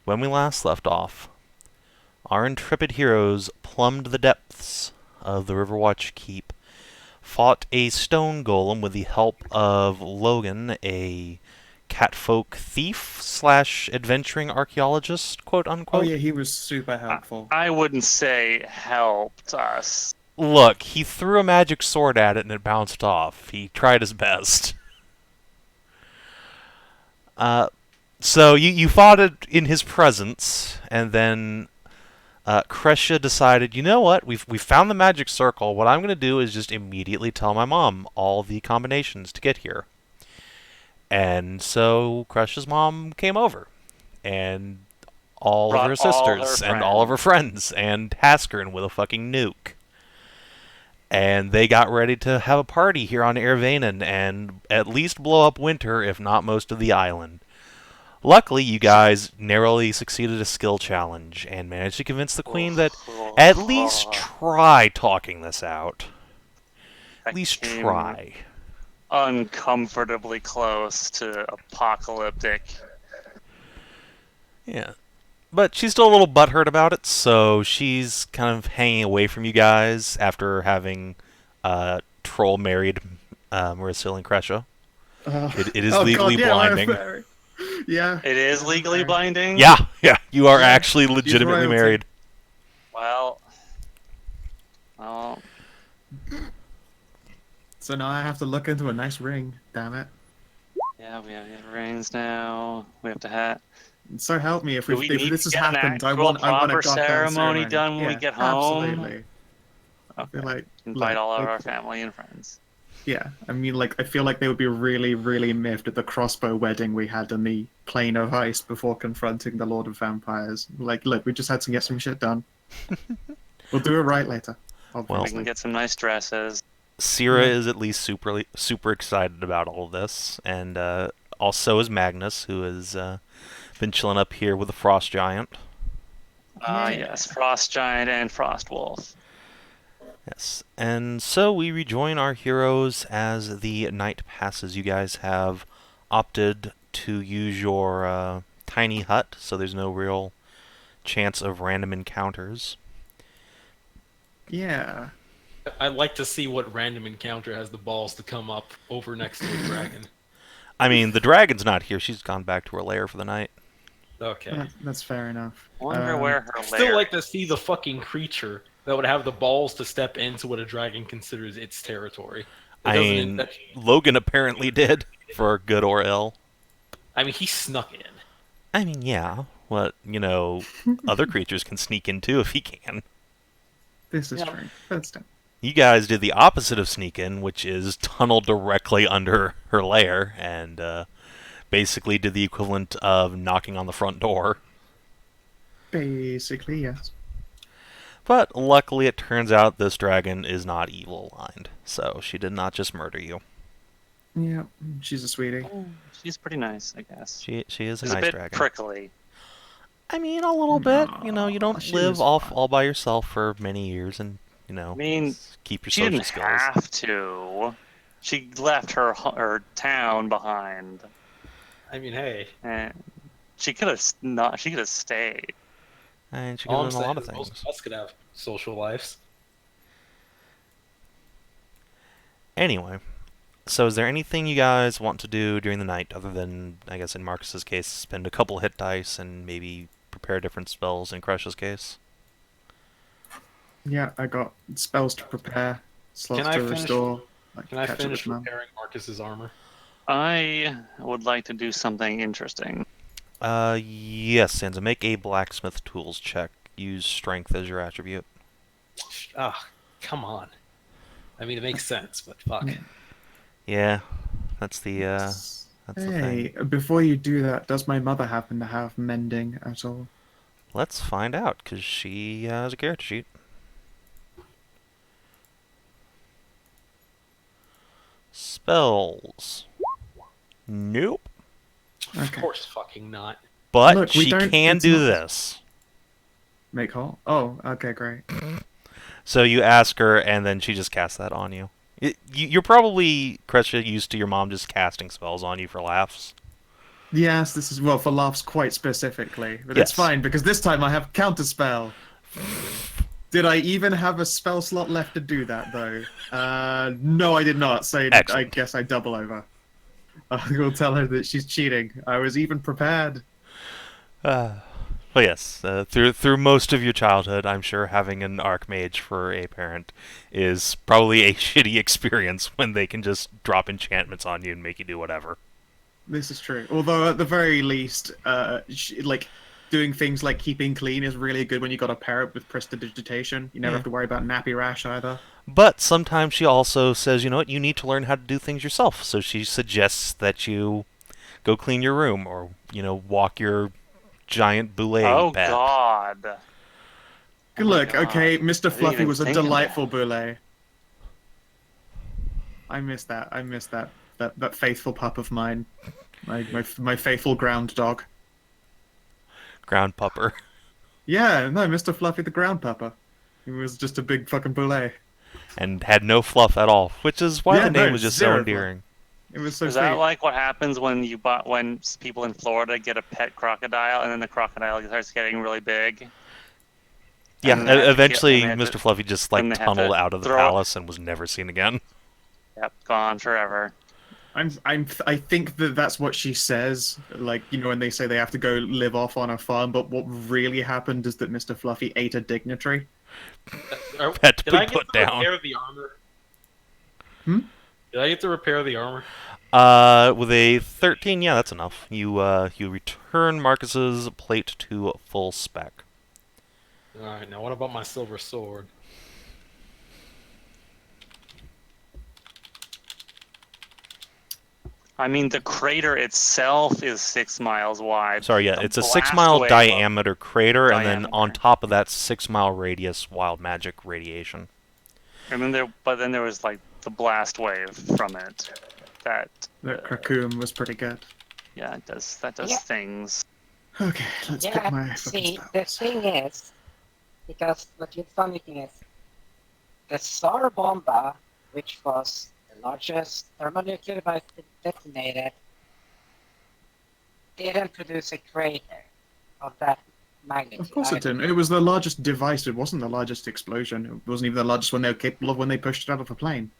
When we last left off, our intrepid heroes plumbed the depths of the Riverwatch Keep, fought a stone golem with the help of Logan, a catfolk thief slash adventuring archaeologist, quote Oh unquote. yeah, he was super helpful. I wouldn't say helped us. Look, he threw a magic sword at it and it bounced off. He tried his best. Uh, so you fought it in his presence, and then Kreshia decided, you know what? We've found the magic circle. What I'm going to do is just immediately tell my mom all the combinations to get here. And so Kreshia's mom came over, and all of Brought her all her sisters, and all of her friends, and Haskern with a fucking nuke. And they got ready to have a party here on Airvanen and at least blow up Winter, if not most of the island. Luckily, you guys narrowly succeeded a skill challenge and managed to convince the queen that at least try talking this out. At least try. Uncomfortably close to apocalyptic. Yeah. But she's still a little butthurt about it, so she's kind of hanging away from you guys after having troll married Merisiel and Kreshia. It is legally blinding. Yeah. It is legally binding? Yeah, you are Yeah, actually legitimately royalty. married. Well, So now I have to look into a nice ring. Damn it. yeah, we have rings now. We have to have. So help me if Do we if need this to has get an happened. I actual want a proper goddamn ceremony done when we Yeah, get home? Absolutely. I Okay. feel like Invite all of like, our family and friends. Yeah, I mean, like, I feel like they would be really, really miffed at the crossbow wedding we had in the Plain of Ice before confronting the Lord of Vampires. Like, look, we just had to get some shit done. We'll do it right later. We Obviously. can get some nice dresses. Sierra Yeah. is at least super excited about all of this, and also is Magnus, who has been chilling up here with the Frost Giant. Yeah. Yes, Frost Giant and Frost Wolf. Yes, and so we rejoin our heroes as the night passes. You guys have opted to use your tiny hut, so there's no real chance of random encounters. Yeah. I'd like to see what random encounter has the balls to come up over next to a dragon. I mean, the dragon's not here. She's gone back to her lair for the night. Okay. That's fair enough. Wonder where her lair. Still like to see the fucking creature that would have the balls to step into what a dragon considers its territory. I mean, Logan apparently did, for good or ill. I mean, he snuck in. I mean, yeah. What, other creatures can sneak in too if he can. This is true. That's done. You guys did the opposite of sneak in, which is tunnel directly under her lair, and basically did the equivalent of knocking on the front door. Basically, yes. But luckily it turns out this dragon is not evil-aligned, so she did not just murder you. Yeah, she's a sweetie. She's pretty nice, I guess. She is a She's nice a bit dragon. prickly. I mean, a little bit. You don't she live was fun. all by yourself for many years, and I mean, keep your she social didn't skills. have to. She left her town behind. I mean, hey. And she could have not. She could have stayed. And she All could I'm have done a lot saying of is most things. of us could have social lives. Anyway, so is there anything you guys want to do during the night other than, I guess in Marcus's case, spend a couple hit dice and maybe prepare different spells in Kresh's case? Yeah, I got spells to prepare, slots Can I to finish- restore. Can I catch up finish with man. repairing Marcus's armor? I would like to do something interesting. Yes, Sansa, make a blacksmith tools check. Use strength as your attribute. Ah, come on. I mean, it makes sense, but fuck. Yeah. Yeah, that's the the Hey, thing. before you do that, does my mother happen to have mending at all? Let's find out, because she has a character sheet. Spells. Nope. Of Okay. course fucking not. But Look, we she don't- can it's do not- this. Make whole? Oh, okay, great. So you ask her, and then she just casts that on you. You're probably, Kreshia, used to your mom just casting spells on you for laughs. Yes, this is, well, for laughs quite specifically. But Yes. it's fine, because this time I have counterspell. Did I even have a spell slot left to do that, though? No, I did not, so I Excellent. guess I double over. I will tell her that she's cheating. I was even prepared. Well, yes. Through most of your childhood, I'm sure having an archmage for a parent is probably a shitty experience when they can just drop enchantments on you and make you do whatever. This is true. Although, at the very least, like, doing things like keeping clean is really good when you got a parrot with prestidigitation. You never have to worry about nappy rash either. But sometimes she also says, you know what, you need to learn how to do things yourself. So she suggests that you go clean your room or, walk your giant boulet Oh pet. God. Good look, God. okay, Mr. didn't Fluffy even was a think of delightful boulet. I miss that. I miss that faithful pup of mine. My faithful ground dog. Ground pupper. Yeah, no, Mr. Fluffy the ground pupper. He was just a big fucking boulet. And had no fluff at all, which is why Yeah, the name no, was just zero so fluff. endearing. It was so Is sweet. that like what happens when people in Florida get a pet crocodile and then the crocodile starts getting really big? Yeah, And they have to eventually and they have Mr. Fluffy just and they have tunneled to out of the throw it. palace and was never seen again. Yep, gone forever. I think that's what she says. Like, when they say they have to go live off on a farm, but what really happened is that Mr. Fluffy ate a dignitary. Had to Did be I get put to down. repair the armor? Hmm? Did I get to repair the armor? With a 13, yeah, that's enough. You return Marcus's plate to full spec. Alright, now what about my silver sword? I mean, the crater itself is 6 miles wide. Sorry, yeah, The it's a blast 6-mile wave diameter crater, and then diameter. on top of that, 6-mile radius wild magic radiation. And then there was like the blast wave from it. That That Krakoom was pretty good. yeah, it does Yeah. things. Okay, let's pick Yeah, my fucking see, the spells. thing is, because what you're thinking is, the Tsar Bomba, which was the largest thermonuclear device detonated, didn't produce a crater of that magnitude. Of course it either. didn't. It was the largest device. It wasn't the largest explosion. It wasn't even the largest one they were capable of when they pushed it out of a plane.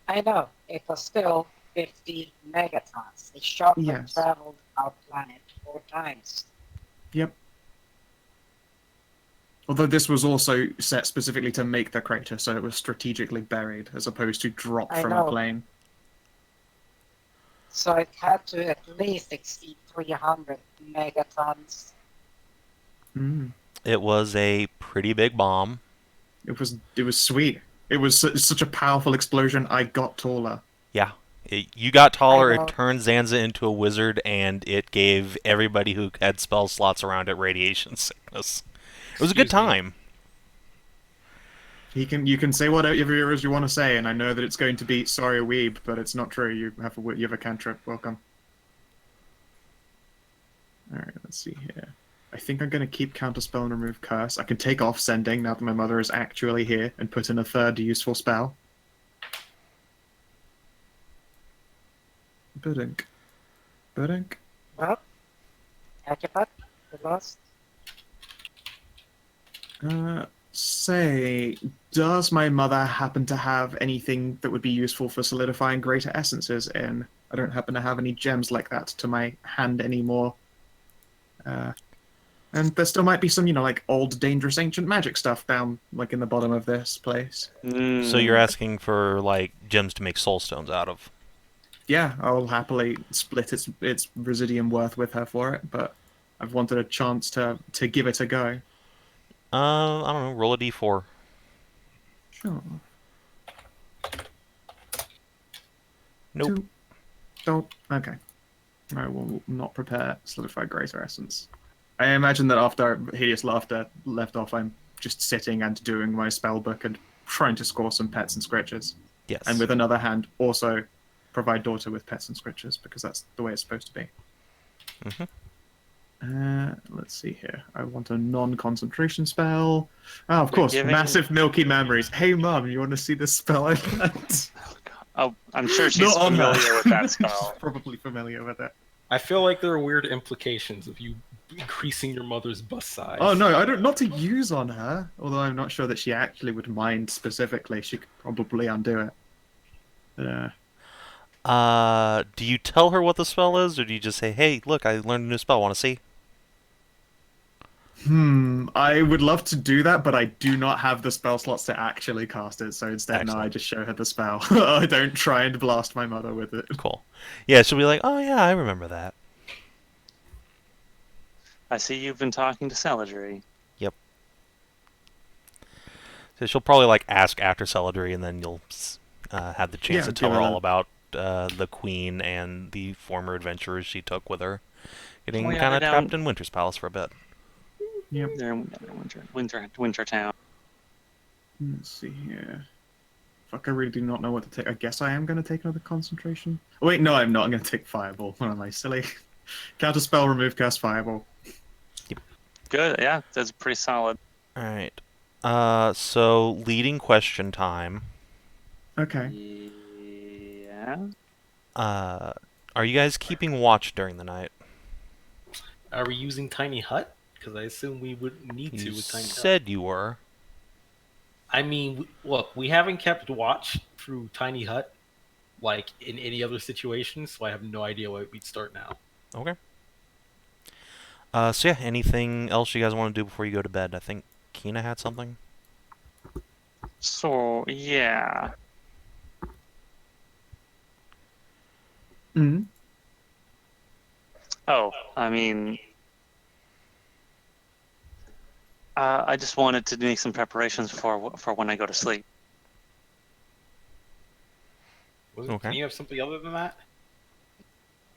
I know, it was still 50 megatons. The shot had Yes. traveled our planet 4 times. Yep. Although this was also set specifically to make the crater, so it was strategically buried as opposed to drop I from know. a plane. So it had to at least exceed 300 megatons. Mm. It was a pretty big bomb. It was sweet. It was such a powerful explosion. I got taller. Yeah. You got taller, I know. it turned Zanza into a wizard, and it gave everybody who had spell slots around it radiation sickness. It was a good Excuse me. time. You can say whatever it is you want to say, and I know that it's going to be sorry weeb, but it's not true. You have a cantrip. Welcome. All right, let's see here. I think I'm going to keep counterspell and remove curse. I can take off sending now that my mother is actually here and put in a third useful spell. Budink. Budink. Well, Adjatha, the lost. Say, does my mother happen to have anything that would be useful for solidifying greater essences in? I don't happen to have any gems like that to my hand anymore. And there still might be some, like old dangerous ancient magic stuff down, like in the bottom of this place. So you're asking for, like, gems to make soul stones out of. Yeah, I'll happily split its residium worth with her for it, but I've wanted a chance to give it a go. I don't know, roll a d4. Sure. Nope. Two. Don't. Okay. I will not prepare solidify greater essence. I imagine that after Hideous Laughter left off, I'm just sitting and doing my spell book and trying to score some pets and scritches. Yes. And with another hand, also provide daughter with pets and scritches, because that's the way it's supposed to be. Let's see here. I want a non-concentration spell. Oh, of course, giving- massive milky memories. Hey, Mum, you want to see this spell I learned? Oh, I'm sure she's Not on her. familiar with that She's spell. probably familiar with it. I feel like there are weird implications of you increasing your mother's bust size. Oh no, I don't. Not to use on her. Although I'm not sure that she actually would mind specifically. She could probably undo it. Do you tell her what the spell is, or do you just say, "Hey, look, I learned a new spell. Want to see?" I would love to do that, but I do not have the spell slots to actually cast it. So instead, no, I Excellent. just show her the spell. I don't try and blast my mother with it. Cool. Yeah, she'll be like, "Oh yeah, I remember that." I see you've been talking to Saladry. Yep. So she'll probably like ask after Saladry, and then you'll have the chance to Yeah, tell give her her all the- about the queen and the former adventurers she took with her, getting Oh, yeah, kind of they're trapped down- in Winter's Palace for a bit. Yep. They're in Winter Town. Let's see here. Fuck, I really do not know what to take. I guess I am going to take another concentration. Oh, wait, no, I'm not. I'm going to take Fireball. What am I, silly? Counter spell, remove, cast Fireball. Good, yeah, that's pretty solid. All right. So leading question time. Okay. Yeah. Are you guys keeping watch during the night? Are we using Tiny Hut? Because I assume we would need to You with Tiny Hut. said you were. I mean, look, we haven't kept watch through Tiny Hut, like in any other situation, so I have no idea why we'd start now. Okay. So yeah, anything else you guys want to do before you go to bed? I think Kina had something. So, yeah. Mm-hmm. Oh, I mean, I just wanted to make some preparations for when I go to sleep. Can Okay. you have something other than that?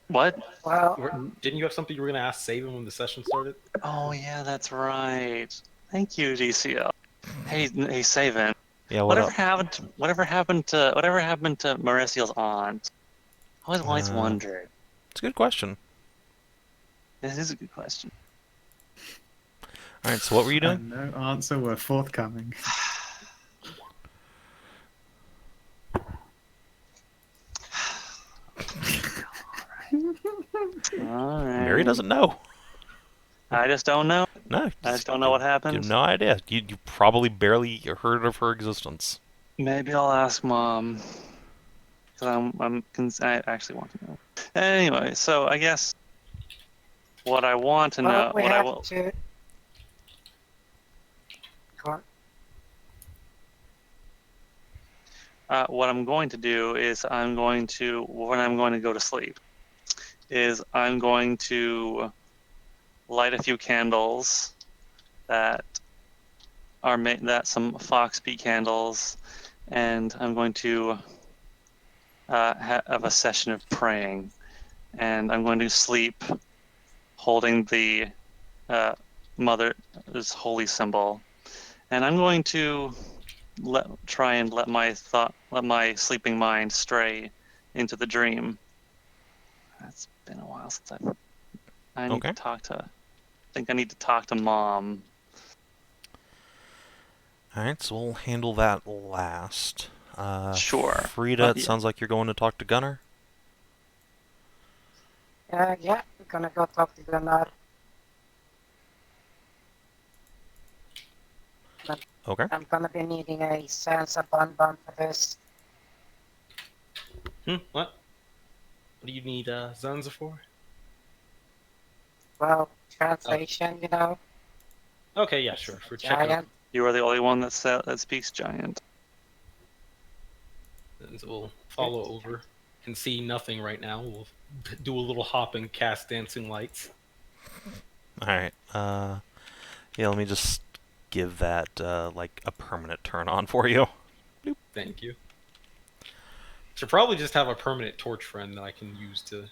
What? Well, Didn't you have something you were going to ask Savin when the session started? Oh yeah, that's right. Thank you, DCL. Hey, Savin. Yeah, Whatever happened to Merisiel's aunt? I always wondered. It's a good question. This is a good question. All right, so what were you doing? And no answer were forthcoming. All right. Mary doesn't know. I just don't know. No. I just don't know what You have happened. no idea. You probably barely heard of her existence. Maybe I'll ask Mom. Because I actually want to know. Anyway, so I guess what I want to know, well, we what I have will. to. Go on. What I'm going to do is when I'm going to go to sleep, is I'm going to light a few candles that are some foxbee candles, and I'm going to have a session of praying, and I'm going to sleep holding the mother's holy symbol, and I'm going to try and let my sleeping mind stray into the dream. It's been a while since I need Okay. to talk to. I think I need to talk to Mom. All right, so we'll handle that last. Sure. Frida, it Yeah. sounds like you're going to talk to Gunnar. Yeah, we're gonna go talk to Gunnar. Okay. I'm gonna be needing a Zanza bonbon for this. What? What do you need Zanza for? Well, translation, you know. Okay, yeah, sure. For checkup. Giant. You are the only one that speaks giant. And so we'll follow over and see nothing right now. We'll do a little hop and cast dancing lights. All right. Yeah, let me just give that like a permanent turn on for you. Thank you. Should probably just have a permanent torch friend that I can use to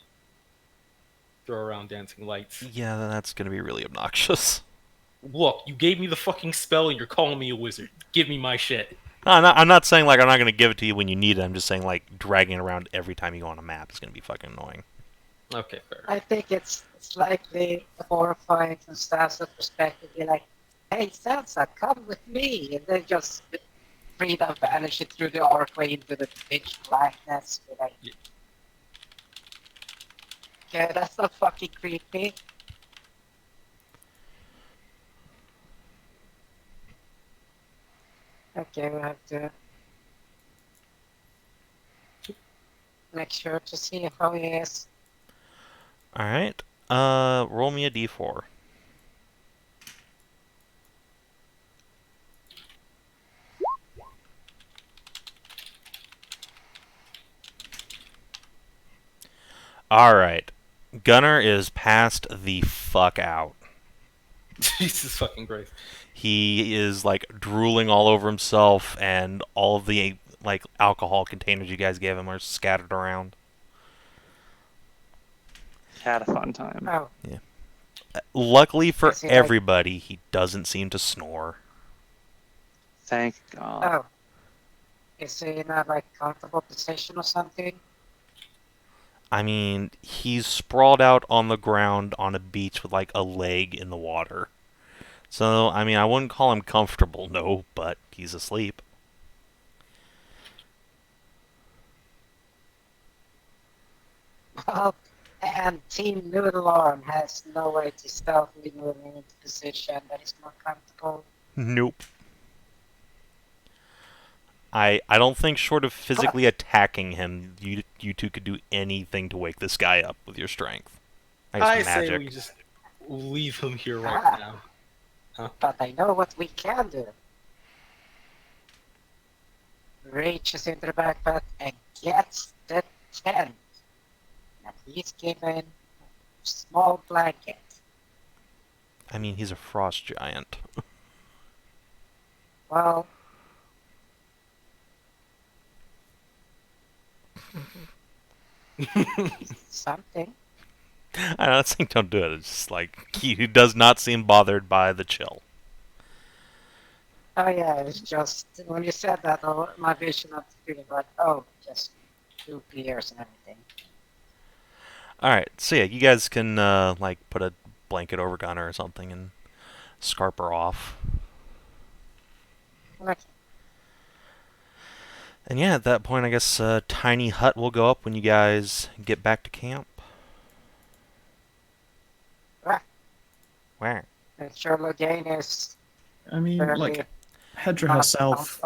throw around dancing lights. Yeah, that's gonna be really obnoxious. Look, you gave me the fucking spell and you're calling me a wizard. Give me my shit. No, I'm not saying like I'm not gonna give it to you when you need it. I'm just saying like dragging it around every time you go on a map is gonna be fucking annoying. Okay, fair. I think it's slightly horrifying from Sansa's perspective. You're like, hey Sansa, come with me, and then just Frida vanishes through the archway into the pitch blackness. You're like, Okay, that's not fucking creepy. Okay, we have to make sure to see how he is. Alright. Roll me a d4. Alright. Gunner is passed the fuck out. Jesus fucking Christ. He is like drooling all over himself, and all of the like alcohol containers you guys gave him are scattered around. Had a fun time. Oh, Luckily for Is he, like- everybody, he doesn't seem to snore. Thank God. oh. Is he in a like comfortable position or something? I mean, he's sprawled out on the ground on a beach with like a leg in the water. So, I mean, I wouldn't call him comfortable, no, but he's asleep. Well, and Team Noodle Arm has no way to stealthily move him into position that is more comfortable. Nope. I don't think short of physically attacking him, you two could do anything to wake this guy up with your strength. I guess I magic. say we just leave him here right now. But I know what we can do. Reaches into the backpack and gets the tent. And he's given a small blanket. I mean, he's a frost giant. Well, something. I don't think don't do it. It's just like he does not seem bothered by the chill. Oh yeah, it's just when you said that, my vision of the feeling like, oh, just 2 beers and everything. Alright, so yeah, you guys can like put a blanket over Gunner or something and scarp her off. Like, And yeah, at that point, I guess Tiny Hut will go up when you guys get back to camp. Wah. Where? and Charlotte is I mean, fairly like, Hedrah herself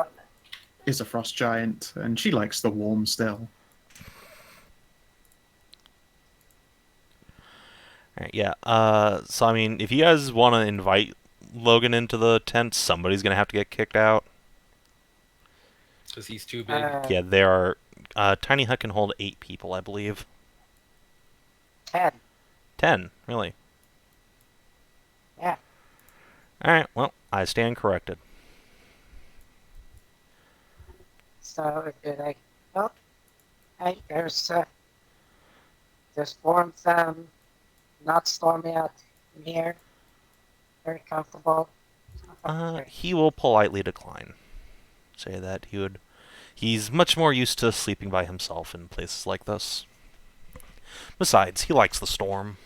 is a frost giant, and she likes the warm still. Alright, yeah. So I mean, if you guys want to invite Logan into the tent, somebody's gonna have to get kicked out. Because he's too big. Yeah, there are. Tiny Hut can hold 8 people, I believe. 10. 10, really. Yeah. Alright, well, I stand corrected. So if you're like, oh, hey, there's warmth, not stormy out in here. Very comfortable. He will politely decline. Say that he's much more used to sleeping by himself in places like this. Besides, he likes the storm.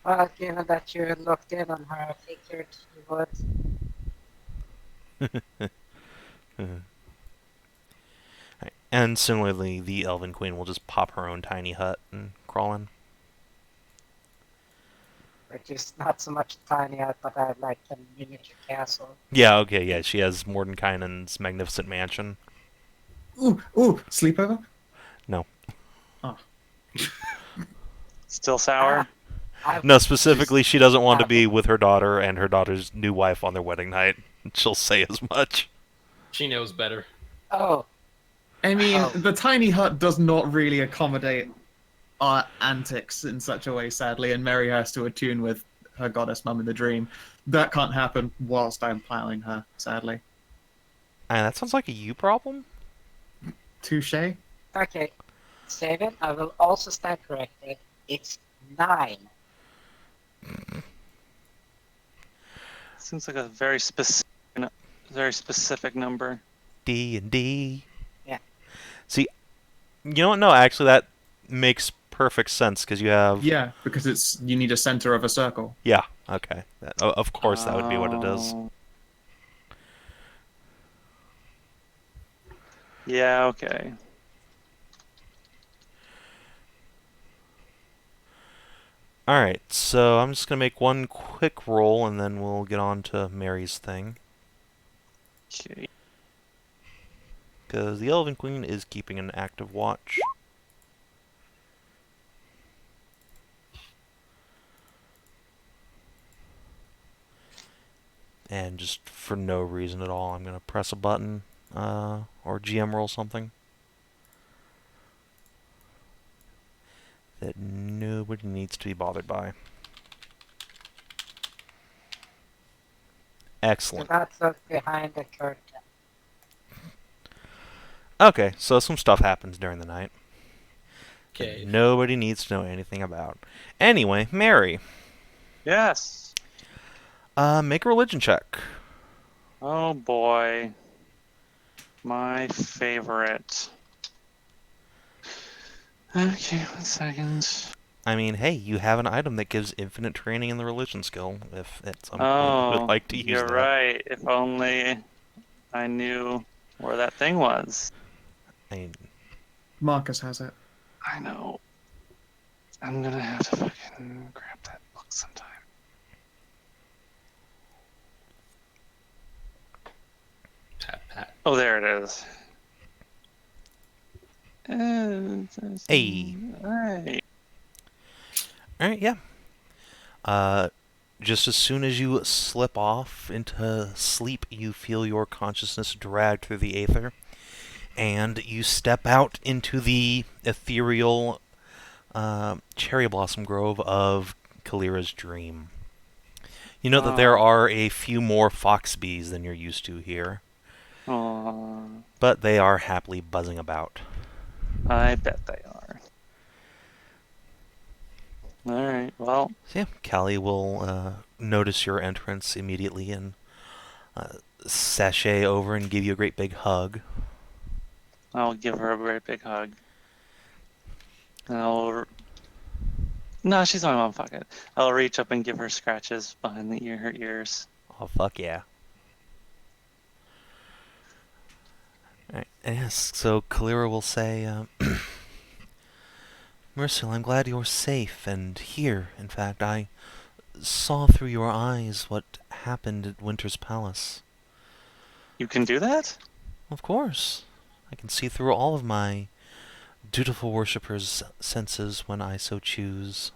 Well, given that you looked in on her, I figured you would. Right. And similarly, the Elven Queen will just pop her own tiny hut and crawl in. Which is not so much tiny out, but I like a miniature castle. Yeah, okay, yeah, she has Mordenkainen's magnificent mansion. Ooh, sleepover? No. Oh. Still sour? No, specifically, she doesn't want to be with her daughter and her daughter's new wife on their wedding night. She'll say as much. She knows better. Oh, I mean, Oh. the tiny hut does not really accommodate our antics in such a way, sadly, and Mary has to attune with her goddess mum in the dream. That can't happen whilst I'm plowing her, sadly. That sounds like a you problem? Touche? okay. Savin, I will also stand corrected. It's 9. Seems like a very specific number. D&D. Yeah. See, you know what? No, actually, that makes perfect sense, because you have... Yeah, because you need a center of a circle. Yeah, okay. Of course, that would be what it is. Oh. Yeah, okay. Alright, so I'm just going to make one quick roll and then we'll get on to Mary's thing. Okay. Because the Elven Queen is keeping an active watch. And just for no reason at all, I'm going to press a button or GM roll something that nobody needs to be bothered by. So Excellent. that's us behind the curtain. Okay, so some stuff happens during the night that Okay. nobody needs to know anything about. Anyway, Mary, Yes. make a religion check. Oh boy. My favorite. Okay, 1 second. I mean, hey, you have an item that gives infinite training in the religion skill, if at some point you Oh, would like to use you're that. right. If only I knew where that thing was. I mean, Marcus has it. I know. I'm gonna have to fucking grab that book sometime. Pat, pat. Oh, there it is. Hey. Alright. Alright, yeah. Just as soon as you slip off into sleep, you feel your consciousness dragged through the aether, and you step out into the ethereal cherry blossom grove of Kalira's dream. You know that there are a few more fox bees than you're used to here, Aw, but they are happily buzzing about. I bet they are. Alright, well, So yeah, Callie will notice your entrance immediately and sashay over and give you a great big hug. I'll give her a very big hug. No, she's my mom, fuck it. I'll reach up and give her scratches behind her ears. Oh, fuck yeah. Alright, yes, so Kalira will say, Merisiel, I'm glad you're safe and here. In fact, I saw through your eyes what happened at Winter's Palace. You can do that? Of course. I can see through all of my dutiful worshippers' senses when I so choose.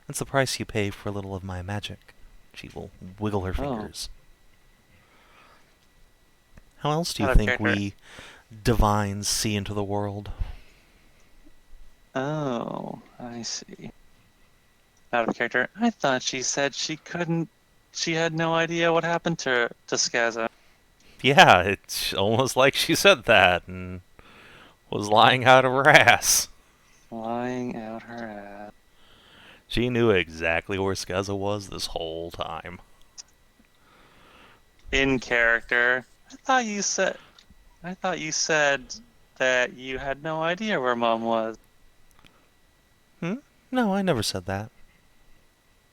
That's the price you pay for a little of my magic. She will wiggle her fingers. How else do you Out of think character. we divines see into the world? Oh, I see. Out of character. I thought she said she couldn't. She had no idea what happened to Skaza. Yeah, it's almost like she said that and was lying out of her ass. Lying out her ass. She knew exactly where Skaza was this whole time. In character. I thought you said that you had no idea where Mom was. No, I never said that.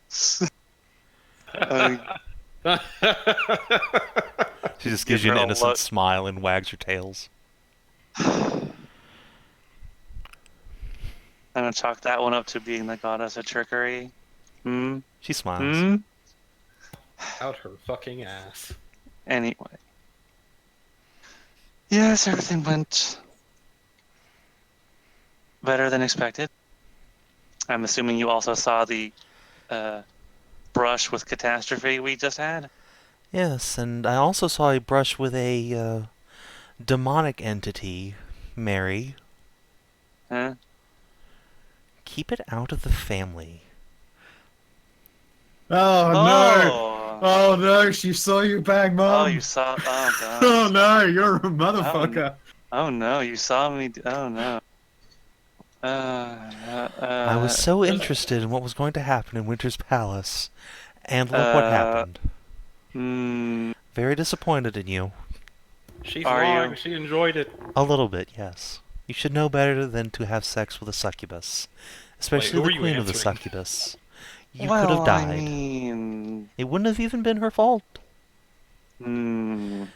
She just gives you Give an her a innocent look. smile and wags her tails. I'm gonna chalk that one up to being the goddess of trickery. She smiles. Out her fucking ass. Anyway. Yes, everything went better than expected. I'm assuming you also saw the brush with catastrophe we just had? Yes, and I also saw a brush with a demonic entity, Mary. Huh? Keep it out of the family. Oh, no! Oh! Oh no, she saw you bang, Mom! Oh, you saw... Oh, God. Oh no, you're a motherfucker! Oh, no, you saw me... Oh, no. I was so interested in what was going to happen in Winter's Palace, and look what happened. Very disappointed in you. She's Are lying. you? She enjoyed it. A little bit, yes. You should know better than to have sex with a succubus. Especially Wait, who the are you queen of the answering? succubus. You well, could have died. I mean... It wouldn't have even been her fault. Your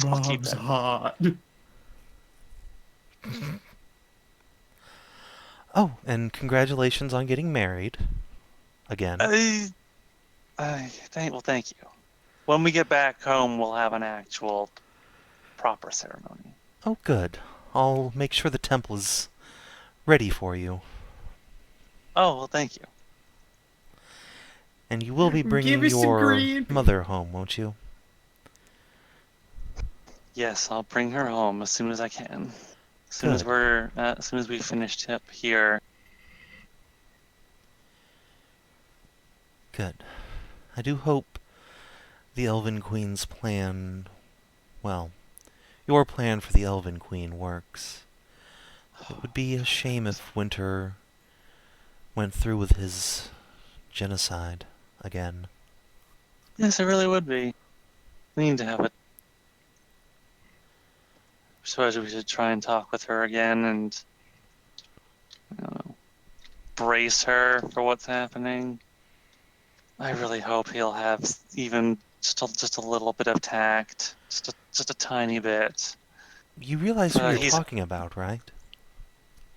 I'll keep mom's that. hot. Oh, and congratulations on getting married. Again. Thank you. When we get back home, we'll have an actual proper ceremony. Oh, good. I'll make sure the temple is ready for you. Oh, well, thank you. And you will be Give bringing me some your green. mother home, won't you? Yes, I'll bring her home as soon as I can. As soon as Good. as soon as we finished up here. Good. I do hope the Elven Queen's plan, well, your plan for the Elven Queen works. It would be a shame if Winter went through with his genocide again. Yes, it really would be. We need to have it. I suppose we should try and talk with her again and, I don't know, brace her for what's happening. I really hope he'll have even just a little bit of tact, just a tiny bit. You realize who you're He's. talking about, right?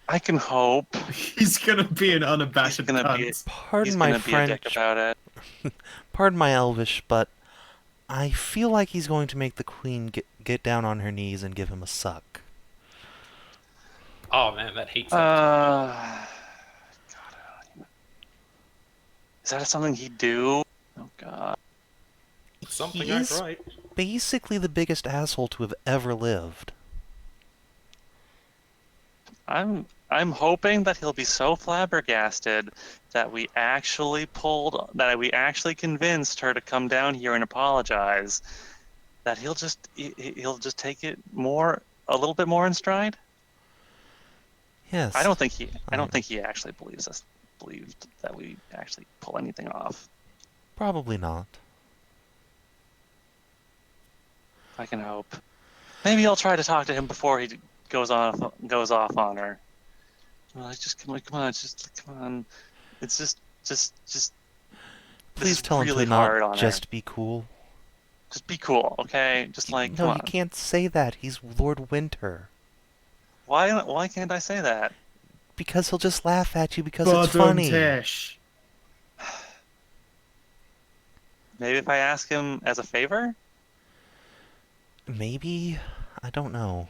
I can hope. He's gonna be an unabashed He's gonna be. cunt. Pardon He's my gonna be a dick French, about it. pardon my Elvish, but I feel like he's going to make the Queen get down on her knees and give him a suck. Oh man, that hate. God, is that something he'd do? Oh God. something He I is tried. basically the biggest asshole to have ever lived. I'm hoping that he'll be so flabbergasted that we actually convinced her to come down here and apologize. That he'll just take it a little bit more in stride. Yes. I don't think he actually believed that we actually pull anything off. Probably not. I can hope. Maybe I'll try to talk to him before he goes off on her. Well, come on, come on. It's just. Please this tell him really to hard not on just her. be cool. Just be cool, okay? Just like No, come on. you can't say that. He's Lord Winter. Why can't I say that? Because he'll just laugh at you because it's funny. Tish. Maybe if I ask him as a favor? Maybe? I don't know.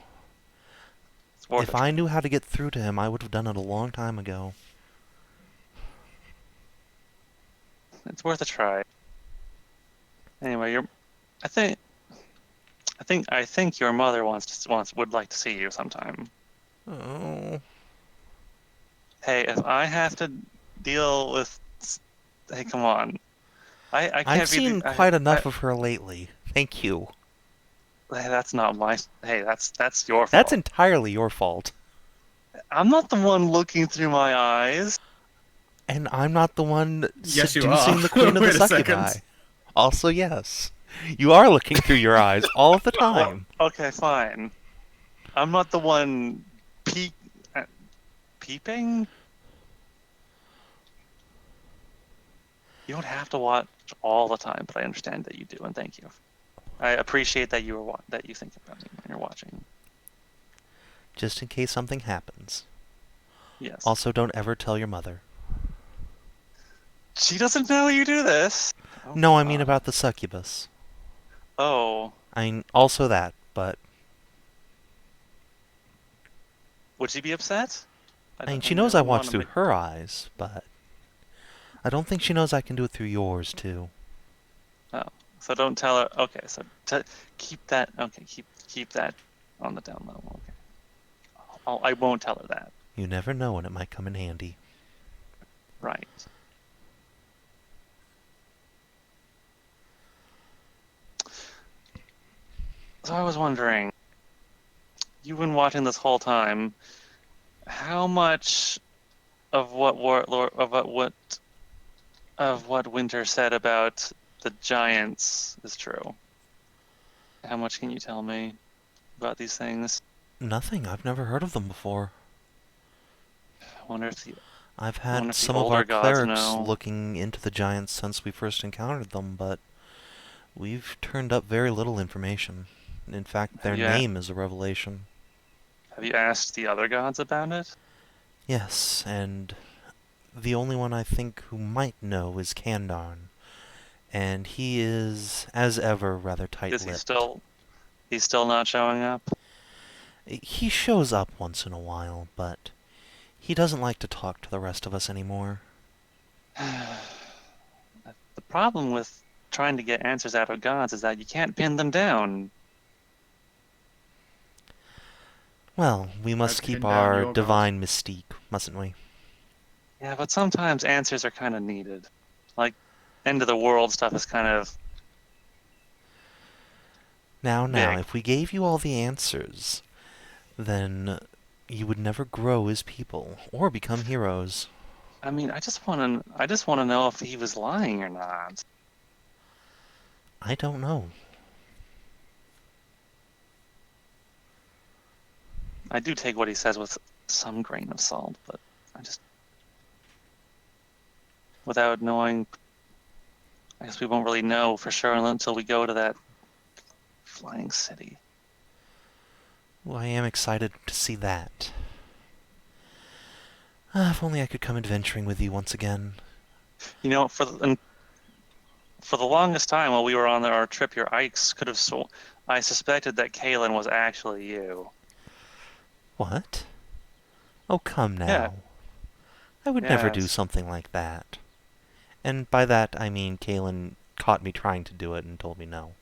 It's worth If a I try. knew how to get through to him, I would have done it a long time ago. It's worth a try. Anyway, I think your mother would like to see you sometime. Oh. Hey, if I have to deal with, hey, come on. I can't I've be seen the, quite enough of her lately. Thank you. Hey, that's not my. Hey, that's your fault. That's entirely your fault. I'm not the one looking through my eyes. And I'm not the one Yes, you seducing are. the Queen of the Wait a Succubi. second. Also, yes. You are looking through your eyes all of the time. Well, okay, fine. I'm not the one peeping. You don't have to watch all the time, but I understand that you do, and thank you. I appreciate that you think about me when you're watching. Just in case something happens. Yes. Also, don't ever tell your mother. She doesn't know you do this. Oh, No, I mean God. about the succubus. Oh, I mean, also that, but... would she be upset? I mean, she knows I watch through her eyes, but... I don't think she knows I can do it through yours, too. Oh, so don't tell her. Okay, so keep that. Okay, keep that on the down low. Okay, I won't tell her that. You never know when it might come in handy. Right. So I was wondering, you've been watching this whole time. How much of what Winter said about the giants is true? How much can you tell me about these things? Nothing. I've never heard of them before. I wonder if the I've wonder had if the some of older our gods clerics know. looking into the giants since we first encountered them, but we've turned up very little information. In fact, their Yeah. name is a revelation. Have you asked the other gods about it? Yes, and the only one I think who might know is Kandarn, and he is, as ever, rather Is he tight-lipped. still? He's still not showing up. He shows up once in a while, but he doesn't like to talk to the rest of us anymore. The problem with trying to get answers out of gods is that you can't pin them down. Well, we must I've keep pinned down our your divine mystique, mustn't we? Yeah, but sometimes answers are kind of needed. Like, end of the world stuff is kind of Now, big. if we gave you all the answers, then you would never grow as people or become heroes. I mean, I just want to know if he was lying or not. I don't know. I do take what he says with some grain of salt, but I just, without knowing, I guess we won't really know for sure until we go to that flying city. Well, I am excited to see that. If only I could come adventuring with you once again. You know, for the longest time while we were on our trip here, I suspected that Kalen was actually you. What? Oh, come now. Yeah. I would never do Yes. something like that. And by that, I mean Kalen caught me trying to do it and told me no.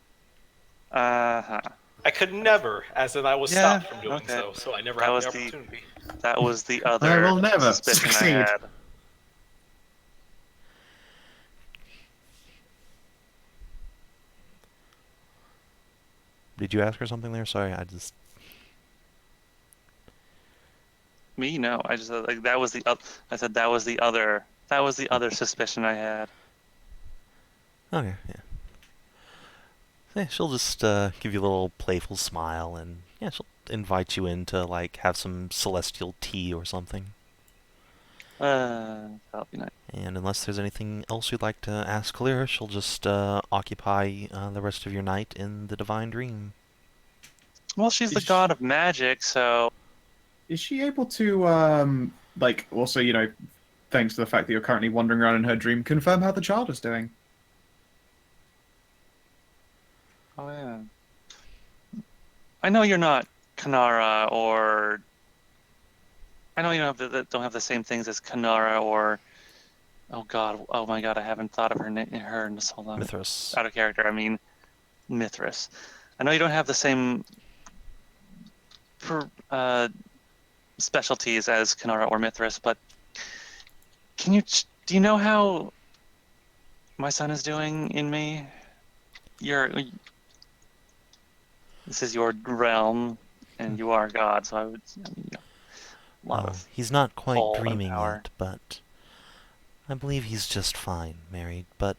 Uh-huh. I could never, as in I was Yeah, stopped from doing okay. so I never That had was the the- opportunity. That was the I other will never suspicion succeed. I had. Did you ask her something there? Sorry, I just... Me? No. I just said, like, that was the I said that was the other suspicion I had. Okay, yeah. Yeah, she'll just give you a little playful smile, and yeah, she'll invite you in to, like, have some celestial tea or something. That'll be nice. And unless there's anything else you'd like to ask Kalira, she'll just occupy the rest of your night in the Divine Dream. Well, she's the Is god of magic, so Is she able to, like, also, thanks to the fact that you're currently wandering around in her dream, confirm how the child is doing? oh yeah. I know you're not Kanara, or I know you don't have the same things as Kanara or oh my god, I haven't thought of her in so long. Mithras. Out of character. I mean, Mithras. I know you don't have the same specialties as Kanara or Mithras, but do you know how my son is doing in me? This is your realm, and you are God, so I mean, a lot of He's not quite pull and dreaming power. yet, but I believe he's just fine, married. But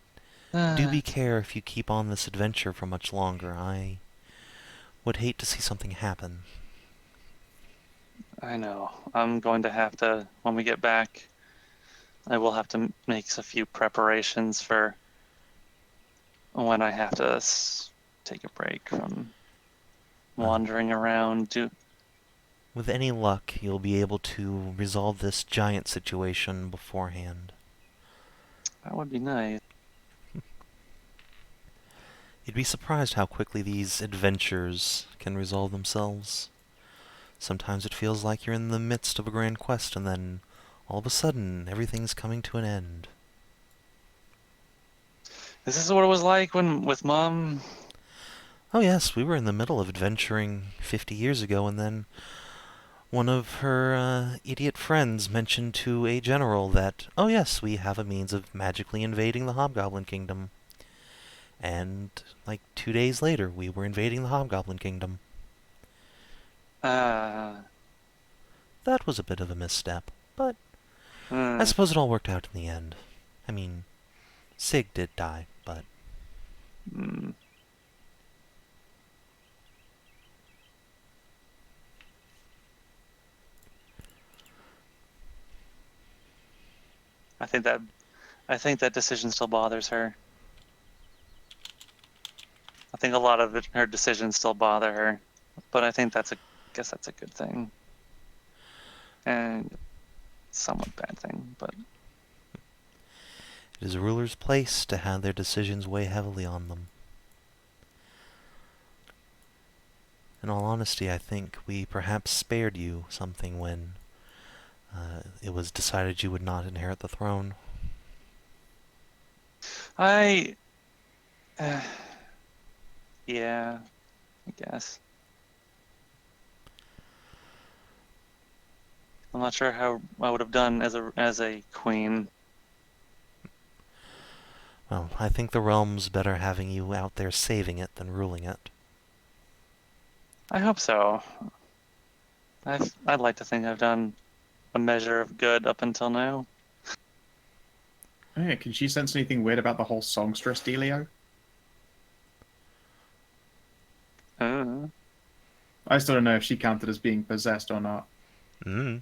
do be care if you keep on this adventure for much longer. I would hate to see something happen. I know. I'm going to have to, when we get back, I will have to make a few preparations for when I have to take a break from wandering around. With any luck, you'll be able to resolve this giant situation beforehand. That would be nice. You'd be surprised how quickly these adventures can resolve themselves. Sometimes it feels like you're in the midst of a grand quest, and then, all of a sudden, everything's coming to an end. Is this what it was like with Mom? Oh yes, we were in the middle of adventuring 50 years ago, and then one of her idiot friends mentioned to a general that, oh yes, we have a means of magically invading the Hobgoblin Kingdom. And, like, 2 days later, we were invading the Hobgoblin Kingdom. That was a bit of a misstep, but I suppose it all worked out in the end. I mean, Sig did die, but... I think that decision still bothers her. I think a lot of her decisions still bother her, but I think guess that's a good thing. And somewhat bad thing, but It is a ruler's place to have their decisions weigh heavily on them. In all honesty, I think we perhaps spared you something when it was decided you would not inherit the throne. I, yeah, I guess. I'm not sure how I would have done as a queen. Well, I think the realm's better having you out there saving it than ruling it. I hope so. I'd like to think I've done a measure of good up until now. Hey, can she sense anything weird about the whole songstress dealio? Uh, I still don't know if she counted as being possessed or not. Mm.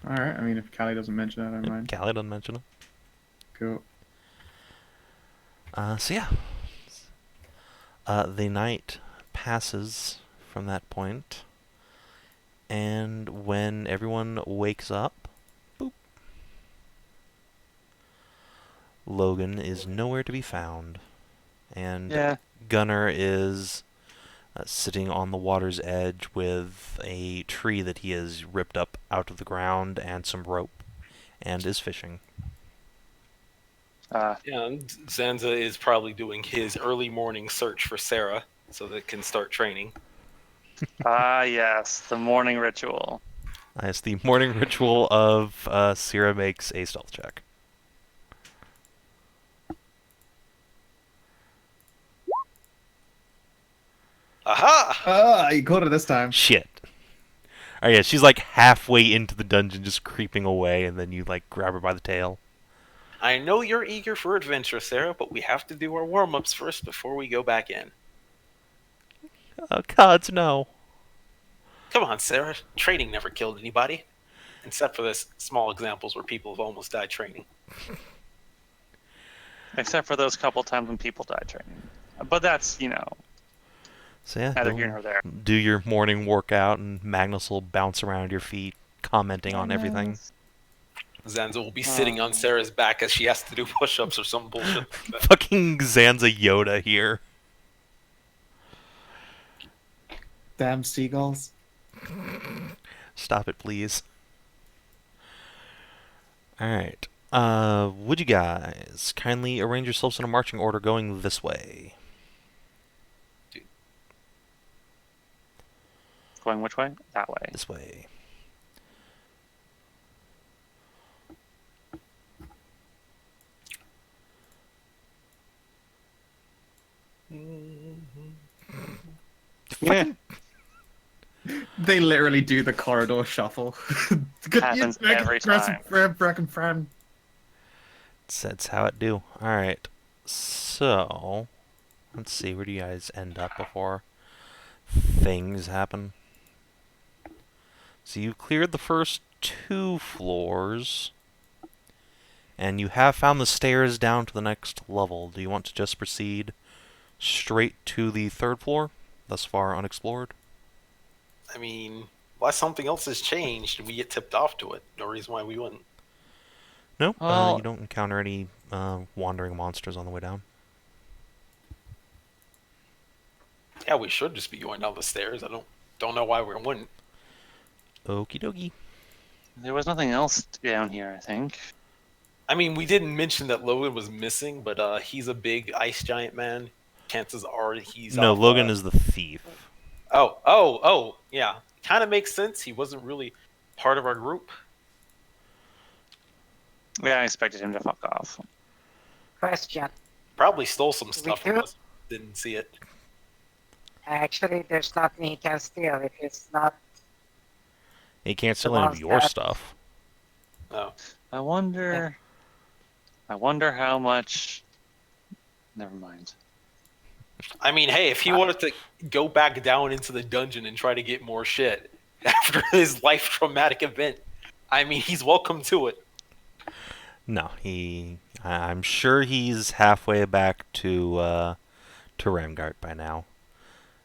Alright, I mean, if Callie doesn't mention it, I don't mind. Callie doesn't mention it. Cool. So yeah. The night passes from that point, and when everyone wakes up, boop, Logan is nowhere to be found, and yeah. Gunnar is sitting on the water's edge with a tree that he has ripped up out of the ground and some rope, and is fishing. And Zanza is probably doing his early morning search for Sarah so that it can start training. Yes, the morning ritual. It's the morning ritual of Sierra makes a stealth check. Aha! Ah, you caught it this time. Shit. Oh yeah, she's like halfway into the dungeon just creeping away, and then you like grab her by the tail. I know you're eager for adventure, Sarah, but we have to do our warm-ups first before we go back in. Oh gods, no. Come on, Sarah. Training never killed anybody. Except for this small examples where people have almost died training. Except for those couple times when people died training. But that's, So yeah, neither go here nor there. do your morning workout, and Magnus will bounce around your feet, commenting on everything. Zanza will be sitting on Sarah's back as she has to do push-ups or some bullshit like that. Fucking Zanza Yoda here. Damn seagulls. Stop it, please. Alright. Would you guys kindly arrange yourselves in a marching order going this way? Going which way? That way. This way. Yeah. They literally do the corridor shuffle. Happens every time. That's how it do. Alright. So, let's see, where do you guys end up before things happen? So you cleared the first 2 floors, and you have found the stairs down to the next level. Do you want to just proceed straight to the 3rd floor, thus far unexplored? I mean, unless something else has changed and we get tipped off to it, no reason why we wouldn't. No, Well- you don't encounter any wandering monsters on the way down. Yeah, we should just be going down the stairs. I don't know why we wouldn't. Okie dokie. There was nothing else down here, I think. I mean, we didn't mention that Logan was missing, but he's a big ice giant man. Chances are he's No, off, Logan is the thief. Oh, yeah. Kind of makes sense. He wasn't really part of our group. Yeah, I expected him to fuck off. Question. Probably stole some stuff from do? us. Didn't see it. Actually, there's nothing he can steal if it's not. He can't steal The any of ones your that- stuff. Oh. I wonder how much. Never mind. I mean, hey, if he wanted to go back down into the dungeon and try to get more shit after his life traumatic event, I mean, he's welcome to it. No, I'm sure he's halfway back to Ramgard by now.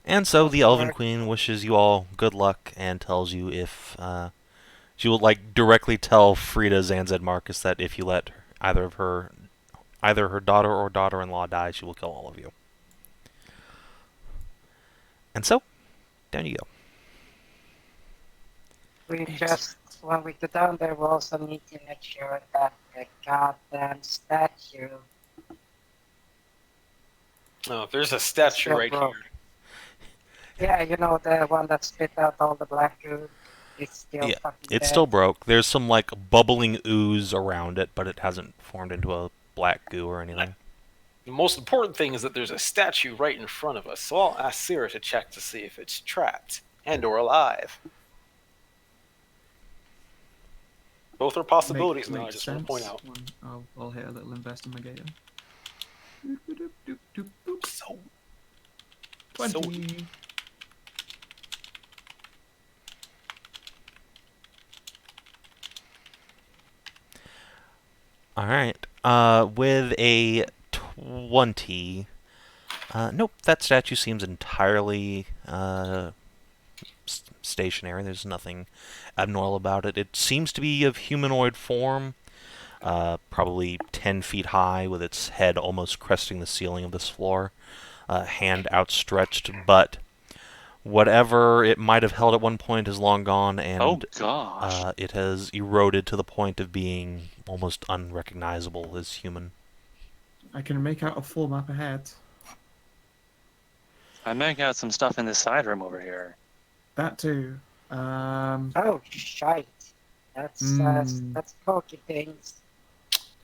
And so the Elven Queen wishes you all good luck and tells you if She will like directly tell Frida, Zanza, and Marcus that if you let either her daughter or daughter-in-law die, she will kill all of you. And so, down you go. When we go down there, we also need to make sure that the goddamn statue. Oh, there's a statue right broke. here. Yeah, you know, the one that spit out all the black goo. It's still Yeah, fucking it's dead. still broke. There's some like bubbling ooze around it, but it hasn't formed into a black goo or anything. The most important thing is that there's a statue right in front of us, so I'll ask Sierra to check to see if it's trapped and or alive. Both are possibilities now, I just want to point out. I'll hit a little investigator. So, 20. Alright. With a 20. Nope, that statue seems entirely stationary. There's nothing abnormal about it. It seems to be of humanoid form, probably 10 feet high, with its head almost cresting the ceiling of this floor, hand outstretched, but whatever it might have held at one point is long gone, and Oh gosh. it has eroded to the point of being almost unrecognizable as human. I can make out a full map ahead. I'm making out some stuff in this side room over here. That too. Oh, shite. That's pokey things.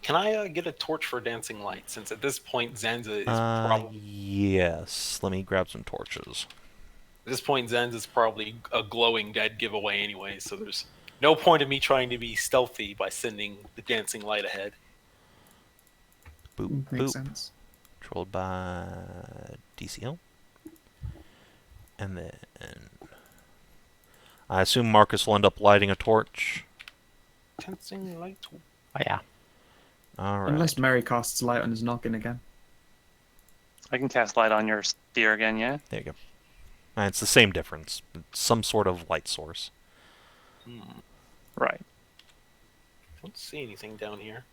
can I get a torch for dancing light? Since at this point Zanza is probably Yes. Let me grab some torches. at this point Zanza's probably a glowing dead giveaway anyway. So there's no point in me trying to be stealthy by sending the dancing light ahead. Boop, Makes boop. sense. Controlled by DCL. And then I assume Marcus will end up lighting a torch. Dancing light. Oh yeah. Alright. Unless Mary casts light on his noggin again. I can cast light on your spear again, yeah? There you go. It's the same difference. It's some sort of light source. Right. Don't see anything down here.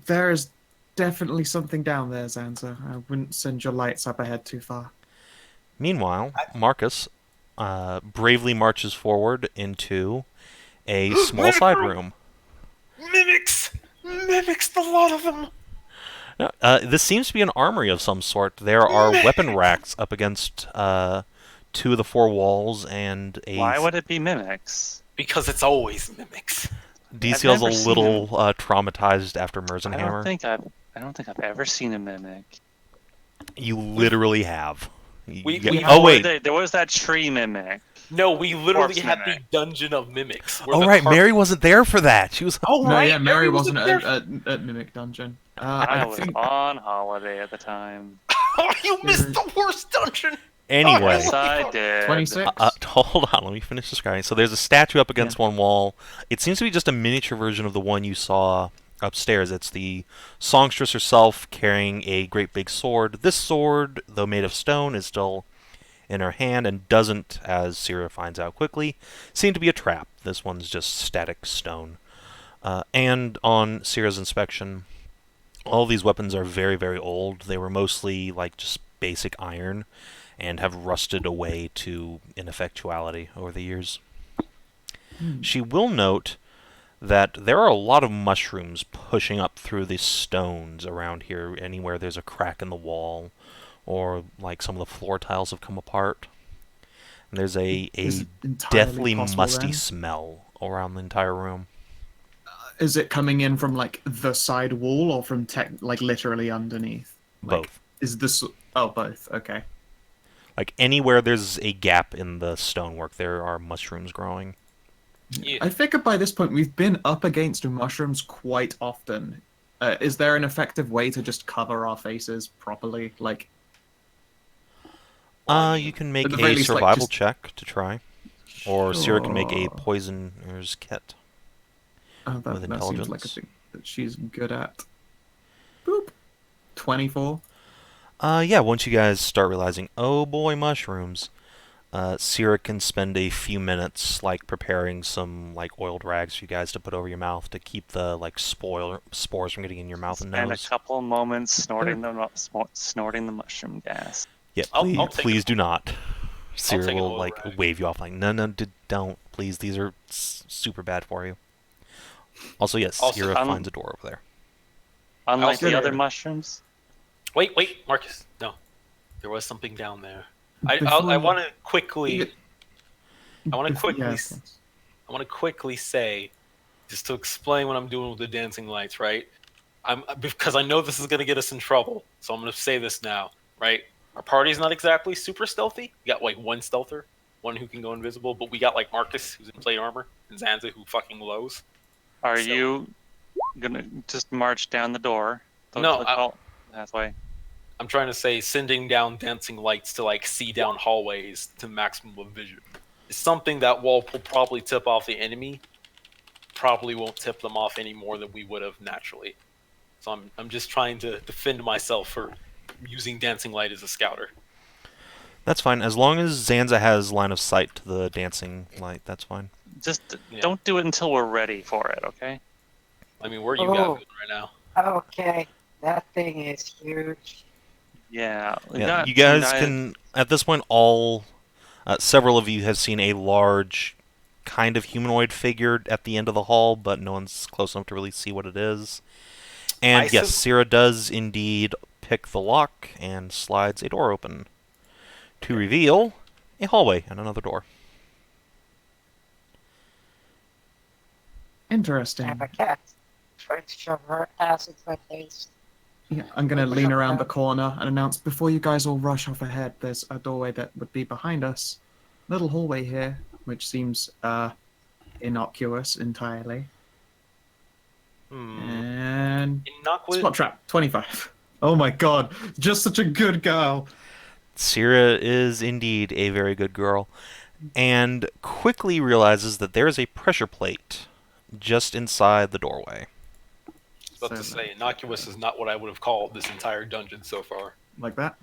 There's definitely something down there, Zanza. I wouldn't send your lights up ahead too far. Meanwhile, Marcus bravely marches forward into a small side room. Mimics! Mimics, the lot of them! Now, this seems to be an armory of some sort. There are weapon racks up against 2 of the 4 walls, and a Why would it be mimics? Because it's always mimics. DCL's never a seen little traumatized after Merzenhammer. I don't think I've ever seen a mimic. You literally have. Oh wait, there was that tree mimic. No, we literally Corpse had mimic. the Dungeon of Mimics. where Oh the right, carp- Mary wasn't there for that. She was. Oh No, right, yeah, Mary wasn't there. at Mimic Dungeon. I I was think on holiday at the time. Oh, you missed the worst dungeon. Anyway, Yes, I did. 26. hold on, let me finish describing. So there's a statue up against one wall. It seems to be just a miniature version of the one you saw upstairs. It's the songstress herself carrying a great big sword. This sword, though made of stone, is still in her hand and doesn't, as Sierra finds out quickly, seem to be a trap. This one's just static stone. And on Sierra's inspection, all these weapons are very, very old. They were mostly like just basic iron and have rusted away to ineffectuality over the years. She will note that there are a lot of mushrooms pushing up through the stones around here, anywhere there's a crack in the wall, or like some of the floor tiles have come apart. And there's a Is it entirely deathly possible, musty then? smell around the entire room. Is it coming in from like the side wall or from like literally underneath? Like, Both. Is this? Oh, both. Okay. Like anywhere there's a gap in the stonework, there are mushrooms growing. Yeah. I figure by this point we've been up against mushrooms quite often. Is there an effective way to just cover our faces properly? Like, You can make at the a very least, like, survival just- check to try. Or Sierra can make a Sure. poisoner's kit. that With seems like a intelligence. thing that she's good at. Boop. 24. Yeah, once you guys start realizing, oh boy, mushrooms, Sierra can spend a few minutes like preparing some like oiled rags for you guys to put over your mouth to keep the like spores from getting in your mouth and Spend a nose. couple moments snorting the mushroom gas. Yeah, I'll please, take please it. do not. Sierra take an will oil like rag. wave you off like, no, don't, please. These are super bad for you. Also, yes, Also, Sierra finds a door over there. Unlike Also- the other mushrooms. Wait, Marcus. No, there was something down there. I Before- want to quickly. I want to quickly. Yes. I want to quickly say, just to explain what I'm doing with the dancing lights, right? Because I know this is going to get us in trouble, so I'm going to say this now, right? Our party's not exactly super stealthy. We got like one stealther, one who can go invisible, but we got like Marcus, who's in plate armor, and Zanza, who fucking lows. Are So- you gonna just march down the door? No, Pathway. I'm trying to say sending down dancing lights to like see down hallways to maximum of vision. It's something that will probably tip off the enemy. Probably won't tip them off any more than we would have naturally. So I'm just trying to defend myself for using dancing light as a scouter. That's fine, as long as Zanza has line of sight to the dancing light. That's fine. Just Yeah. don't do it until we're ready for it, okay? I mean, where are you Oh. guys right now? Okay, that thing is huge. Yeah. we Yeah, got you some guys can. At this point, several of you have seen a large, kind of humanoid figure at the end of the hall, but no one's close enough to really see what it is. And I yes, sup- Sierra does indeed pick the lock and slides a door open to reveal a hallway and another door. I Interesting. have a cat. Trying to shove her ass into my face. Yeah, I'm gonna lean around the corner and announce before you guys all rush off ahead. There's a doorway that would be behind us. Little hallway here, which seems innocuous entirely. And Innocuous. spot trap 25. Oh my god, just such a good girl. Sierra is indeed a very good girl, and quickly realizes that there is a pressure plate just inside the doorway. About to say, innocuous is not what I would have called this entire dungeon so far. Like that?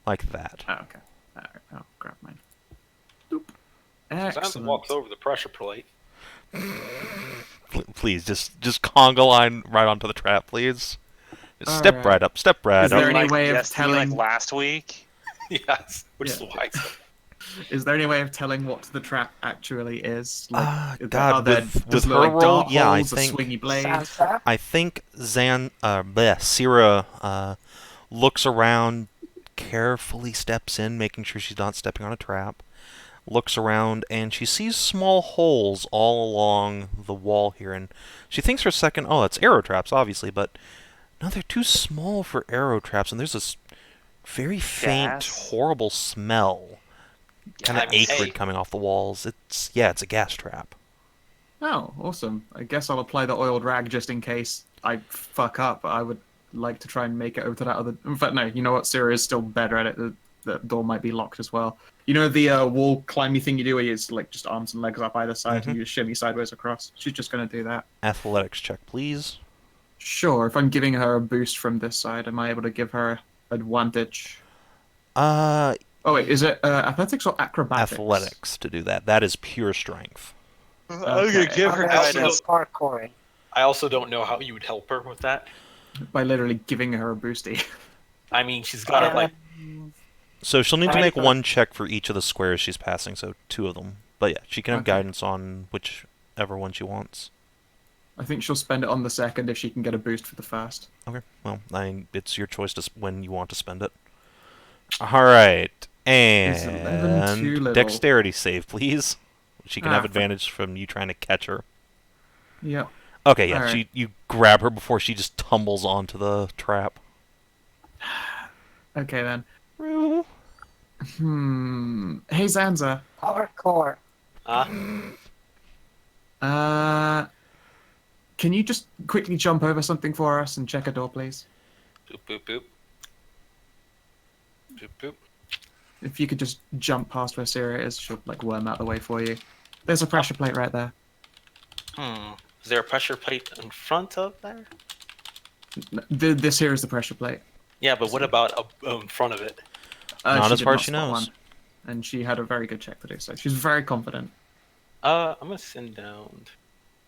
Like that. Oh, okay. Alright, I'll grab mine. Doop. Zanza Excellent. walks over the pressure plate. Please, just conga line right onto the trap, please. Just step Alright. right up, step right Is there up. any way of yes, you mean telling- like last week? Yes, which is Yeah. why. Is there any way of telling what the trap actually is? Like, are God, there with just her like roll, dart yeah, I holes, a think swingy blade? Sansa? I think Sierra looks around, carefully steps in, making sure she's not stepping on a trap. Looks around, and she sees small holes all along the wall here, and she thinks for a second, oh, that's arrow traps, obviously, but no, they're too small for arrow traps, and there's this very faint, Gas? horrible smell, kind of I mean, acrid hey. coming off the walls. It's a gas trap. Oh, awesome. I guess I'll apply the oiled rag just in case I fuck up. I would like to try and make it over to that other... In fact, no, you know what? Sierra is still better at it. The door might be locked as well. You know the wall climby thing you do where you just, like, just arms and legs up either side Mhm. and you just shimmy sideways across? She's just going to do that. Athletics check, please. Sure, if I'm giving her a boost from this side, am I able to give her advantage? Oh, wait, is it athletics or acrobatics? Athletics to do that. That is pure strength. I'm gonna give her I'm also guidance. parkouring. I also don't know how you would help her with that. By literally giving her a boosty. I mean, she's got to like. So she'll need to Right. make one check for each of the squares she's passing, so 2 of them. But yeah, she can have Okay. guidance on whichever one she wants. I think she'll spend it on the second if she can get a boost for the first. Okay, well, it's your choice when you want to spend it. Alright, Is 11 too and little? dexterity save, please. She can have fuck. advantage from you trying to catch her. Yep. Okay, yeah, Alright. you grab her before she just tumbles onto the trap. Okay then. Hey Zanza. Parkour. Can you just quickly jump over something for us and check a door, please? Boop, boop, boop. Boop, boop. If you could just jump past where Sierra is, she'll like worm out the way for you. There's a pressure plate right there. Is there a pressure plate in front of there? This here is the pressure plate. Yeah, but what about in front of it? Not She as did far as she spot knows. and she had a very good check to do so. She's very confident. I'm gonna send down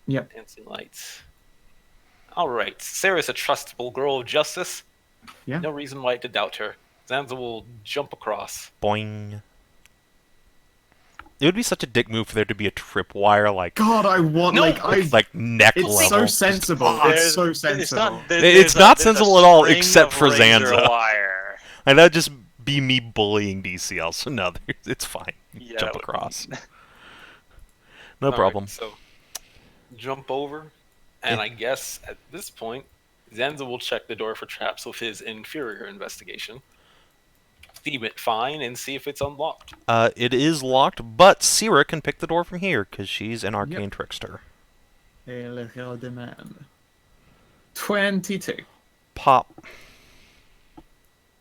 Yep. dancing lights. All right, Sarah's a trustable girl of justice. Yeah. No reason why to doubt her. Zanza will jump across. Boing. It would be such a dick move for there to be a tripwire, like God, I want No! like neck It's level. so Just- sensible. It's so sensible. It's not sensible at all, except for razor Zanza. wire. And that'd just be me bullying DCL, so no, it's fine. Yeah, Jump that would across. be- No All right, problem. so jump over, and Yeah. I guess at this point, Zanza will check the door for traps with his inferior investigation. Theme it fine and see if it's unlocked. It is locked, but Sierra can pick the door from here, because she's an arcane trickster. Le Hero de Man. 22. Pop.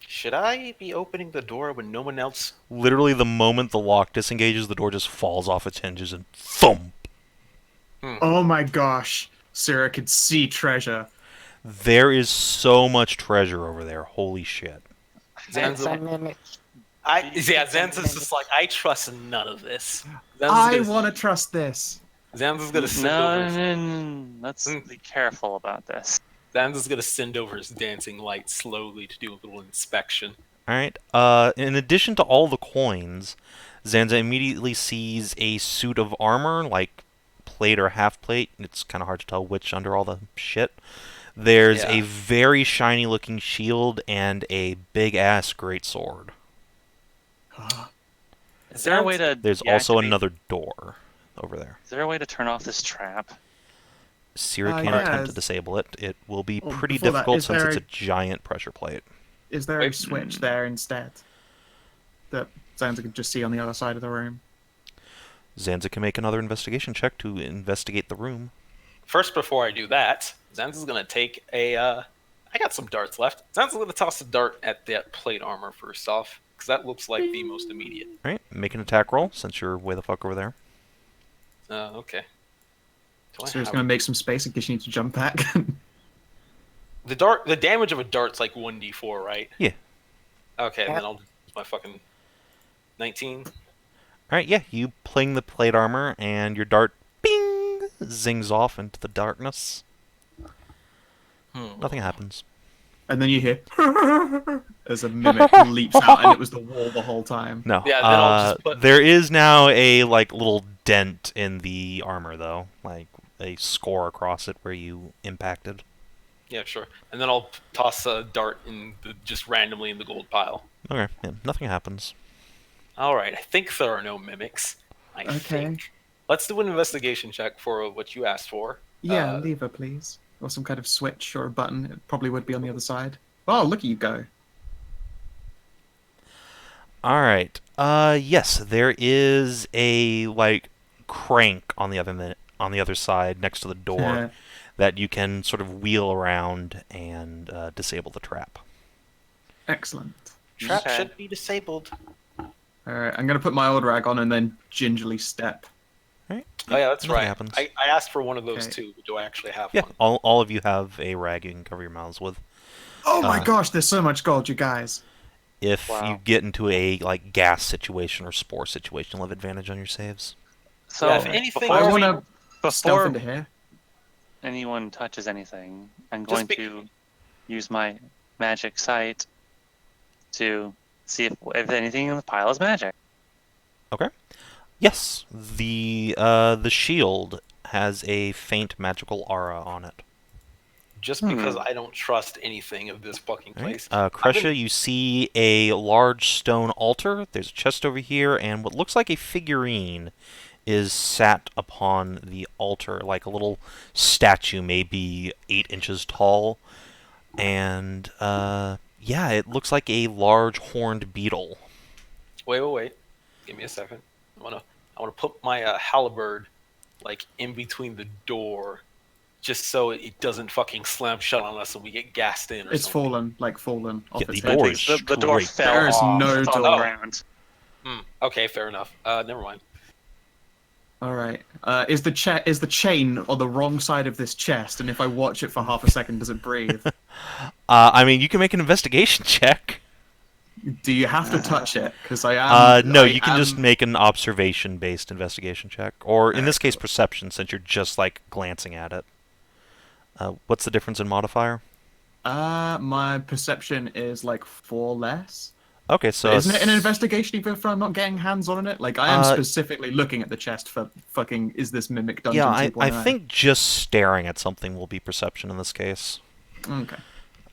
Should I be opening the door when no one else? Literally, the moment the lock disengages, the door just falls off its hinges and thump. Oh my gosh. Sarah could see treasure. There is so much treasure over there. Holy shit. Zanza, mimic. Zanza's just like, I trust none of this. I want to trust this. Zanza's gonna send No, over. no, no, let's be careful about this. Zanza's gonna send over his dancing light slowly to do a little inspection. Alright, in addition to all the coins, Zanza immediately sees a suit of armor, like plate or half plate. It's kind of hard to tell which under all the shit. There's a very shiny looking shield and a big ass greatsword. Is there a way to? There's also deactivate- another door over there. Is there a way to turn off this trap? Sierra can yeah. attempt to disable it. It will be Well, pretty before that, difficult is since there it's a- a giant pressure plate. Is there a switch there instead? That Zanza could just see on the other side of the room. Zanza can make another investigation check to investigate the room. First, before I do that, Zanza's gonna take a. I got some darts left. Zanza's gonna toss a dart at that plate armor first off, because that looks like the most immediate. Alright, make an attack roll since you're way the fuck over there. Okay. Do I So it's have- going to make some space in case you need to jump back. The damage of a dart's like 1d4, right? Yeah. Okay, and then I'll use my fucking 19. Alright, yeah, you pling the plate armor and your dart, bing, zings off into the darkness. Nothing happens. And then you hear as a mimic leaps out, and it was the wall the whole time. No. Yeah, then I'll just put- There is now a like little dent in the armor, though, like a score across it where you impacted. Yeah, sure. And then I'll toss a dart just randomly in the gold pile. Okay, yeah, nothing happens. All right, I think there are no mimics. I think. Let's do an investigation check for what you asked for. Yeah, lever, please. Or some kind of switch or a button. It probably would be on the other side. Oh, look at you go. All right. Yes, there is a like crank on the other side next to the door that you can sort of wheel around and disable the trap. Excellent. Trap Okay. should be disabled. Alright, I'm going to put my old rag on and then gingerly step. Right? Oh yeah, that's Nothing right. happens. I asked for one of those Okay. too, but do I actually have Yeah, one? all of you have a rag you can cover your mouths with. Oh my gosh, there's so much gold, you guys. If Wow. you get into a like gas situation or spore situation, you'll have advantage on your saves. So Yeah, if anything- before, I we- want to stealth before into here. anyone touches anything, I'm Just going be- to use my magic sight to see if anything in the pile is magic. Okay. Yes, the shield has a faint magical aura on it. Just because I don't trust anything of this fucking All right. place. Kreshia, you see a large stone altar. There's a chest over here, and what looks like a figurine is sat upon the altar, like a little statue, maybe 8 inches tall. And, yeah, it looks like a large horned beetle. Wait. Give me a second. I wanna put my halberd like in between the door, just so it doesn't fucking slam shut on us and we get gassed in. Or It's something. Yeah, fallen off the its door head. is The door straight fell There is off. no It's on the door. ground. Okay, fair enough. Never mind. Alright. Is the chain on the wrong side of this chest? And if I watch it for half a second, does it breathe? I mean, you can make an investigation check. Do you have to touch it? Because I am. No, I you can am- just make an observation-based investigation check, or in Alright, this case, cool. perception, since you're just like glancing at it. What's the difference in modifier? My perception is like 4 less. Okay, But so isn't it an investigation even if I'm not getting hands on it? Like I am specifically looking at the chest for fucking is this mimic dungeon Yeah, 2.0? I think just staring at something will be perception in this case. Okay.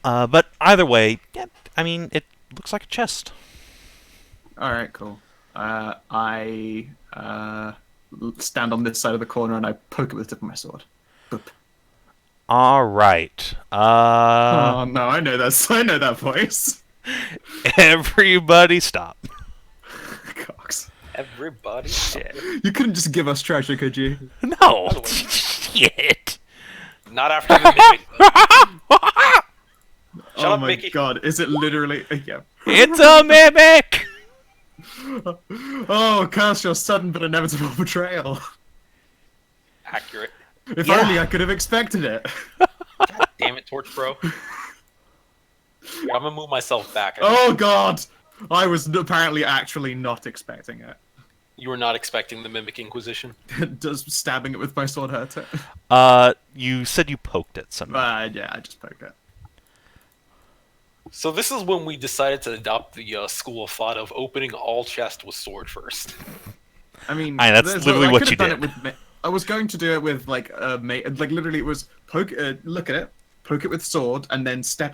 But either way, yeah, I mean, it looks like a chest. All right, cool. I stand on this side of the corner and I poke it with the tip of my sword. Boop. All right. Oh no, I know that. I know that voice. Everybody stop. Cox. Everybody. Shit. You couldn't just give us treasure, could you? No. Shit. Not after the mimic. Shut Oh up, my Mickey. god, is it literally? Yeah. It's a mimic. Oh, curse your sudden but inevitable betrayal. Accurate. If Yeah. only I could have expected it. Damn it, Torch Bro. I'm gonna move myself back. Oh god! I was apparently actually not expecting it. You were not expecting the Mimic Inquisition. Does stabbing it with my sword hurt it? You said you poked it, so no. Yeah, I just poked it. So this is when we decided to adopt the school of thought of opening all chests with sword first. I mean, Aye, that's there's- literally I what could you have done did. it with I was going to do it with like like literally it was poke, look at it, poke it with sword, and then step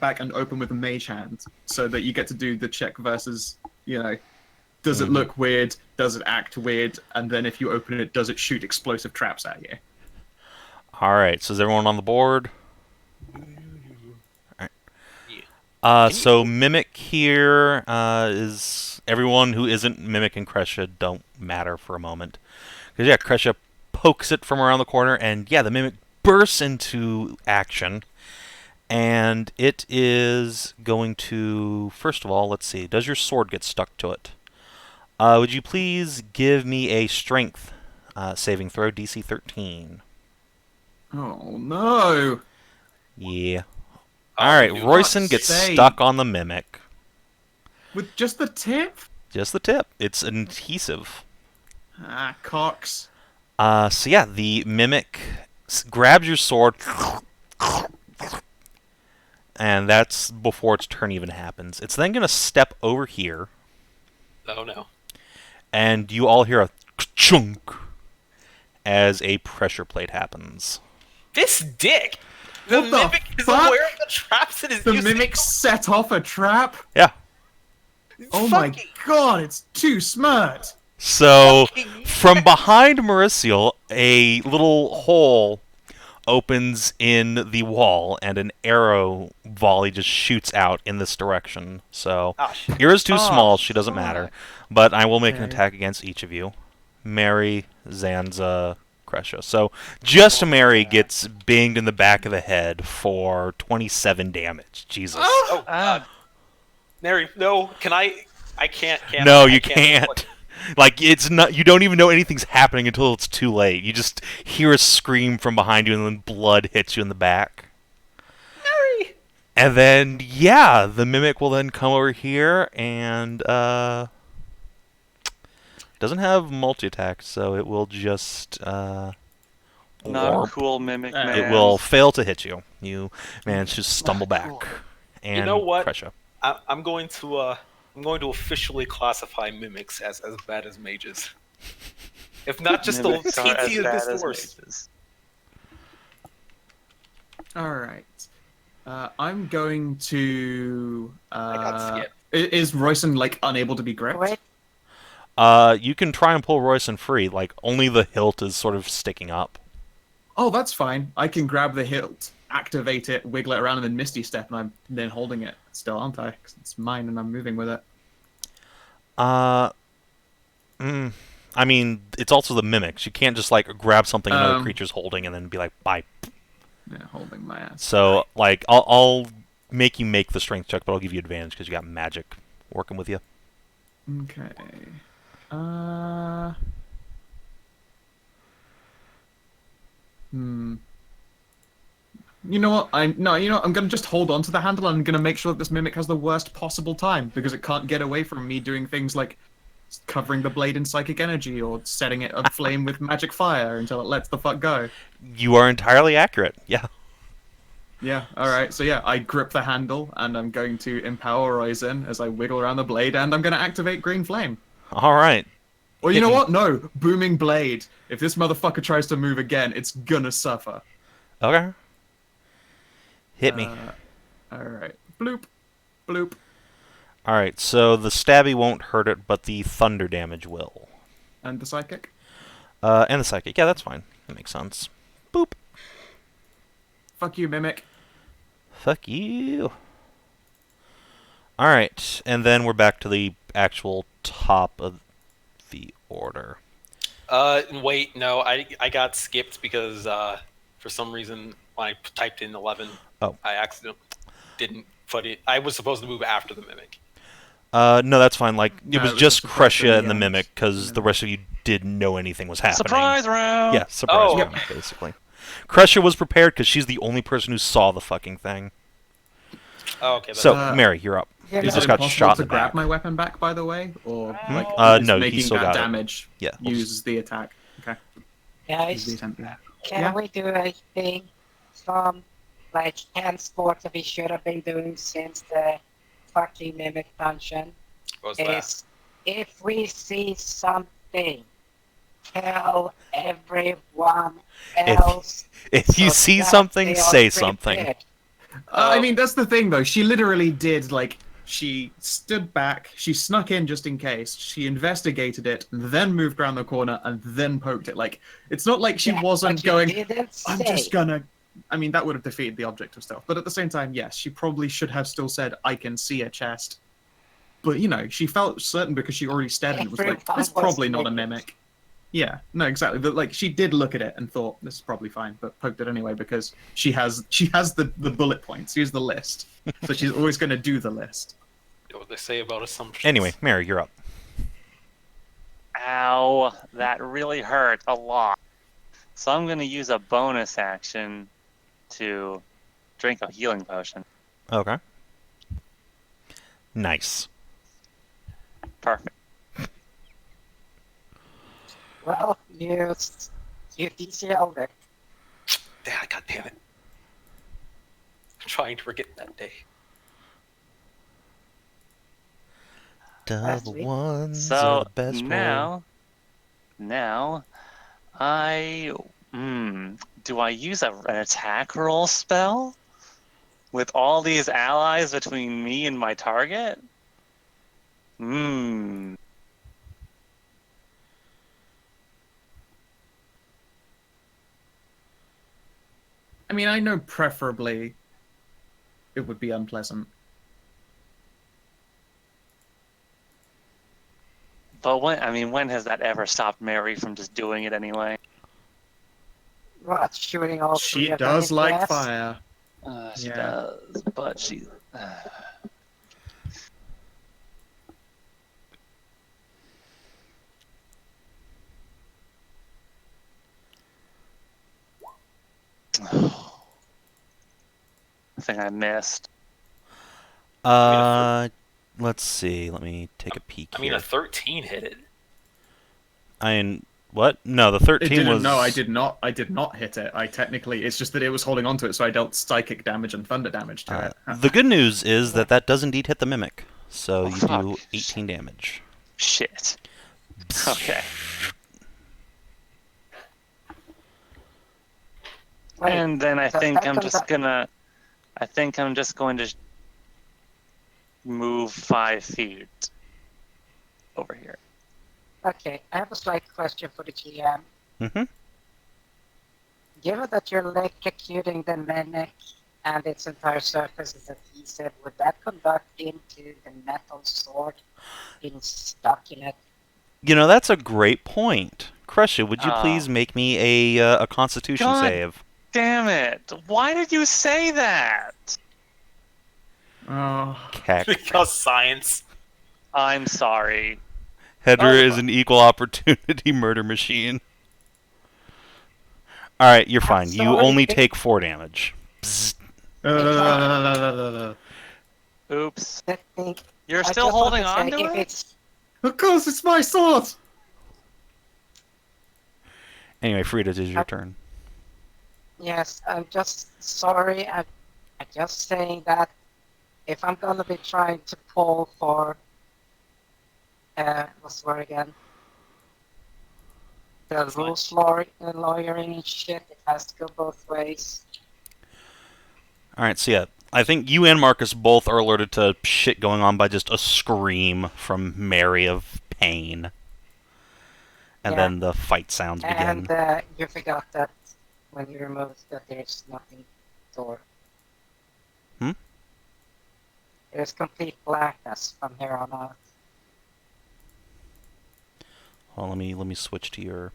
back and open with a mage hand, so that you get to do the check versus, you know, does it look weird, does it act weird, and then if you open it, does it shoot explosive traps at you? All right, so is everyone on the board? Yeah. So Mimic here is everyone who isn't Mimic and Kreshia don't matter for a moment. Because, yeah, Kreshia pokes it from around the corner, and, yeah, the Mimic bursts into action. And it is going to, first of all, let's see, does your sword get stuck to it? Would you please give me a strength saving throw, DC 13? Oh no! Yeah. Oh, Alright, dude, Royson fuck's gets sake. stuck on the Mimic. With just the tip? Just the tip. It's adhesive. Ah, Cox. So yeah, the Mimic grabs your sword, and that's before its turn even happens. It's then going to step over here, Oh no. and you all hear a chunk as a pressure plate happens. This dick! The What the Mimic is fuck? aware of the traps it is The using. mimic set off a trap? Yeah. Oh my Fucking- god, it's too smart! So, Fucking from behind Merisiel, a little hole opens in the wall, and an arrow volley just shoots out in this direction. So, Ah, shit. Ira's too Oh, small, she doesn't matter. fuck. But I will make an Okay. attack against each of you. Mary, Zanza, Kreshia. So, just Mary gets binged in the back of the head for 27 damage. Jesus. Oh god. Mary, no, can I can't No, I you can't. Like, it's not. You don't even know anything's happening until it's too late. You just hear a scream from behind you, and then blood hits you in the back. Mary! And then, yeah, the mimic will then come over here and doesn't have multi-attack, so it will just Not warp. cool mimic It man. It will fail to hit you. You manage to stumble back. cool. And know what? Kreshia. I'm going to officially classify mimics as bad as mages. If not just the Mimics are as teensy bad bit as worse. mages. Alright. I'm going to. got skipped. Is Royson, like, unable to be gripped? Wait, You can try and pull Royson free. Like, only the hilt is sort of sticking up. Oh, that's fine. I can grab the hilt, activate it, wiggle it around, and then Misty Step, and I'm then holding it still, aren't I? 'Cause it's mine and I'm moving with it. I mean, it's also the mimics. You can't just, like, grab something another Um, creature's holding and then be like, bye. Yeah, holding my ass. So, like, I'll make you make the strength check, but I'll give you advantage because you got magic working with you. Okay. You know what? I'm gonna just hold on to the handle and I'm gonna make sure that this mimic has the worst possible time because it can't get away from me doing things like covering the blade in psychic energy or setting it aflame with magic fire until it lets the fuck go. You are entirely accurate. Yeah. Yeah, alright, so yeah, I grip the handle and I'm going to empower Ryzen as I wiggle around the blade and I'm gonna activate Green Flame. All right. Or you know what? No, Booming Blade. If this motherfucker tries to move again, it's gonna suffer. Okay. Hit me. Alright. Bloop. Bloop. All right. So the stabby won't hurt it, but the thunder damage will. And the psychic? And the psychic. Yeah, that's fine. That makes sense. Boop. Fuck you, Mimic. Fuck you. All right, and then we're back to the actual top of the order. Wait, no, I got skipped because for some reason when I typed in 11, I accidentally didn't put it. I was supposed to move after the mimic. No, that's fine. Like it No, was it was just a surprise Kreshia at and the the end. mimic because the rest of you didn't know anything was happening. Surprise round. Yeah, surprise Oh. round, basically. Kreshia was prepared because she's the only person who saw the fucking thing. Oh, okay. That's So, Mary, you're up. Yeah, You Is just it got impossible shot to in the grab back. my weapon back, by the way? Or like no, he making still that got it. damage Yeah, we'll uses the attack? Okay. Use the Guys, attempt, yeah. can Yeah. we do a thing? Some, like, henceforth that we should have been doing since the fucking mimic dungeon What was that? is if we see something, tell everyone else. If you so see that something, they are say something. prepared. I mean, that's the thing, though. She literally did, like, she stood back, she snuck in just in case, she investigated it, then moved around the corner, and then poked it. Like, it's not like she Yeah, wasn't but you going, didn't I'm say. just gonna... I mean, that would have defeated the object of stealth. But at the same time, yes, she probably should have still said, I can see a chest. But, you know, she felt certain because she already stared and it was like, Everyone this is was probably not a mimic. mimic. Yeah, no, exactly. But like, she did look at it and thought this is probably fine, but poked it anyway because she has the bullet points. Here's the list, so she's always going to do the list. What they say about assumptions. Anyway, Mary, you're up. Ow, that really hurt a lot. So I'm going to use a bonus action to drink a healing potion. Okay. Nice. Perfect. Well, you DCL'd it. Yeah, God damn it. I'm trying to forget that day. Double week. ones are So the best now, do I use an attack roll spell with all these allies between me and my target? I mean, I know preferably it would be unpleasant. But when has that ever stopped Mary from just doing it anyway? What, shooting all three She of them does in the like ass? fire. She Yeah. does, but she. I think I missed. Let's see. Let me take a peek I mean, here. a 13 hit it. What? No, the It 13 didn't. was. No, I did not. I did not hit it. I technically. It's just that it was holding onto it, so I dealt psychic damage and thunder damage to it. The good news is that does indeed hit the mimic. So Oh, you fuck. do 18 damage. Shit. Okay. Wait, And then I so think that I'm comes just up- gonna. I think I'm just going to move 5 feet over here. Okay, I have a slight question for the GM. Mm-hmm. Given that you're electrocuting the mimic and its entire surface is adhesive, would that conduct into the metal sword being stuck in it? You know, that's a great point. Kreshia, would you Oh. please make me a Constitution God. save? Damn it! Why did you say that? Oh, Cack. Because science. I'm sorry. Hedrah Oh. is an equal opportunity murder machine. Alright, you're fine. You sorry. only take 4 damage. Bzzz. Oops. That thing. You're I still just want holding to on say, to if it? it's Of course, it's my sword! Anyway, Frida, it is your turn. yes, I'm just sorry. I'm just saying that if I'm gonna be trying to pull for what's the word again? The rules lawyering and shit, it has to go both ways. Alright, so yeah, I think you and Marcus both are alerted to shit going on by just a scream from Mary of pain. And Yeah. then the fight sounds begin. And you forgot that when you removed that there's nothing door. Hmm? There's complete blackness from here on out. Well, let me switch to your...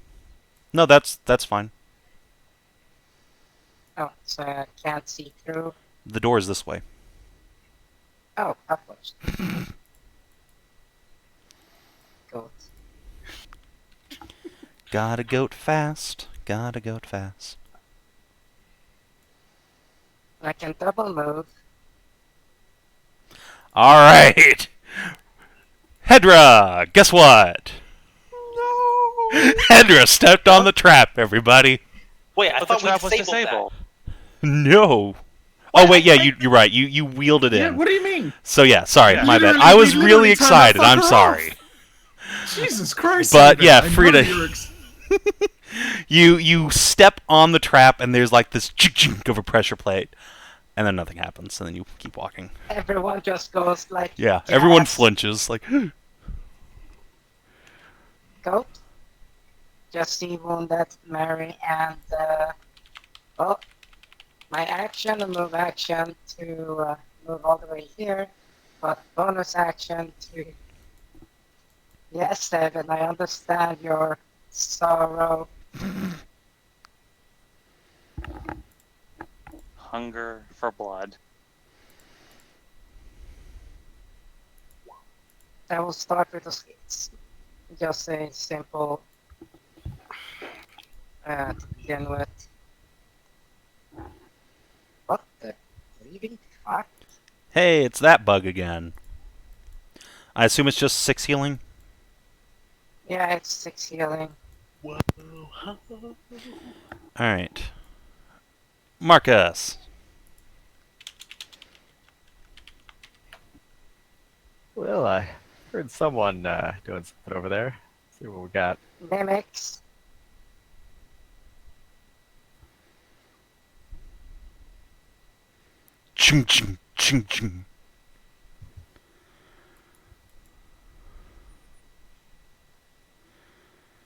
No, that's fine. Oh, so I can't see through. The door's this way. Oh, upwards. Goat. Gotta goat fast. Gotta goat fast. I can double move. Alright! Hedrah! Guess what? No. Hedrah stepped on the trap, everybody. Wait, I But the thought we trap was disabled that. disabled. No. Oh wait, yeah, you're right. You wheeled it Yeah, in. what do you mean? So yeah, sorry, Yeah. my bad. Literally- I was we really literally turned that excited. I'm fucker sorry. off. Jesus Christ. But, Savin, yeah, I know Frida- you're You step on the trap and there's like this chink of a pressure plate, and then nothing happens, and then you keep walking. Everyone just goes like, Yeah, everyone yes. flinches like. Goat. Just see wounded Mary and well, my action and move action to move all the way here, but bonus action to yes, Savin, I understand your sorrow. Hunger for blood. I will start with just a simple to begin with. What the bleeding fuck? Hey, it's that bug again. I assume it's just 6 healing? Yeah, it's 6 healing. Alright. Marcus. Well, I heard someone doing something over there. See what we got. Mimics. Chung chung chung chung.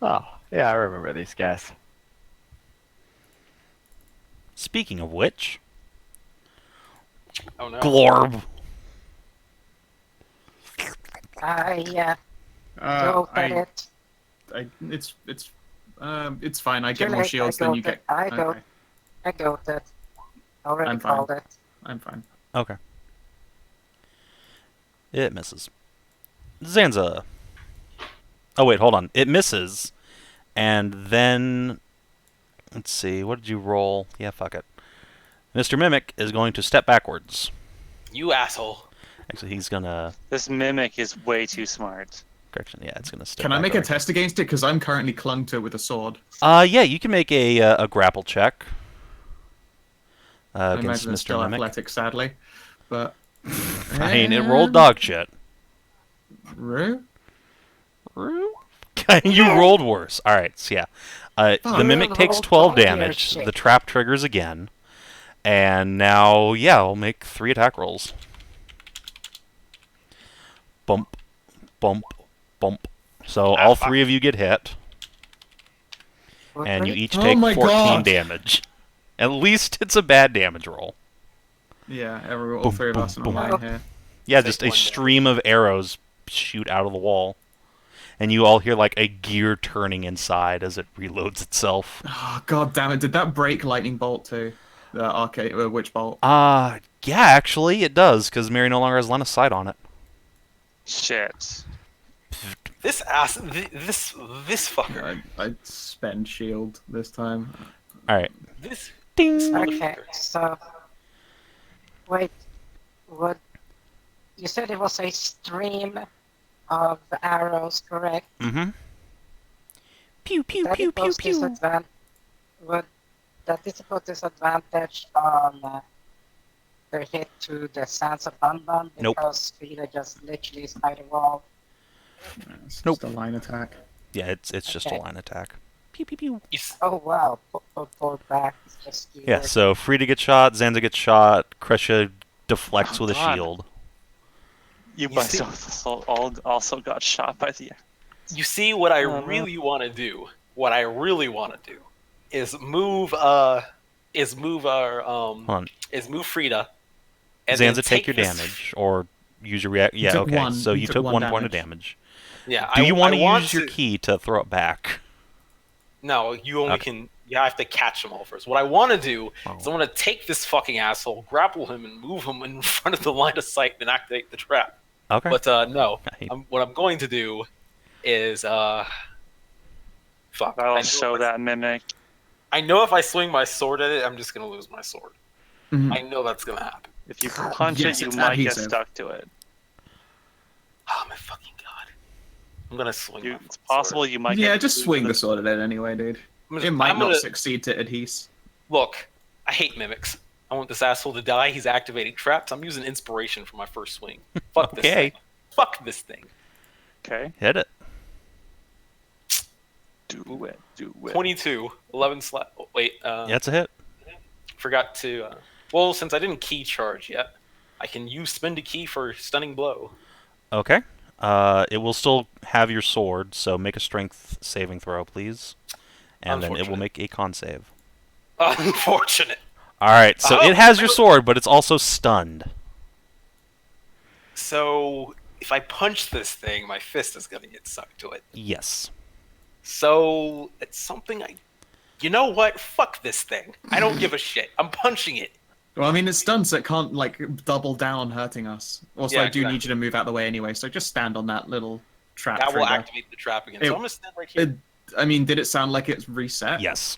Oh, yeah, I remember these guys. Speaking of which, Oh no. Glorb. I go at it. It's fine. I get Too more late, shields I than you got get. it. I Okay, got it. Already I'm fine. called it. I'm fine. Okay. It misses. Zanza. Oh wait, hold on. It misses, and then let's see. What did you roll? Yeah, fuck it. Mr. Mimic is going to step backwards. You asshole. Actually, he's gonna. This mimic is way too smart. Correction. Yeah, it's gonna step. Can I make a backward. test against it? Because I'm currently clung to it with a sword. Yeah, you can make a grapple check I against imagine it's Mr. still Mimic. athletic, sadly. But I mean, it rolled dog shit. Rue? You rolled worse. All right, so yeah. The Fuck. Mimic takes Rolled 12 dog damage. shit. The trap triggers again. And now, yeah, I'll make 3 attack rolls. Bump, bump, bump. So all 3 of you get hit. And you each Oh take my 14 God. damage. At least it's a bad damage roll. Yeah, all Boom, 3 of boom, us in a boom. line here. Yeah, Take just a 1 damage. stream of arrows shoot out of the wall. And you all hear like a gear turning inside as it reloads itself. Oh, God damn it. Did that break lightning bolt too? The arcade witch bolt? Yeah, actually it does, because Mary no longer has line of sight on it. Shit. This fucker. I spend shield this time. Alright. This Ding! Okay, so Wait, what? You said it was a stream of arrows, correct? Mm-hmm. Pew, pew, That pew, it pew, puts pew. would that this put disadvantage on their hit to the Sands of Bunbun Nope. because Frida just literally is by the wall. It's Nope. just a line attack. Yeah, it's just a Okay. line attack. Pew, pew, pew. Oh wow, pull back. It's just Yeah, so Frida gets shot, Zanza gets shot, Kreshia deflects Oh, with a God. shield. You You guys see- also got shot by the. You see, what I Oh, no. really want to do, is move our on. is move Frida, and then Zanza, take your this- damage, or use your react. Yeah, took okay. one. So You you took took one 1 point of damage. Yeah, Do you want to want use your key to throw it back? No, you only Okay. can. You have to catch them all first. What I want to do Oh. is I want to take this fucking asshole, grapple him, and move him in front of the line of sight, and activate the trap. Okay. But no, I- what I'm going to do is fuck. That'll show that mimic. I know if I swing my sword at it, I'm just gonna lose my sword. Mhm. I know that's gonna happen. If you punch Yes, it, you it's might get adhesive. stuck to it. Oh my fucking god! I'm gonna swing. my It's fucking possible sword. you might. Yeah, get just lose swing it. the sword at it anyway, dude. I'm It might not gonna- succeed to adhese. Look, I hate mimics. I want this asshole to die. He's activating traps. I'm using inspiration for my first swing. Fuck this Okay. thing. Fuck this thing. Okay, Hit it. do it. 22, 11 slap. Oh, wait, Yeah, it's a hit. forgot to. Well, since I didn't key charge yet, I can use spend a key for stunning blow. Okay. It will still have your sword, so make a strength saving throw, please. And then it will Unfortunate. make a con save. Unfortunate. Alright, so Oh, it has your sword, but it's also stunned. So if I punch this thing, my fist is gonna get sucked to it. Yes. So it's something I. You know what? Fuck this thing. I don't give a shit. I'm punching it. Well, I mean, it's done, so it can't, like, double down on hurting us. Also, Yeah, I do exactly. need you to move out the way anyway, so just stand on that little trap That will trigger. activate the trap again. It- So I'm gonna stand right here. I mean, did it sound like it's reset? Yes.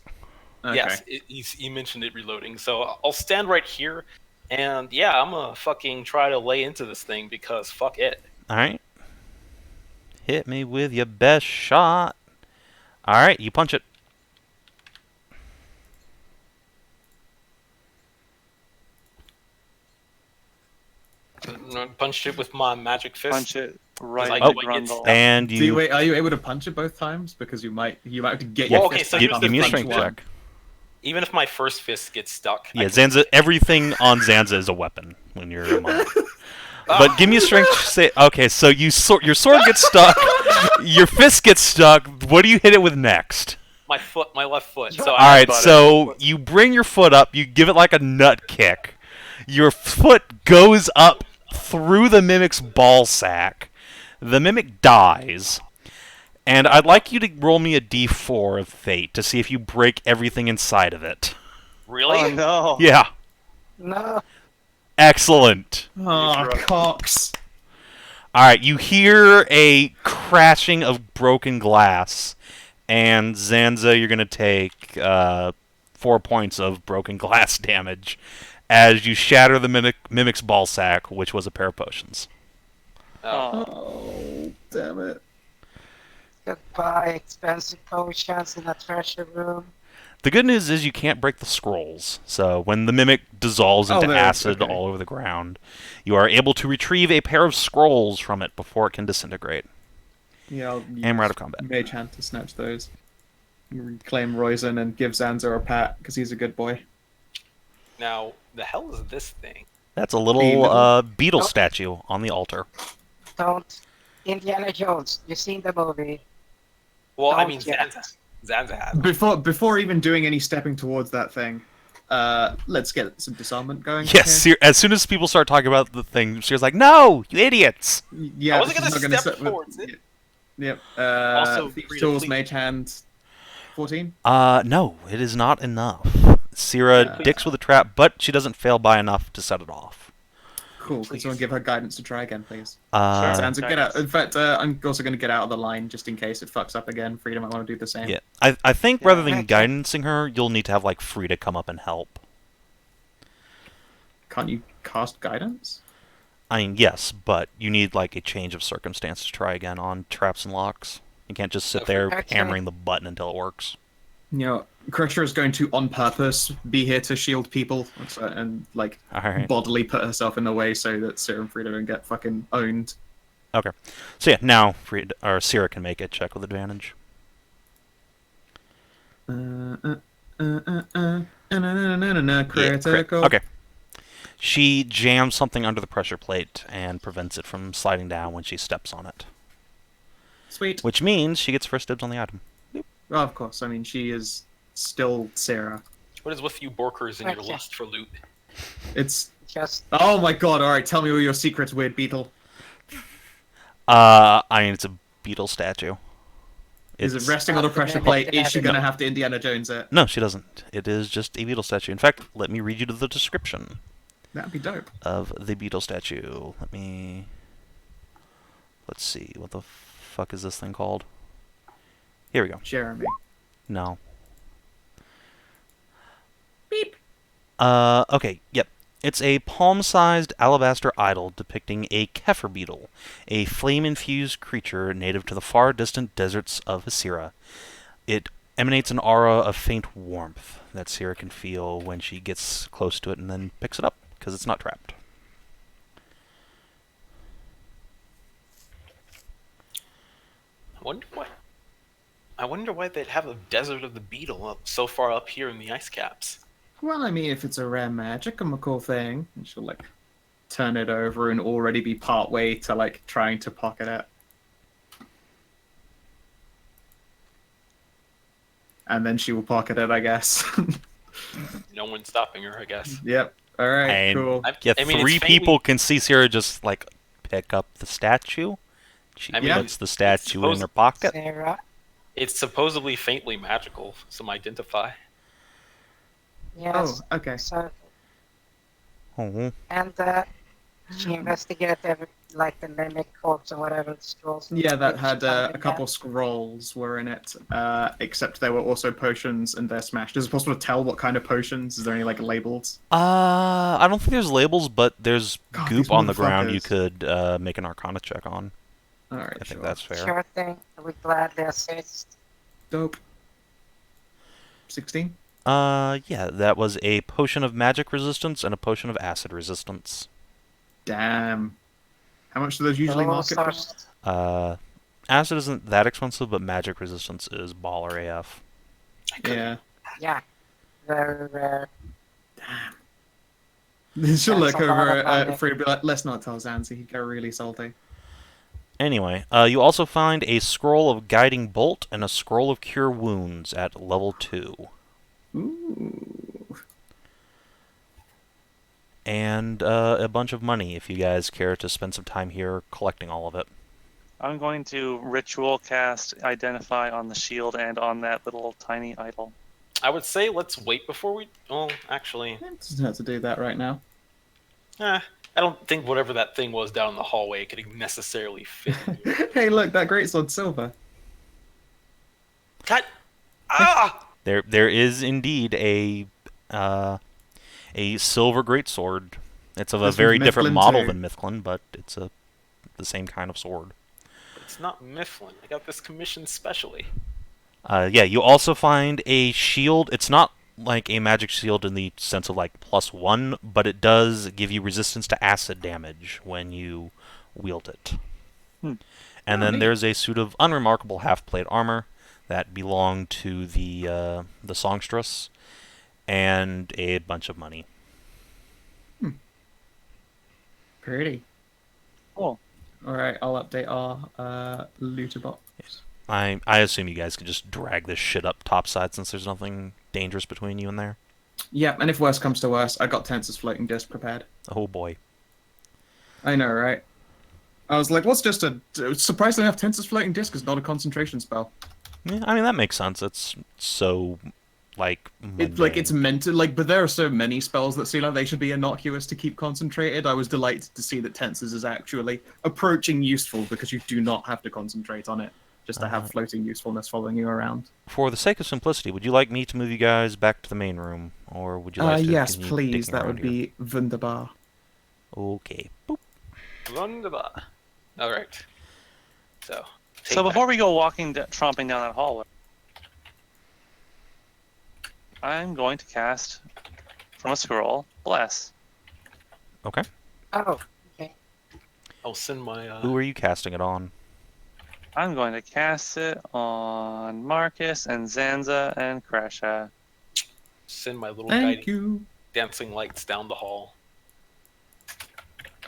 Okay. Yes, he mentioned it reloading. So I'll stand right here, and yeah, I'm gonna fucking try to lay into this thing because fuck it. Alright. Hit me with your best shot. Alright, you punch it. Punched it with my magic fist. Punch it right Like, in the oh, grundle. And you Wait, are you able to punch it both times? Because you might have to get Well, your okay, fist so back here's up the give me a and punch strength one. check. Even if my first fist gets stuck. I Yeah, can- Zanza. Everything on Zanza is a weapon when you're a monk. But give me a strength. Say okay. So your sword gets stuck. Your fist gets stuck. What do you hit it with next? my left foot. So All right. butted. So you bring your foot up. You give it like a nut kick. Your foot goes up through the mimic's ball sack. The mimic dies. And I'd like you to roll me a d4 of fate to see if you break everything inside of it. really? Oh no! Yeah. No, Excellent. Oh, Cox. Alright, you hear a crashing of broken glass, and Zanza, you're going to take 4 points of broken glass damage as you shatter the mimic's ball sack, which was a pair of potions. Oh. Oh, damn it. goodbye, expensive potions in a treasure room. The good news is you can't break the scrolls, so when the mimic dissolves into there, acid okay. all over the ground, you are able to retrieve a pair of scrolls from it before it can disintegrate. Yeah, I'll And we're out use of combat. Mage Hand to snatch those. Reclaim Roizen and give Zanza a pat, because he's a good boy. Now, the hell is this thing? That's a little beetle statue on the altar. Don't. Indiana Jones, you've seen the movie. Well, I Don't mean, yet. Zanza has it. Before even doing any stepping towards that thing, let's get some disarmament going. Yes, here. as soon as people start talking about the thing, she's like, "No, you idiots!" Yeah, I wasn't this is gonna not step set with- towards it. Yep. Also, Thieves' Frida, Tools, please. Mage Hand, 14. No, it is not enough. Syrah Yeah. dicks with a trap, but she doesn't fail by enough to set it off. Cool. Can Please. someone give her guidance to try again, please? Zanza, Zanza, get out. In fact, I'm also going to get out of the line just in case it fucks up again. Frida might want to do the same. yeah, I think rather than Okay. guidancing her, you'll need to have like Frida come up and help. Can't cast guidance? I mean, yes, but you need like a change of circumstance to try again on traps and locks. You can't just sit there Actually- hammering the button until it works. You know, Kreshia is going to, on purpose, be here to shield people and like Alright. bodily put herself in the way so that Sarah and Frida don't get fucking owned. Okay. So yeah, now Frida, or Sierra can make a check with advantage. Critical. Okay. She jams something under the pressure plate and prevents it from sliding down when she steps on it. Sweet. Which means she gets first dibs on the item. Well, of course. I mean, she is still Sarah. What is with you Borkers and your Okay. lust for loot? It's... Just Oh my god, alright, tell me all your secrets, weird beetle. I mean, it's a beetle statue. Is it It's- resting on a pressure No. plate? Is she gonna have to Indiana Jones it? No, she doesn't. It is just a beetle statue. In fact, let me read you the description That'd be dope. of the beetle statue. Let's see. What the fuck is this thing called? Here we go. Jeremy. No. Beep. Okay, yep. It's a palm-sized alabaster idol depicting a Kefir beetle, a flame-infused creature native to the far-distant deserts of Hasira. It emanates an aura of faint warmth that Sierra can feel when she gets close to it and then picks it up, because it's not trapped. I wonder why they'd have a desert of the beetle up so far up here in the ice caps. Well, I mean, if it's a rare magical thing, and she'll, like, turn it over and already be part way to, like, trying to pocket it. And then she will pocket it, I guess. No one's stopping her, I guess. Yep. Alright, And- cool. Yeah, I mean, it's three faintly- people can see Sierra just, like, pick up the statue. She I mean, puts the statue in suppose- her pocket. Sarah. It's supposedly faintly magical, some identify. Yes. Oh, okay. So, Oh. and she investigated like the mimic corpse or whatever the scrolls. Yeah, that had a Something couple scrolls were in it, except there were also potions and they're smashed. Is it possible to tell what kind of potions? Is there any, like, labels? I don't think there's labels, but there's God, goop these on the ground you motherfuckers. could make an Arcana check on. Alright, I think sure. that's fair. Sure thing. We gladly assist. Dope. 16? Yeah, that was a potion of magic resistance and a potion of acid resistance. Damn. How much do those usually Those market are- for? Acid isn't that expensive, but magic resistance is baller AF. Yeah. Yeah. Very rare. She'll That's look a lot over of at money. Frida and be like, let's not tell Zanza, he'd get really salty. Anyway, you also find a scroll of guiding bolt and a scroll of cure wounds at level 2. Ooh. And a bunch of money if you guys care to spend some time here collecting all of it. I'm going to ritual cast Identify on the shield and on that little tiny idol. I would say let's wait before we... Well, actually... Doesn't have to do that right now. I don't think whatever that thing was down in the hallway could necessarily fit. Hey, look, that greatsword's silver. God! Ah! There is indeed a silver greatsword. It's of a That's very with different Mifflin model too. than Mithlin, but it's the same kind of sword. It's not Mifflin. I got this commissioned specially. Yeah, you also find a shield. It's not like a magic shield in the sense of like +1, but it does give you resistance to acid damage when you wield it. And then neat. there's a suit of unremarkable half-plate armor that belonged to the songstress, and a bunch of money. Pretty. Cool. Alright, I'll update our looter box. I assume you guys could just drag this shit up topside since there's nothing dangerous between you and there. Yeah, and if worse comes to worse, I got Tensor's floating disc prepared. Oh boy. I know, right? I was like, what's just a... Surprisingly enough, Tensor's floating disc is not a concentration spell. Yeah, I mean, that makes sense. It's so, like, It's meant to, like, but there are so many spells that seem like they should be innocuous to keep concentrated. I was delighted to see that Tensor's is actually approaching useful because you do not have to concentrate on it. Just to have floating usefulness following you around. For the sake of simplicity, would you like me to move you guys back to the main room, or would you like to Yes, continue please. dicking That around would here? be wunderbar. Okay. Boop. Wunderbar. All right. So. So before we go tromping down that hallway, I'm going to cast from a scroll Bless. Okay. Oh, okay. I'll send my. Who are you casting it on? I'm going to cast it on Marcus and Zanza and Kreshia. Send my little Thank guiding you. dancing lights down the hall.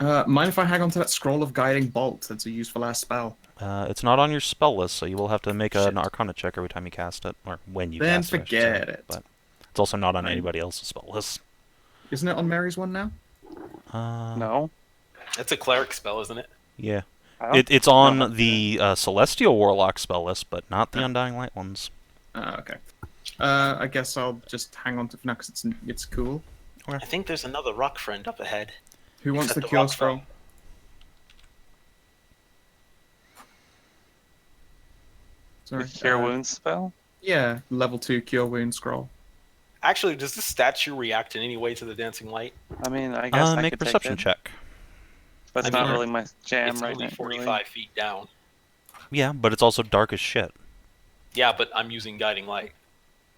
Mind if I hang on to that scroll of guiding bolt? That's a useful ass spell. It's not on your spell list, so you will have to make an Shit. Arcana check every time you cast it, or when you Then cast it. I should forget say. it. But it's also not on Fine. anybody else's spell list. Isn't it on Mary's one now? No. It's a cleric spell, isn't it? Yeah. I don't It's know. on the Celestial Warlock spell list, but not the Yeah. Undying Light ones. Okay. I guess I'll just hang on to it now because it's cool. I think there's another rock friend up ahead. Who wants Except the the cure rock scroll? spell. Sorry. The Cure Wounds spell? Yeah, level 2 cure wound scroll. Actually, does this statue react in any way to the dancing light? I mean, I guess I Make a could perception take it, check. but it's I mean, not really my jam It's right only now. 45 feet down. Yeah, but it's also dark as shit. Yeah, but I'm using guiding light.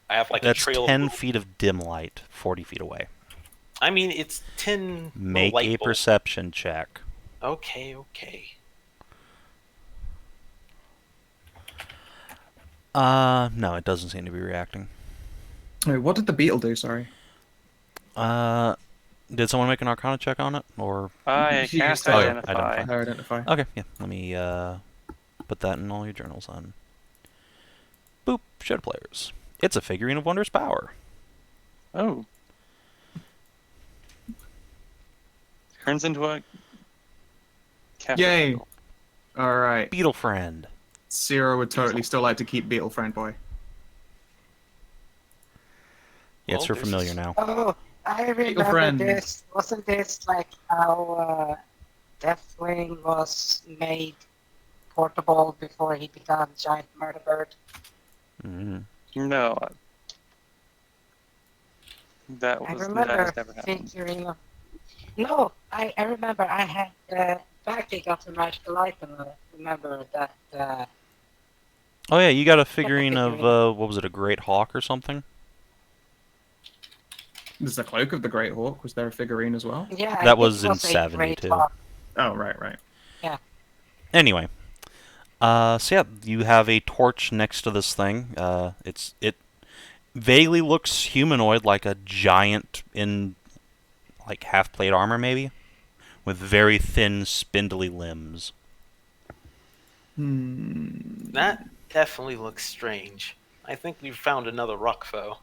I have like That's a trail 10 of... feet of dim light, 40 feet away. I mean, it's 10 Make light a bulbs. perception check. Okay. No, it doesn't seem to be reacting. Wait, what did the beetle do? Sorry. Did someone make an Arcana check on it, or? I She cast used to- Identify. Identify. Okay, yeah. Let me put that in all your journals on. Boop. Show to players. It's a figurine of wondrous power. Oh. Turns into a cat. Yay! Alright. Beetle friend. Zero would totally still like to keep Beetle Friend Boy. Yeah, it's Well, your this familiar is- now. Oh, I remember friend. this. Wasn't this like how Deathwing was made portable before he became giant murder bird? Mm-hmm. No. That I was that remember has never happened. figuring. No, I remember I had backing of the magical item. I remember that. Oh yeah, you got a figurine figurine. of what was it, a great hawk or something? There's the Cloak of the Great Hawk. Was there a figurine as well? Yeah, That I think was it in a Sav&D great too. hawk. Oh, right. Anyway, so yeah, you have a torch next to this thing. It vaguely looks humanoid, like a giant in like half plate armor, maybe, with very thin, spindly limbs. That definitely looks strange. I think we've found another rock foe.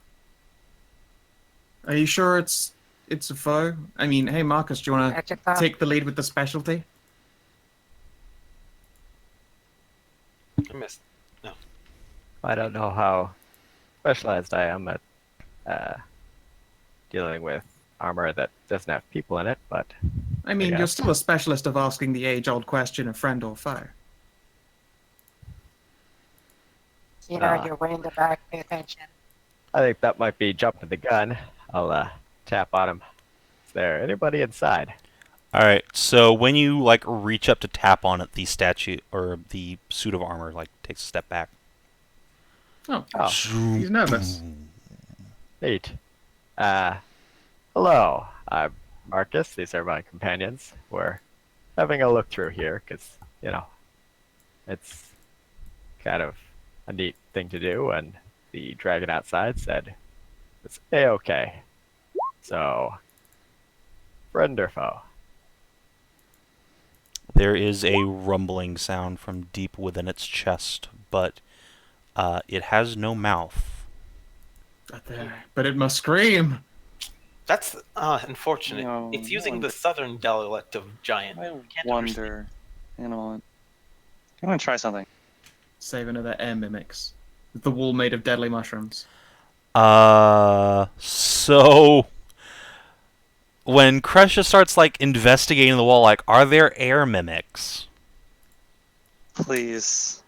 Are you sure it's a foe? I mean, hey Marcus, do you want to Adjatha. take the lead with the specialty? I missed. I don't know how specialized I am at dealing with armor that doesn't have people in it, but I mean, Yeah. you're still a specialist of asking the age-old question of friend or foe. You know, Ah. you're way in the back. Pay attention. I think that might be jumping the gun. I'll tap on him. Is there anybody inside? All right, so when you like reach up to tap on it, the statue or the suit of armor like takes a step back. Oh, Oh, he's nervous. neat. Hello. I'm Marcus. These are my companions. We're having a look through here because, it's kind of a neat thing to do, and the dragon outside said it's A-okay. So, friend or foe? There is a rumbling sound from deep within its chest, but it has no mouth. But it must scream. That's unfortunate. No, it's no using one- the southern dialect of giant. I Can't wonder. Hang on. I'm gonna try something. Save another air mimics. The wall made of deadly mushrooms. So when Kreshia starts like investigating the wall, like, are there air mimics? Please.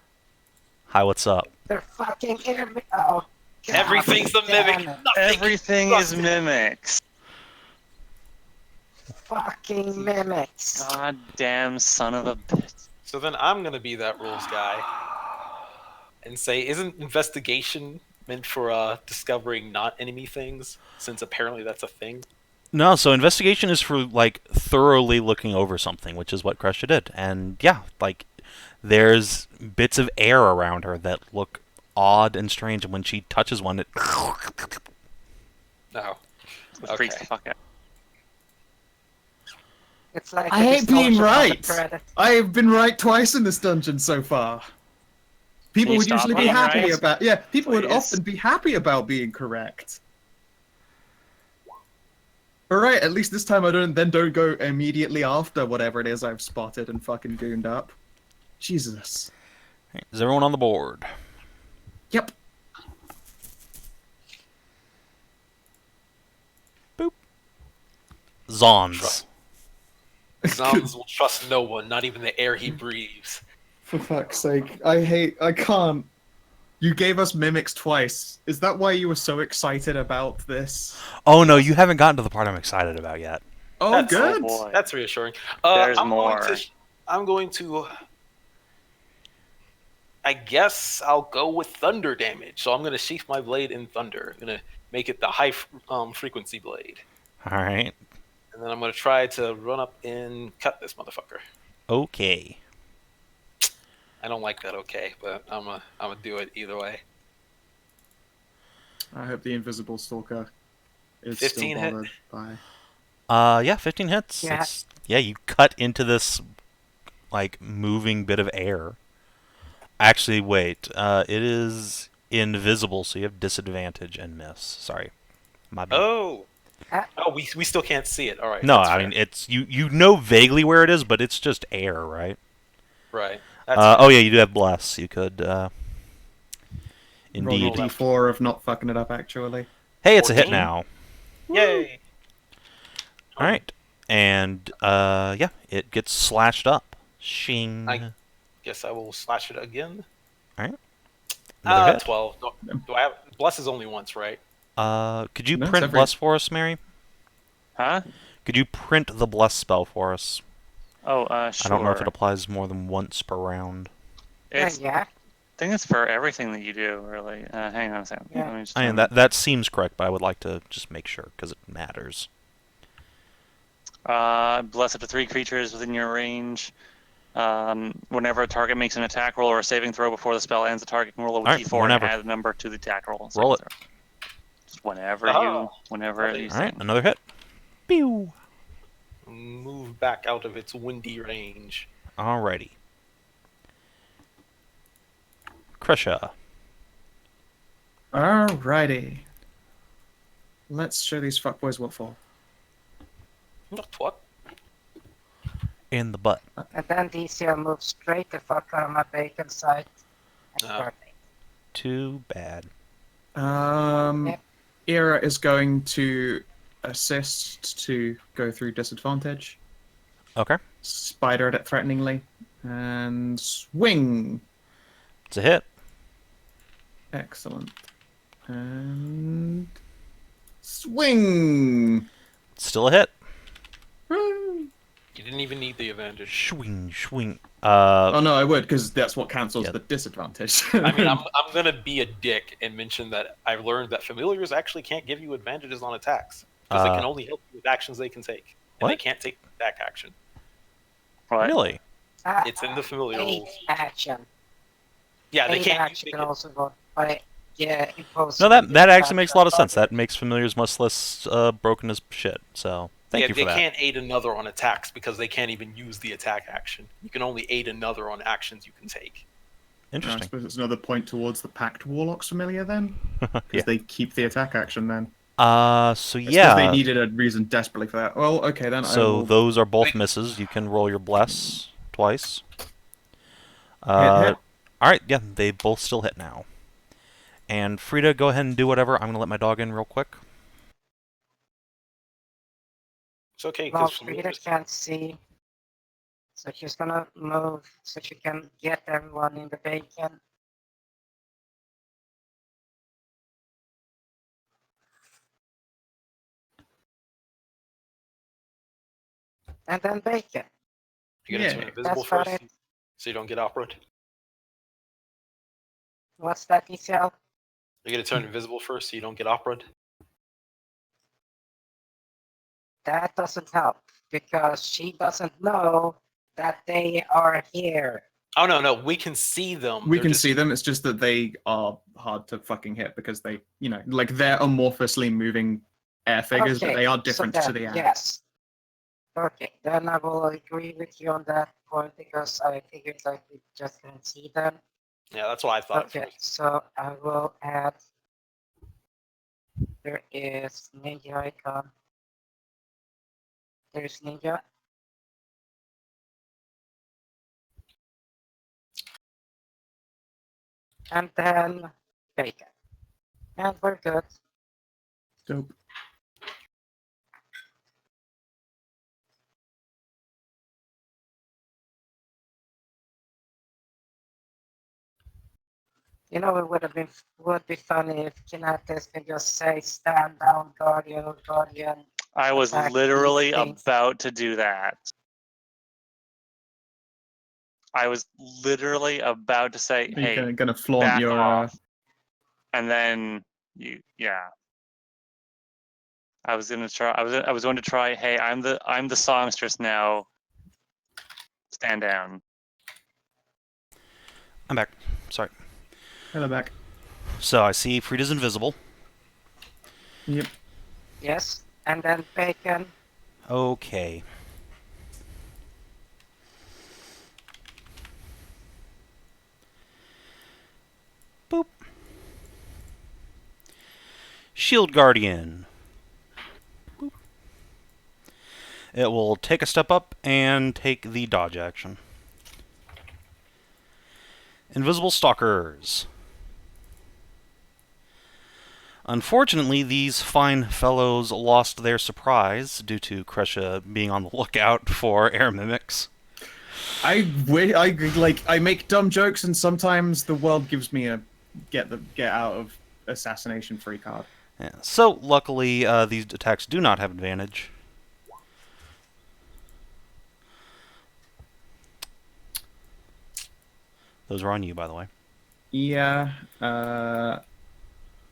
Hi, what's up? They're fucking air. Oh, God Everything's a damn mimic. it. Nothing Everything can is trust it. mimics. Fucking mimics. God damn son of a bitch. So then I'm gonna be that rules guy and say, isn't investigation meant for discovering not enemy things? Since apparently that's a thing. No, so investigation is for like thoroughly looking over something, which is what Kreshia did. And yeah, like there's bits of air around her that look odd and strange, and when she touches one, it No. It freaks the Okay. fuck out. It's like I a hate being distortion of the right. predator. I've been right twice in this dungeon so far. People Can you would stop usually be being happy right? about. Yeah, people would Please? often be happy about being correct. Alright, at least this time I don't go immediately after whatever it is I've spotted and fucking gooned up. Jesus. is everyone on the board? Yep. Zons. Zombies will trust no one, not even the air he breathes. For fuck's sake. I can't. You gave us mimics twice. Is that why you were so excited about this? Oh no, you haven't gotten to the part I'm excited about yet. Oh, That's- good. boy. That's reassuring. There's I'm more. I'm going to. I guess I'll go with thunder damage. So I'm going to sheath my blade in thunder. I'm going to make it the high frequency blade. All right. And then I'm going to try to run up and cut this motherfucker. Okay. I don't like that, okay, but I'm gonna do it either way. I hope the invisible stalker is 15 still hit? bothered by. Yeah, 15 hits. Yeah. Yeah, you cut into this like moving bit of air. Actually, wait. It is invisible, so you have disadvantage and miss. Sorry, my bad. Oh, Ah. we still can't see it. All right. No, that's I fair. mean it's you know vaguely where it is, but it's just air, right? Right. That's Oh yeah, you do have bless. You could Roll indeed. your d4 of not fucking it up, actually. Hey, it's a hit 14? now. Yay. All right, and yeah, it gets slashed up. Shing. I- Guess I will slash it again. Another hit. 12. Do I have bless is only once, right? Could you No, it's print every- bless for us, Mary? Huh? Could you print the bless spell for us? Oh, sure. I don't know if it applies more than once per round. It's, Yeah. I think it's for everything that you do, really. Hang on a second. Yeah. Let me just I mean that seems correct, but I would like to just make sure because it matters. Bless up to 3 creatures within your range. Whenever a target makes an attack roll or a saving throw before the spell ends, the target can roll a Alright, d4 whenever. and add a number to the attack roll. Roll it. Just whenever Oh. whenever Really? you All right, think. another hit. Pew. Move back out of its windy range. Alrighty. Kreshia. Alrighty. Let's show these fuckboys what for. What? In the butt. And then DCL moves straight the fuck out of my bacon site. That's Oh. perfect. Too bad. Yep. Era is going to assist to go through disadvantage. Okay. Spider at it threateningly. And swing. It's a hit. Excellent. And swing. It's still a hit. Woo. You didn't even need the advantage. Swing, swing. Oh no, I would, because that's what cancels Yeah. the disadvantage. I mean, I'm gonna be a dick and mention that I've learned that familiars actually can't give you advantages on attacks because they can only help you with actions they can take, and they What? can't take attack action. What? Really? It's in the familiar Aid rules. action. Yeah, they Aid can't. action can also go by impose. No, that actually makes a lot of sense. That makes familiars much less broken as shit. So thank you for they that. can't aid another on attacks because they can't even use the attack action. You can only aid another on actions you can take. I Interesting. suppose it's another point towards the Pact Warlocks familiar then? Because Yeah. they keep the attack action then. So I suppose yeah. they needed a reason desperately for that. Well, okay then. I So will... those are both misses. You can roll your bless twice. Hit. All right, yeah, they both still hit now. And Frida, go ahead and do whatever. I'm gonna let my dog in real quick. It's okay Well, because Frida can't see. So she's gonna move so she can get everyone in the bacon. and then bacon. You're gonna Yeah, turn invisible that's about first, it. so you don't get operaed. What's that, Isel? You're gonna turn invisible first, so you don't get operaed. That doesn't help because she doesn't know that they are here. Oh no, we can see them. we They're can just- see them. It's just that they are hard to fucking hit because they, like they're amorphously moving air figures, but they are different to the air. Yes. Okay, then I will agree with you on that point because I figured like we just couldn't see them. Yeah, that's what I thought. Okay, so I will add. There is ninja icon. There's ninja. And then bacon. And we're good. Dope. You know, it would be funny if Kinathis can just say stand down, guardian or guardian. I was Attack literally these things. about to do that. I was literally about to say, Are you "Hey, gonna flaunt back your? off," and then yeah. I was gonna try. I was going to try. Hey, I'm the songstress now. Stand down. I'm back. Sorry. Hello back. So I see Frida's invisible. Yep. Yes, and then bacon. Okay. Boop. Shield Guardian. Boop. It will take a step up and take the dodge action. Invisible Stalkers. Unfortunately, these fine fellows lost their surprise due to Kreshia being on the lookout for air mimics. I make dumb jokes, and sometimes the world gives me a get out of assassination free card. Yeah. So, luckily, these attacks do not have advantage. Those are on you, by the way. Yeah.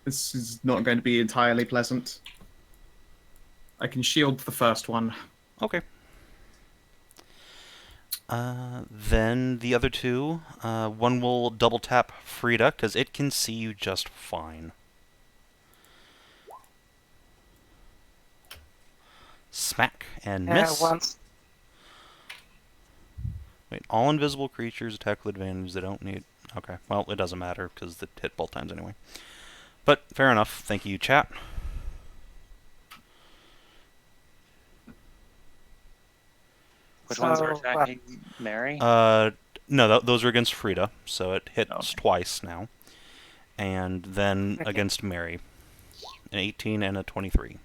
This is not going to be entirely pleasant. I can shield the first one. Okay. Then the other two, one will double tap Frida, because it can see you just fine. Smack and miss. Once. Wait, all invisible creatures attack with advantage. They don't need... Okay, well, it doesn't matter, because it hit both times anyway. But, fair enough. Thank you, chat. Which ones are So, attacking Mary? No, those are against Frida, so it hits Okay. twice now. And then Okay. against Mary. An 18 and a 23.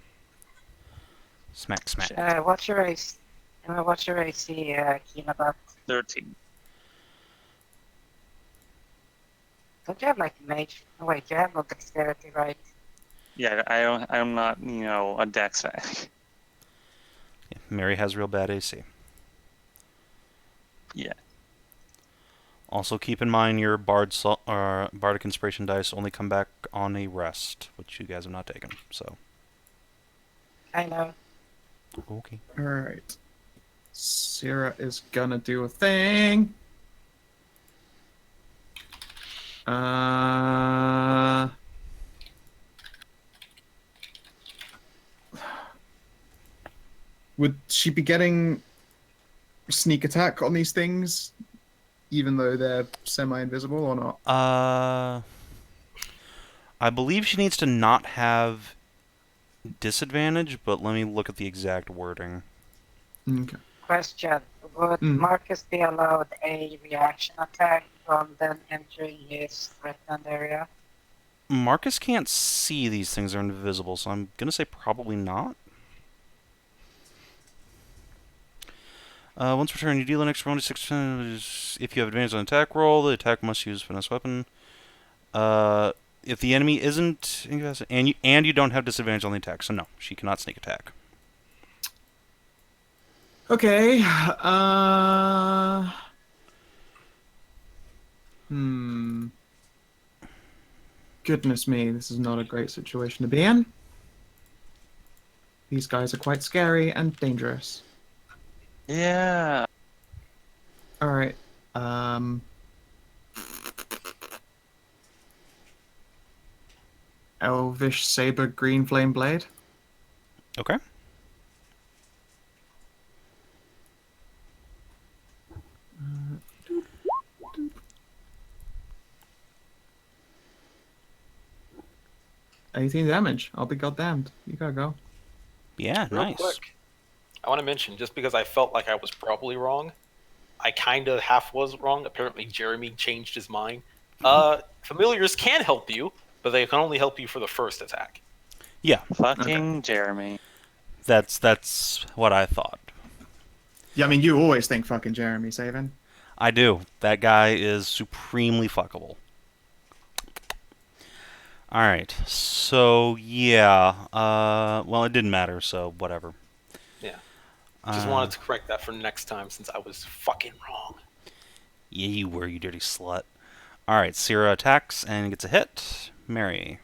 Smack, smack. What's your AC? What's your AC, Kinabat? 13. Don't you have like mage? Oh, wait, you have no dexterity, right? Yeah, I'm not, a dex fact. Yeah, Mary has real bad AC. Yeah. Also, keep in mind your Bardic Inspiration dice only come back on a rest, which you guys have not taken. So, I know. okay. Alright. Syrah is gonna do a thing. Would she be getting sneak attack on these things, even though they're semi-invisible or not? I believe she needs to not have disadvantage, but let me look at the exact wording. Okay. Question: would Marcus be allowed a reaction attack from them entering his threatened area? Marcus can't see these things are invisible, so I'm gonna say probably not. Once per turn, you deal an extra 1d6. If you have advantage on the attack roll, the attack must use finesse weapon. If the enemy isn't, and you don't have disadvantage on the attack, so no, she cannot sneak attack. Okay. Goodness me, this is not a great situation to be in. These guys are quite scary and dangerous. Yeah. All right. Elvish Saber Green Flame Blade. Okay. $18 damage. I'll be goddamned. You gotta go. Yeah, Real nice. quick, I want to mention, just because I felt like I was probably wrong, I kind of half was wrong. Apparently, Jeremy changed his mind. Familiars can help you, but they can only help you for the first attack. Yeah, Fucking Jeremy. that's what I thought. Yeah, I mean, you always think fucking Jeremy, Savin. I do. That guy is supremely fuckable. Alright, so yeah. Well, it didn't matter, so whatever. Yeah. Just wanted to correct that for next time, since I was fucking wrong. Yeah, you were, you dirty slut. Alright, Sierra attacks and gets a hit. Mary.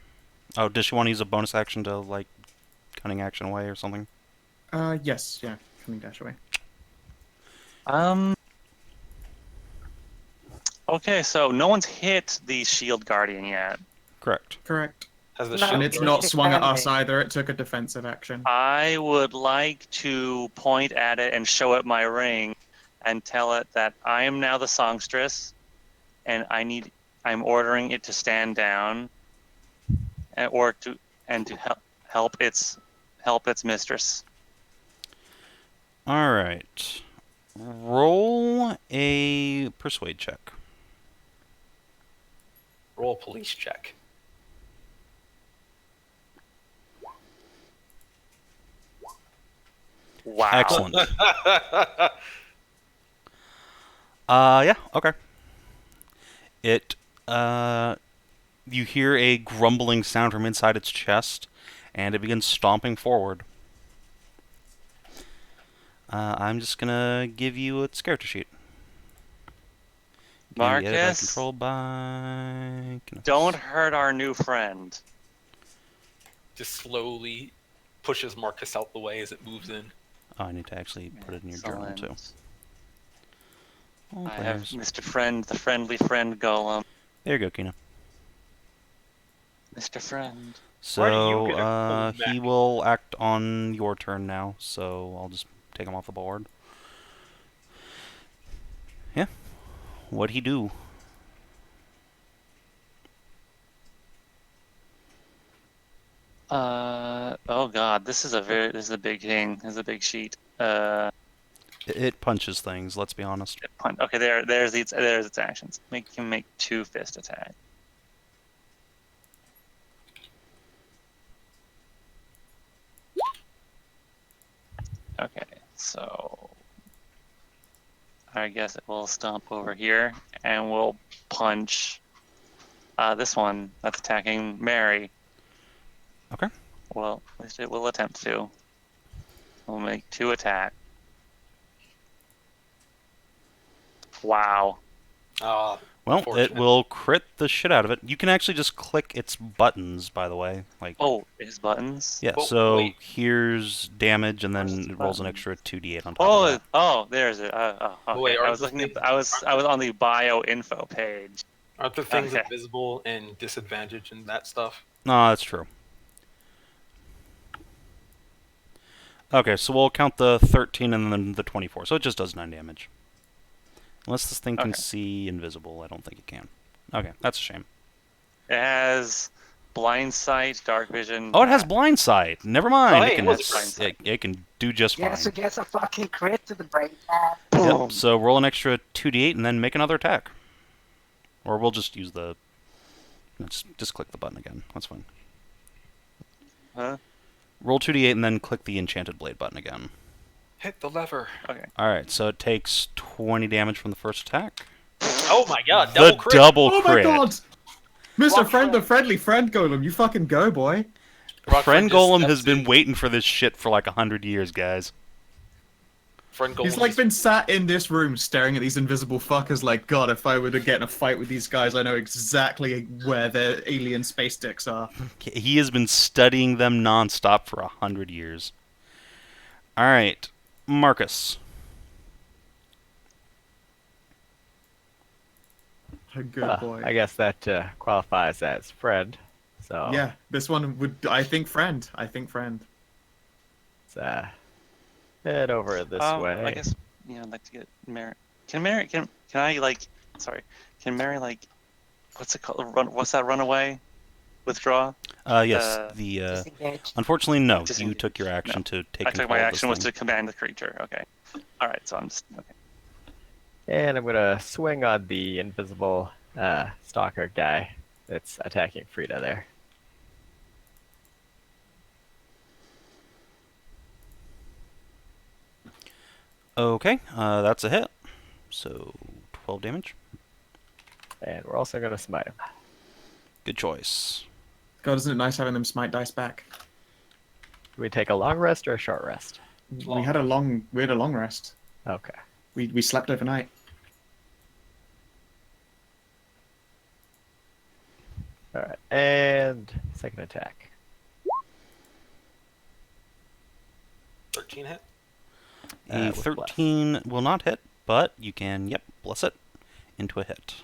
Oh, does she want to use a bonus action to, like, cunning action away or something? Yes, yeah. Coming dash away. Okay, so no one's hit the shield guardian yet. Correct. Correct. Has the No. shield And it's you're not swung at us defending. either. It took a defensive action. I would like to point at it and show it my ring and tell it that I am now the songstress and I'm ordering it to stand down or to help its mistress. Alright. Roll a persuade check. roll a police check. Wow. Excellent. Yeah, okay. It, you hear a grumbling sound from inside its chest, and it begins stomping forward. I'm just gonna give you its character sheet. Can be edited by Marcus, controlled by... don't hurt our new friend. Just slowly pushes Marcus out the way as it moves in. Oh, I need to actually put it in your journal, too. Excellent. All I have players. Mr. Friend, the friendly friend golem. There you go, Kina. Mr. Friend. Why do So, you get a he cold will act on your turn now, so I'll just take him off the board. Yeah. What'd he do? Oh god, this is a big thing. This is a big sheet. It punches things, let's be honest. Okay, there's its actions. Make him make 2 fist attacks. Okay, so I guess it will stomp over here and we'll punch this one that's attacking Mary. Okay. Well, at least it will attempt to. We'll make 2 attacks. Wow. Ah, Well, it unfortunate. will crit the shit out of it. You can actually just click its buttons, by the way. Like, Oh, his buttons. yeah, Oh, so wait. here's damage, and Where's then its it rolls an buttons? extra 2d8 on top of that. Oh, there's it. Okay. wait, I aren't was the looking at. things- I was on the bio info page. Aren't there things Okay. invisible and disadvantage and that stuff? No, that's true. Okay, so we'll count the 13 and then the 24, so it just does 9 damage. Unless this thing can Okay. see invisible, I don't think it can. Okay, that's a shame. It has blind sight, dark vision. Oh, it has blind sight. Never mind. Oh, hey, it can it was blind sight. it can do just fine. Yes, it gets a fucking crit to the brain pad. Boom. Yep, so roll an extra 2d8 and then make another attack. Or we'll just use the... Let's just click the button again. That's fine. Huh? Roll 2d8 and then click the Enchanted Blade button again. Hit the lever. Okay. Alright, so it takes 20 damage from the first attack. Oh my god, The double crit. double Oh crit. my god! Mr. Rock Friend, the friend. friendly friend golem, you fucking go, boy. Rock Friend just Golem steps has been in. waiting for this shit for like 100 years, guys. Friend He's like been sat in this room staring at these invisible fuckers like, God, if I were to get in a fight with these guys, I know exactly where their alien space dicks are. He has been studying them nonstop for 100 years. All right, Marcus. A good boy. I guess that qualifies as friend. So Yeah, this one would, I think friend. let's head over this way. I guess I'd like to get Mary. Can Mary? Can I like? Sorry. Can Mary like? What's it called? What's that? Runaway? Withdraw? Yes. Disengage. Unfortunately, no. You Disengage. took your action No. to take I took control my of this action was thing. to command the creature. Okay. All right. So I'm just okay. And I'm gonna swing on the invisible stalker guy that's attacking Frida there. Okay, that's a hit. So 12 damage. And we're also gonna smite him. Good choice. God, isn't it nice having them smite dice back? Do we take a long rest or a short rest? We had a long rest. Okay. We slept overnight. Alright. And second attack. 13 hit. A With 13 will not hit, but you can, bless it into a hit.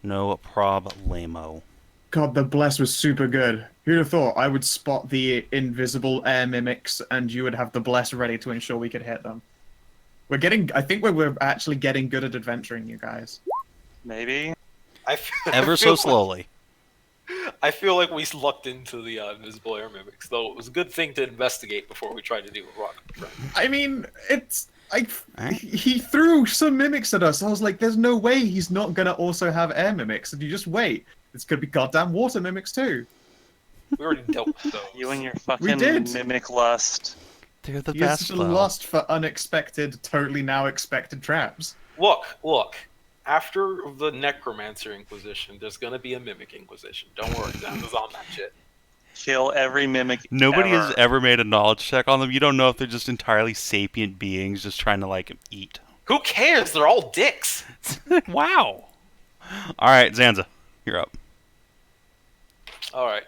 No problemo. God, the bless was super good. Who'd have thought I would spot the invisible air mimics and you would have the bless ready to ensure we could hit them? I think we're actually getting good at adventuring, you guys. Maybe. Ever so slowly. I feel like we lucked into the invisible air mimics, though it was a good thing to investigate before we tried to deal with rock. I mean, Alright. he threw some mimics at us. I was like, there's no way he's not gonna also have air mimics. And you just wait. It's gonna be goddamn water mimics too. We already dealt with those. You and your fucking did. mimic lust. They're the He best, has though. lust for unexpected, totally now expected traps. Look. After the Necromancer Inquisition, there's gonna be a Mimic Inquisition. Don't worry, Zanza's on that shit. Kill every mimic. Nobody ever. has ever made a knowledge check on them. You don't know if they're just entirely sapient beings just trying to, eat. Who cares? They're all dicks. Wow. All right, Zanza, you're up. All right.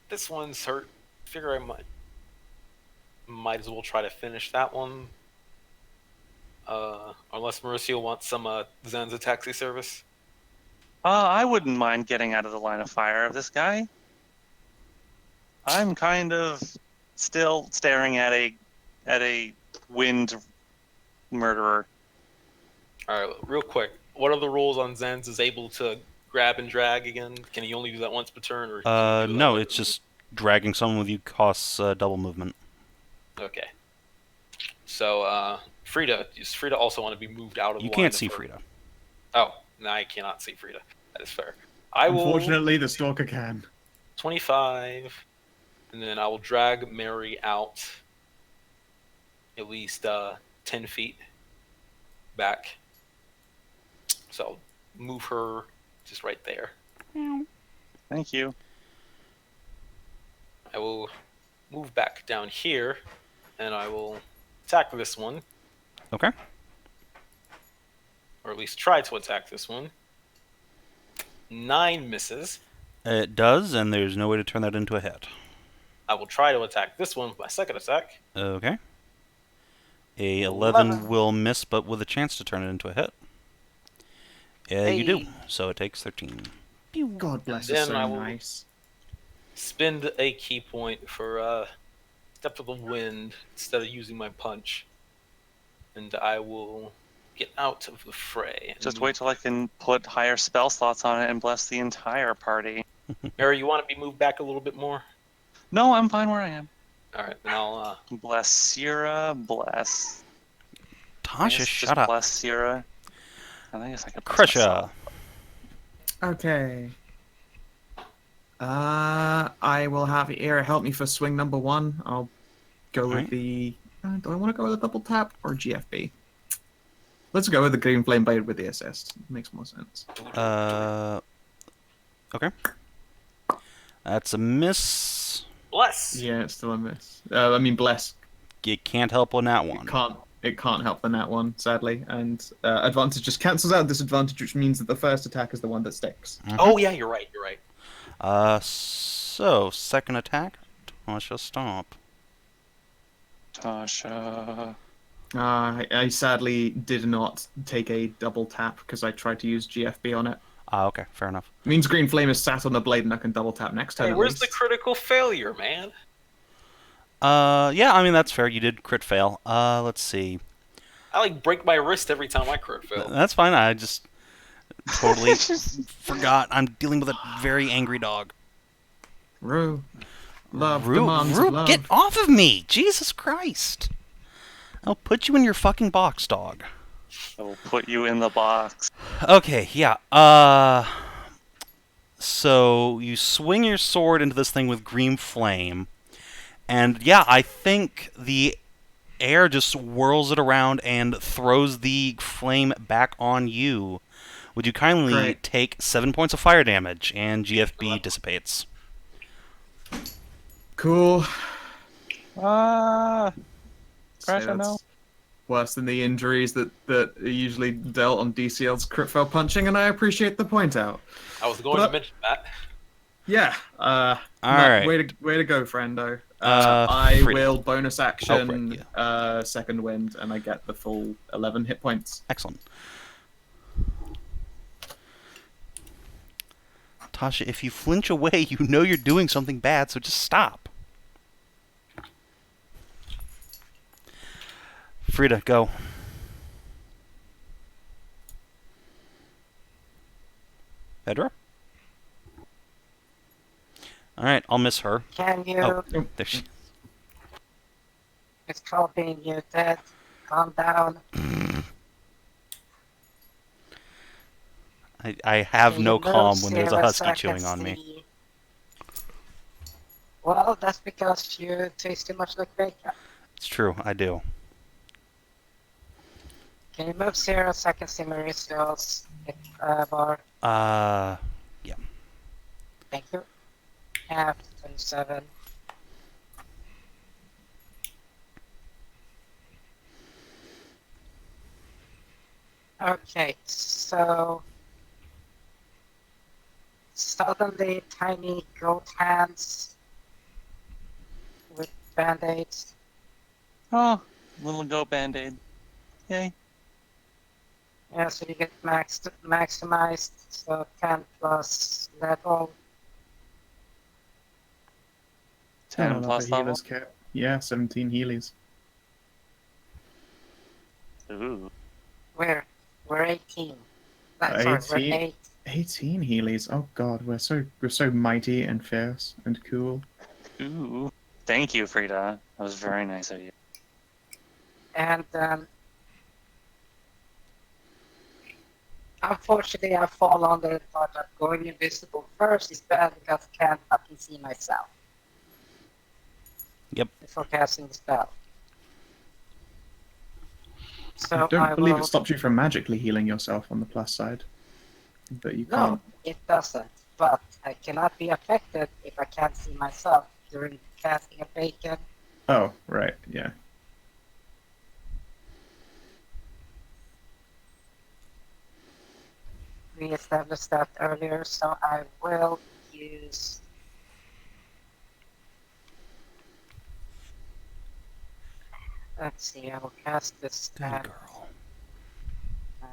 This one's hurt. Figure I might as well try to finish that one. Unless Merisiel wants some Zanza taxi service. I wouldn't mind getting out of the line of fire of this guy. I'm kind of still staring at a wind murderer. All right, real quick. What are the rules on Zanza's able to grab and drag again? Can he only do that once per turn? Or can he do that No, later? it's just dragging someone with you costs double movement. Okay. So, Frida, does Frida also want to be moved out of You the can't line see of her- Frida. Oh, no, I cannot see Frida. That is fair. I will Unfortunately, the stalker can. 25, and then I will drag Mary out at least 10 feet back. So I'll move her just right there. Thank you. I will move back down here, and I will attack this one, Okay. or at least try to attack this one. 9 misses. It does, and there's no way to turn that into a hit. I will try to attack this one with my second attack. Okay. A 11 11. will miss, but with a chance to turn it into a hit. You do. Hey. So it takes 13. God bless Then us, so I will- nice. Spend a key point for Step of the Wind instead of using my punch. And I will get out of the fray. and Just move- wait till I can put higher spell slots on it and bless the entire party. Mary, you want to be moved back a little bit more? No, I'm fine where I am. All right, then I'll Bless Sierra, bless. I Tasha, guess shut just up. Bless Sierra. I guess I could bless Kreshia. myself. Okay. I will have Era help me for swing number 1. I'll go with Alright. the... do I want to go with a double tap or GFB? Let's go with the Green Flame Blade with the assist. Makes more sense. Okay. That's a miss. Bless. Yeah, it's still a miss. I mean, bless. You can't help on that one. It can't help the nat one, sadly. And advantage just cancels out disadvantage, which means that the first attack is the one that sticks. Oh yeah, you're right. You're right. So second attack. Tasha stomp. Tasha. I sadly did not take a double tap because I tried to use GFB on it. Okay, fair enough. Means Green Flame is sat on the blade and I can double tap next turn. Hey, at where's the least. critical failure, man? Yeah, I mean that's fair. You did crit fail. Let's see. I like break my wrist every time I crit fail. That's fine. I just totally forgot. I'm dealing with a very angry dog. Rue. Love demands Rue, of love. get off of me! Jesus Christ! I'll put you in your fucking box, dog. I will put you in the box. Okay, yeah. So you swing your sword into this thing with green flame, and yeah, I think the air just whirls it around and throws the flame back on you. Would you kindly Great. take 7 points of fire damage, and GFB dissipates. Cool. Ah. Say Kreshia, no. that's worse than the injuries that are usually dealt on DCL's crit fail punching, and I appreciate the point out. I was going to mention that. Yeah. All right. Way to go, friendo. I Frida. will bonus action right, second wind, and I get the full 11 hit points. Excellent. Tasha, if you flinch away, you know you're doing something bad, so just stop. Frida, go. Hedrah? Alright, I'll miss her. Can you? Oh, there she It's called being muted. Calm down. I have Can no you move calm when there's a Sarah husky so I chewing can on me. see? Well, that's because you taste too much like bacon. It's true, I do. Can you move 0 so I can see Merisiel's bar? Yeah. Thank you. Half 27. Okay, so suddenly tiny goat hands with band-aids. Oh, little goat band-aid. Yay. Yeah, so you get maximized, so 10 plus level. 10 plus level. healer's kit. Yeah, 17 healies. Ooh. We're 18. Sorry, 18? we're 8. 18 healies. Oh god, we're so mighty and fierce and cool. Ooh. Thank you, Frida. That was very nice of you. And unfortunately, I fall under the thought that going invisible first is bad because I can't fucking see myself. Yep. Before casting the spell. So I don't believe will... it stops you from magically healing yourself on the plus side. But you No, can't. it doesn't. But I cannot be affected if I can't see myself during casting a bacon. Oh, right, yeah. We established that earlier, so I will use... Let's see, I will cast this Good and girl.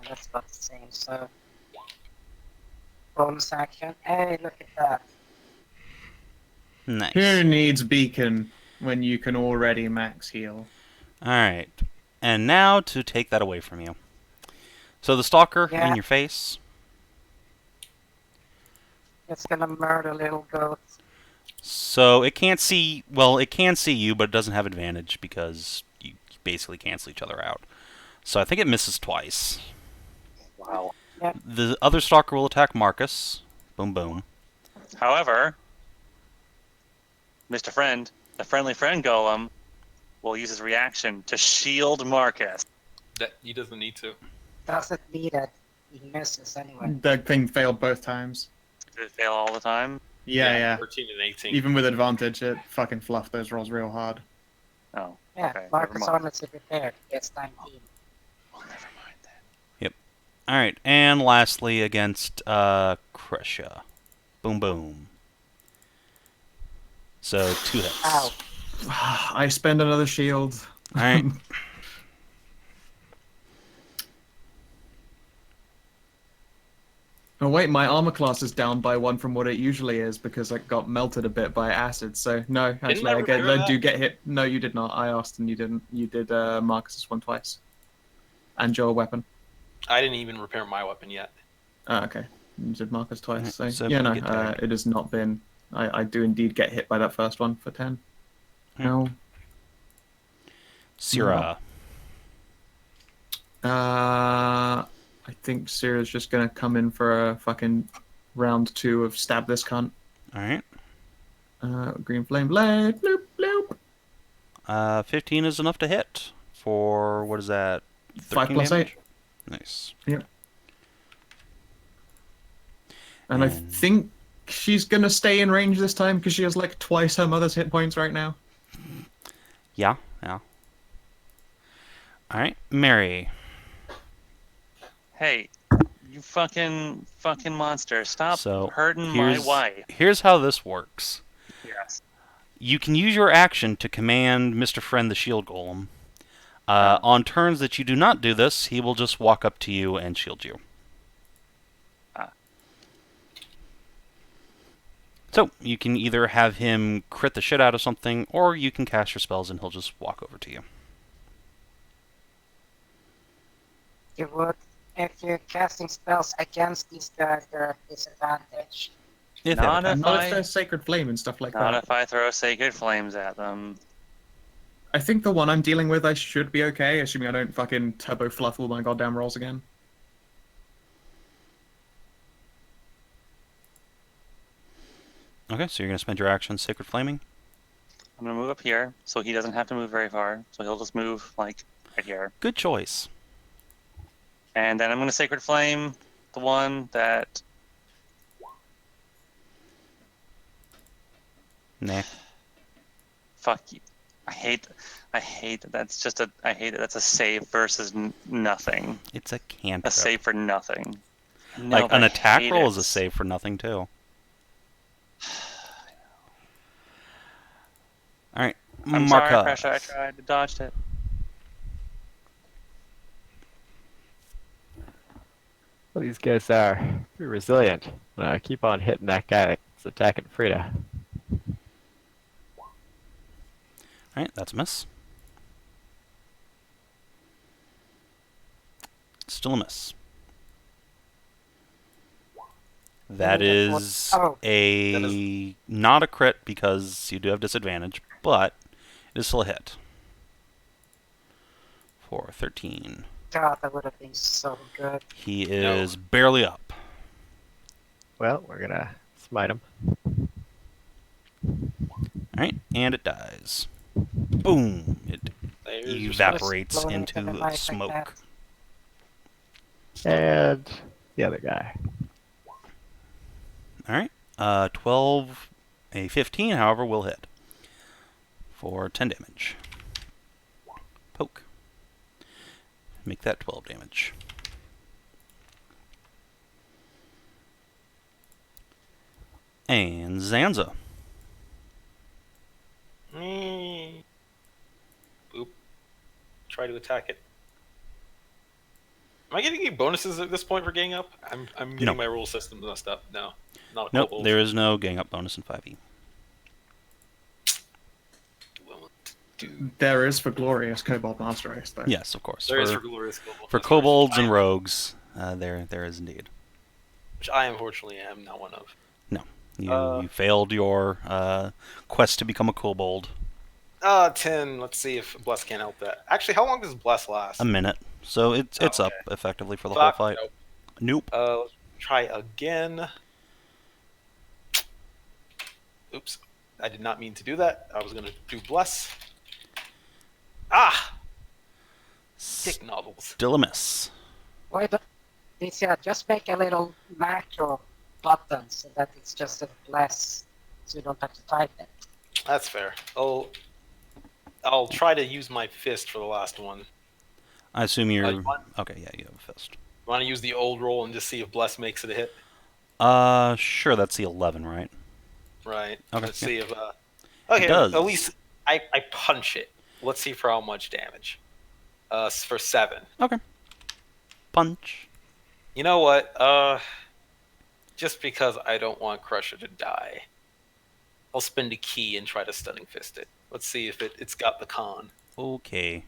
that's about the same, so... Bonus action. Hey, look at that. Nice. Who needs beacon when you can already max heal? Alright. And now to take that away from you. So the stalker Yeah. in your face. It's gonna murder little goat. So it can't see, well, it can see you, but it doesn't have advantage because you basically cancel each other out. So I think it misses twice. Wow. The other stalker will attack Marcus. Boom, boom. However, Mr. Friend, the friendly friend golem, will use his reaction to shield Marcus. That he doesn't need to. Doesn't need it. He misses anyway. That thing failed both times. Did it fail all the time? Yeah. 13 and 18. Even with advantage, it fucking fluffed those rolls real hard. Oh, Yeah, okay. Marcus Never mind. honestly prepared. It's 19. Well, never mind then. All right, and lastly against Kreshia. Boom, boom. So 2 hits. Ow. I spend another shield. All right. Oh wait, my armor class is down by 1 from what it usually is because it got melted a bit by acid. So no, actually, I do get hit. No, you did not. I asked and you didn't. You did Marcus's one twice, and your weapon. I didn't even repair my weapon yet. Oh, okay. You did Marcus twice. Right, So, so yeah, we no, get there. it has not been. I do indeed get hit by that first one for 10. No. Syrah. I think Syrah's just gonna come in for a fucking round 2 of stab this cunt. All right. Green flame blade. Bloop bloop. 15 is enough to hit for, what is that? 5 plus damage? 8. Nice. Yep. And I think she's gonna stay in range this time because she has like twice her mother's hit points right now. Yeah. All right, Mary. Hey, you fucking monster! Stop So hurting my wife. Here's how this works. Yes. You can use your action to command Mr. Friend the Shield Golem. On turns that you do not do this, he will just walk up to you and shield you. So, you can either have him crit the shit out of something, or you can cast your spells and he'll just walk over to you. You would, if you're casting spells against these guys, they're at disadvantage. Not if Not if I, there's Sacred Flame and stuff like not that. if I throw sacred flames at them. I think the one I'm dealing with, I should be okay, assuming I don't fucking turbo fluff all my goddamn rolls again. Okay, so you're going to spend your action Sacred Flaming? I'm gonna move up here, so he doesn't have to move very far. So he'll just move like right here, Good choice. and then I'm gonna sacred flame the one that. Nah. Fuck you. I hate that. That's just a. I hate that. That's a save versus nothing. It's a cantrip. A save for nothing. Like, No, an I attack hate roll it. is a save for nothing, too. Alright, I'm sorry, Marcus. Kreshia. I tried. I dodged it. Well, these guys are pretty resilient. Keep on hitting that guy that's attacking Frida. Alright, that's a miss. Still a miss. That is not a crit because you do have disadvantage, but it is still a hit. For 13. God, that would have been so good. He is barely up. Well, we're gonna smite him. Alright, and it dies. Boom! It There's your evaporates Exploding into into the light like smoke. And the other guy. Alright, 12, a 15, however, will hit. For 10 damage. Poke. Make that 12 damage. And Zanza. Boop. Try to attack it. Am I getting any bonuses at this point for gang up? I'm getting my rule system messed up. No, not a Nope, kobold. there is no gang up bonus in 5e. There is for Glorious Kobold Master Race, though. Yes, of course. There is for glorious kobold. For kobolds and rogues, there is indeed. Which I unfortunately am not one of. No, you failed your quest to become a kobold. 10. Let's see if Bless can't help that. Actually, how long does Bless last? A minute, so it's up okay. effectively for the Fuck, whole fight. Nope. Nope. Let's try again. Oops. I did not mean to do that. I was going to do Bless. Ah! Dick novels. Still a miss. Why don't yeah, just make a little macro button so that it's just a bless, so you don't have to type it. That's fair. I'll try to use my fist for the last one. I assume you're... you want- Okay, yeah, you have a fist. Want to use the old roll and just see if bless makes it a hit? Sure, that's the 11, right? Right. Okay, Let's yeah. see if okay, does. at least I punch it. Let's see for how much damage. For 7. Okay. Punch. You know what? Just because I don't want Kreshia to die, I'll spend a key and try to stunning fist it. Let's see if it's got the con. Okay.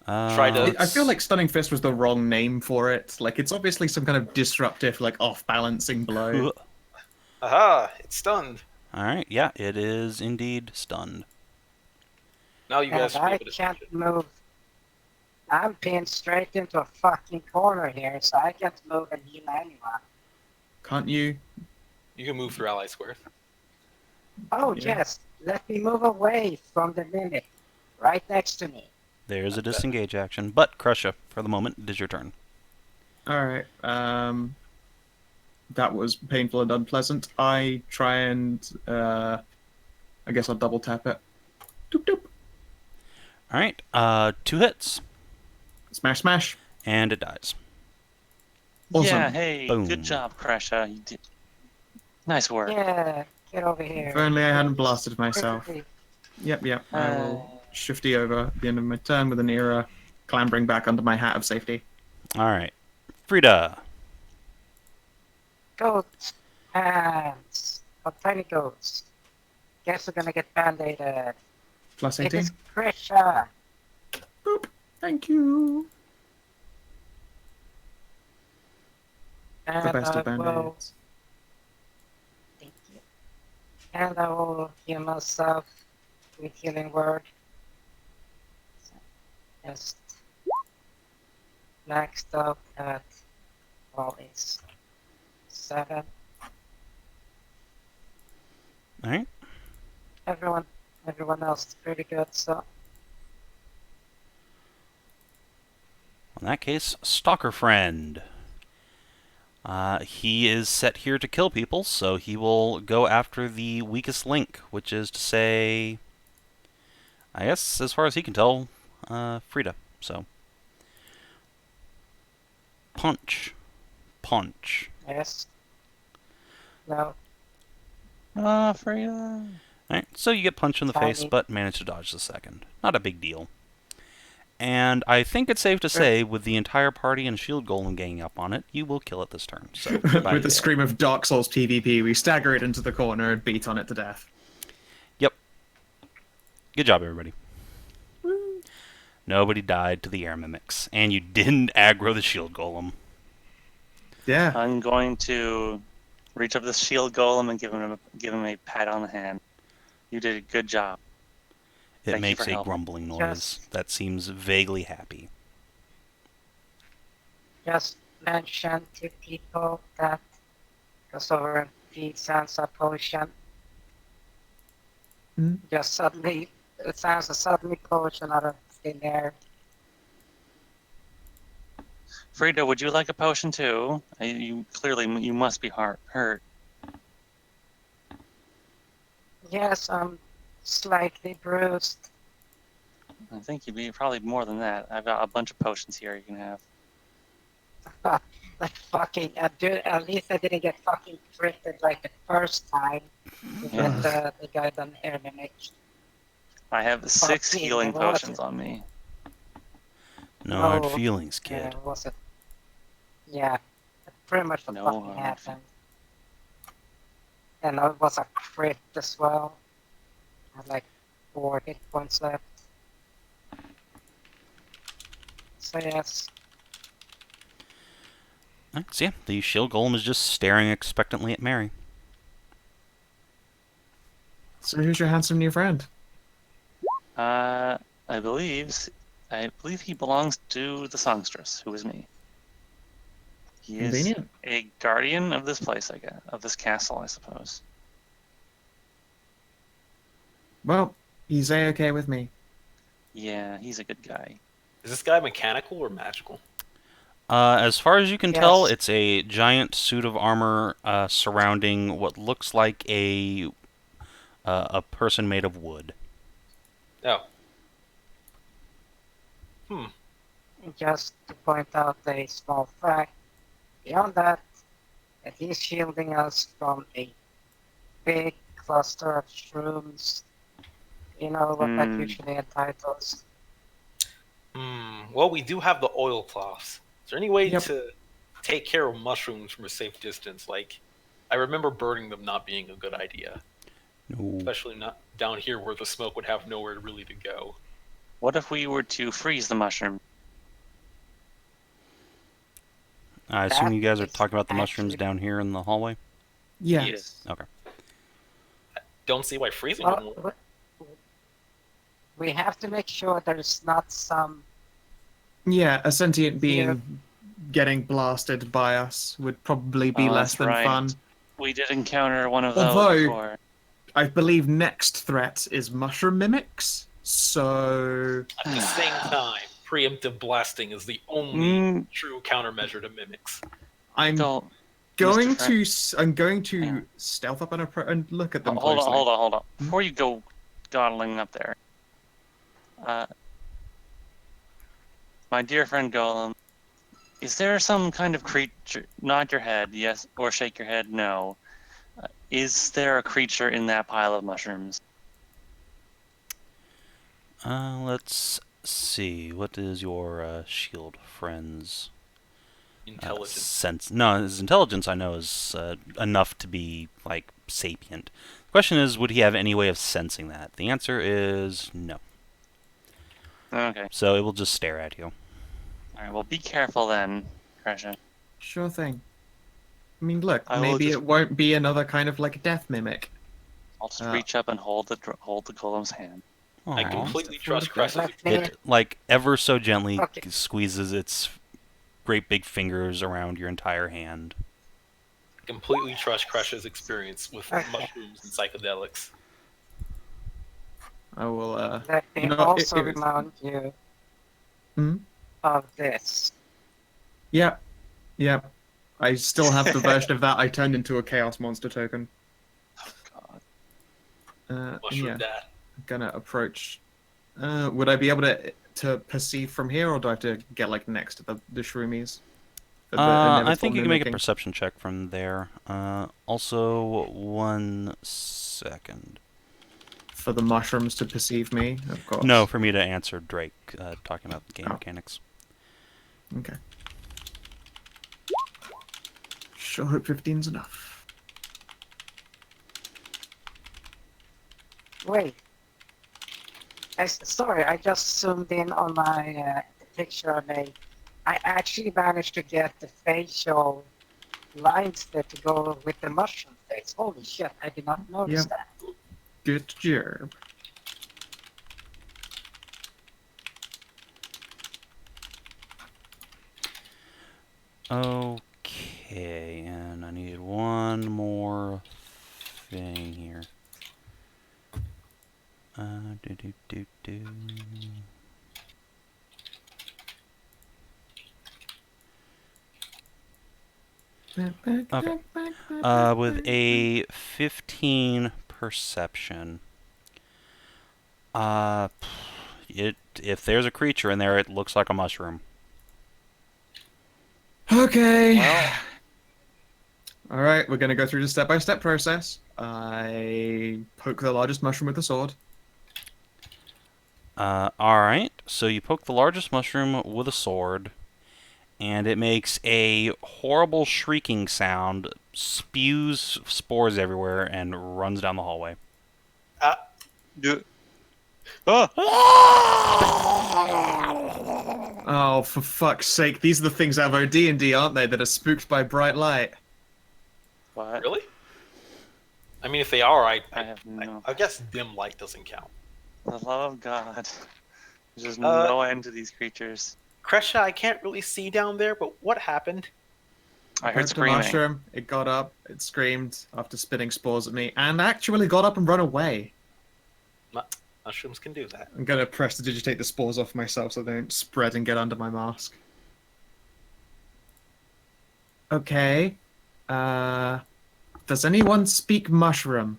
Try to- I feel like Stunning Fist was the wrong name for it. Like, it's obviously some kind of disruptive, like, off-balancing blow. Aha! It's stunned. Alright, yeah, it is indeed stunned. Now you guys And should be I able to can't touch it. move. I'm pinned straight into a fucking corner here, so I can't move and heal anyone. Can't you? You can move through ally squares. Oh, Yeah. yes. Let me move away from the mimic. Right next to me. There's a disengage action, but Kreshia, for the moment, it is your turn. Alright, that was painful and unpleasant. I try and, I guess I'll double tap it. Doop doop. Alright, 2 hits, Smash, smash. and it dies. Awesome. Yeah, hey, Boom. good job, Kreshia. You did. Nice work. Yeah, get over here. If only I hadn't blasted myself. Quickly. Yep. I will shifty over at the end of my turn with an era, clambering back under my hat of safety. Alright. Frida. Goats. Hands. Oh, tiny goats. Guess we're gonna get band-aided. Plus It 18. is Kreshia. Boop. Thank you. And The best of I will... band-aids. Thank you. And I will heal myself with healing word. So, just maxed up at, well, it's 7. Alright. Everyone else is pretty good, so In that case, Stalker Friend. He is set here to kill people, so he will go after the weakest link, which is to say, I guess, as far as he can tell, Frida. So, punch. yes. No. Ah, Frida. Alright, so you get punched in the face, Tiny. but manage to dodge the second. Not a big deal. And I think it's safe to say, with the entire party and Shield Golem ganging up on it, you will kill it this turn. So, goodbye. With the scream of Dark Souls PvP, we stagger it into the corner and beat on it to death. Yep. Good job, everybody. Nobody died to the air mimics, and you didn't aggro the Shield Golem. Yeah. I'm going to reach up the shield golem and give him a pat on the hand. You did a good job. It Thank you makes for a helping. grumbling noise Yes. that seems vaguely happy. Just mention to people that goes over and feeds Zanza potion. Hmm? Just suddenly, it sounds a suddenly potion out of thin air. Frida, would you like a potion too? You must be hurt. Yes, I'm slightly bruised. I think you'd be probably more than that. I've got a bunch of potions here you can have. Like fucking, at least I didn't get fucking critted like the first time. With Yeah. the guy done air mimic. I have 6 Fucking healing what? potions on me. No hard Oh, feelings, kid. Was it? Yeah, pretty much what No fucking hard happened. And it was a crit as well. I had like 4 hit points left. So yes, Alright, so yeah, the Shield Golem is just staring expectantly at Mary. So who's your handsome new friend? I believe he belongs to the songstress, who is me. He is Convenient. a guardian of this place, I guess, of this castle, I suppose. Well, he's A-okay with me. Yeah, he's a good guy. Is this guy mechanical or magical? As far as you can tell, Yes. it's a giant suit of armor surrounding what looks like a person made of wood. Oh. Hmm. Just to point out a small fact, beyond that, he's shielding us from a big cluster of shrooms. You know what that usually entitles. Well, we do have the oilcloths. Is there any way Yep. to take care of mushrooms from a safe distance? Like, I remember burning them not being a good idea, No. especially not down here where the smoke would have nowhere really to go. What if we were to freeze the mushroom? I assume That you guys are is talking about the mushrooms actually- down here in the hallway? Yes. Okay. Don't see why freezing Well, wouldn't work. we have to make sure there's not some. Yeah, a sentient being Yeah. getting blasted by us would probably be Oh, less that's than right. fun. We did encounter one of Although- those before. I believe next threat is mushroom mimics, so At the same time, preemptive blasting is the only Mm, true countermeasure to mimics. I'm don't. going Mr. to I'm going to Yeah. stealth up and look at them Hold on, closely. hold on. Before you go dawdling up there, my dear friend Golem, is there some kind of creature? Nod your head, yes, or shake your head, no. Is there a creature in that pile of mushrooms? Let's see. What is your shield friend's Intelligence. sense? No, his intelligence I know is enough to be like sapient. The question is, would he have any way of sensing that? The answer is no. Okay. So it will just stare at you. All right. Well, be careful then, Kreshia. Sure thing. I mean, look, I will maybe just- it won't be another kind of like death mimic. I'll just Yeah. reach up and hold the golem's hand. I Aw. completely That's trust what Cress's Let me- It like ever so gently Okay. squeezes its great big fingers around your entire hand. completely trust Kresh's experience with Okay. mushrooms and psychedelics. I will. Let me You know, also it- remind you Hmm? of this. Yep. Yep. I still have the version of that I turned into a chaos monster token. Oh God. Mushroom Yeah. dad. I'm gonna approach. Would I be able to perceive from here, or do I have to get like next to the shroomies? The I inevitable think you can make a mimicking? perception check from there. Also, 1 second. For the mushrooms to perceive me, of course. No, for me to answer Drake talking about the game Oh. mechanics. Okay. Sure hope 15's enough. Wait. Sorry, I just zoomed in on my picture I made. I actually managed to get the facial lines there to go with the mushroom face. Holy shit, I did not notice Yep. that. Good job. Okay, and I need one more thing here. Do. Okay. With a 15 perception, if there's a creature in there, it looks like a mushroom. Okay. Well, All right, we're gonna go through the step-by-step process. I poke the largest mushroom with the sword. Alright, so you poke the largest mushroom with a sword, and it makes a horrible shrieking sound, spews spores everywhere, and runs down the hallway. do. Oh! Oh, for fuck's sake! These are the things out of OD&D, aren't they? That are spooked by bright light. What? Really? I mean, if they are, I have no. I guess dim light doesn't count. For the love of God. There's just Uh, no end to these creatures. Kreshia, I can't really see down there, but what happened? I heard Poked the screaming. mushroom. It got up. It screamed after spitting spores at me, and actually got up and run away. Mushrooms can do that. I'm gonna press to digitate the spores off myself so they don't spread and get under my mask. Okay. Does anyone speak mushroom?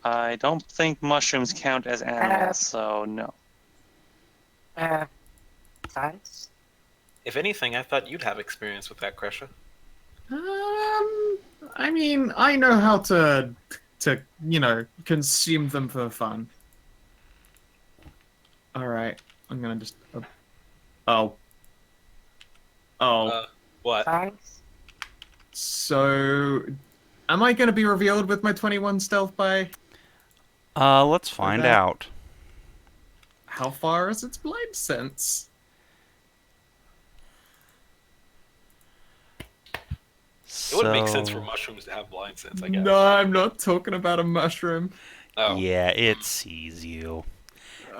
I don't think mushrooms count as animals, so no. Thanks. If anything, I thought you'd have experience with that, Kreshia. I mean, I know how to consume them for fun. All right, I'm gonna just. Oh. What? Thanks. So, am I gonna be revealed with my 21 stealth by? Let's find that- out. How far is its blind sense? It would make sense for mushrooms to have blind sense, I guess. No, I'm not talking about a mushroom. Oh. Yeah, it sees you.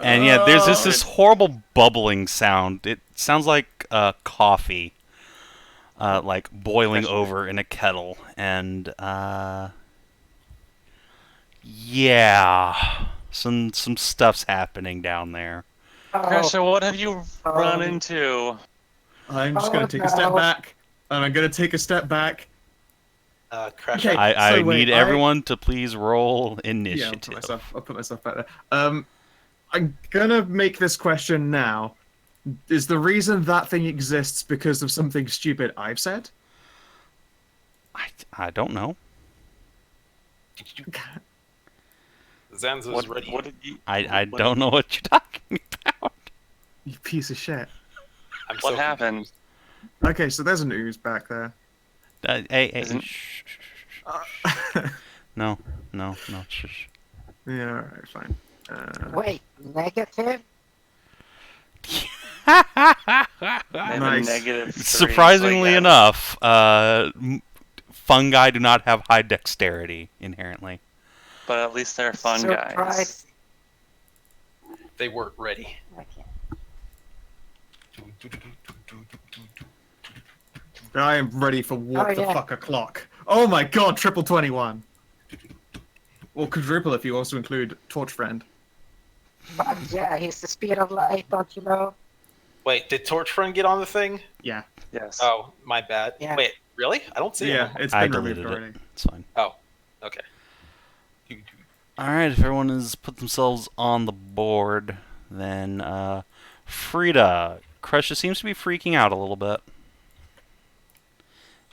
And yeah, there's this horrible bubbling sound. It sounds like coffee, like boiling over in a kettle. And yeah, some stuff's happening down there. Kreshia, what have you run into? I'm just gonna take a step back, and I'm gonna take a step back. Kreshia. Okay. I So wait, need everyone to please roll initiative. Yeah, I'll put myself back there. I'm gonna make this question now. Is the reason that thing exists because of something stupid I've said? I don't know. Zanza's ready. What did you? I don't know what you're talking about. You piece of shit. What happened? Okay, so there's an ooze back there. Hey, Isn't- shh. No. Shh. Yeah, alright, fine. Wait, negative? They have a Nice. -3, Surprisingly so yeah. enough, fungi do not have high dexterity inherently. But at least they're fun guys. Surprise. They weren't ready. Okay. I am ready for walk Oh, the yeah. fuck o'clock. Oh my god, triple 21. Or quadruple if you also include Torch Friend. But yeah, he's the speed of light, don't you know? Wait, did Torch Friend get on the thing? Yeah. Yes. Oh, my bad. Yeah. Wait, really? I don't see Yeah, him. it's I been removed deleted already. it. It's fine. Oh, okay. Alright, if everyone has put themselves on the board, then Frida. Kreshia seems to be freaking out a little bit.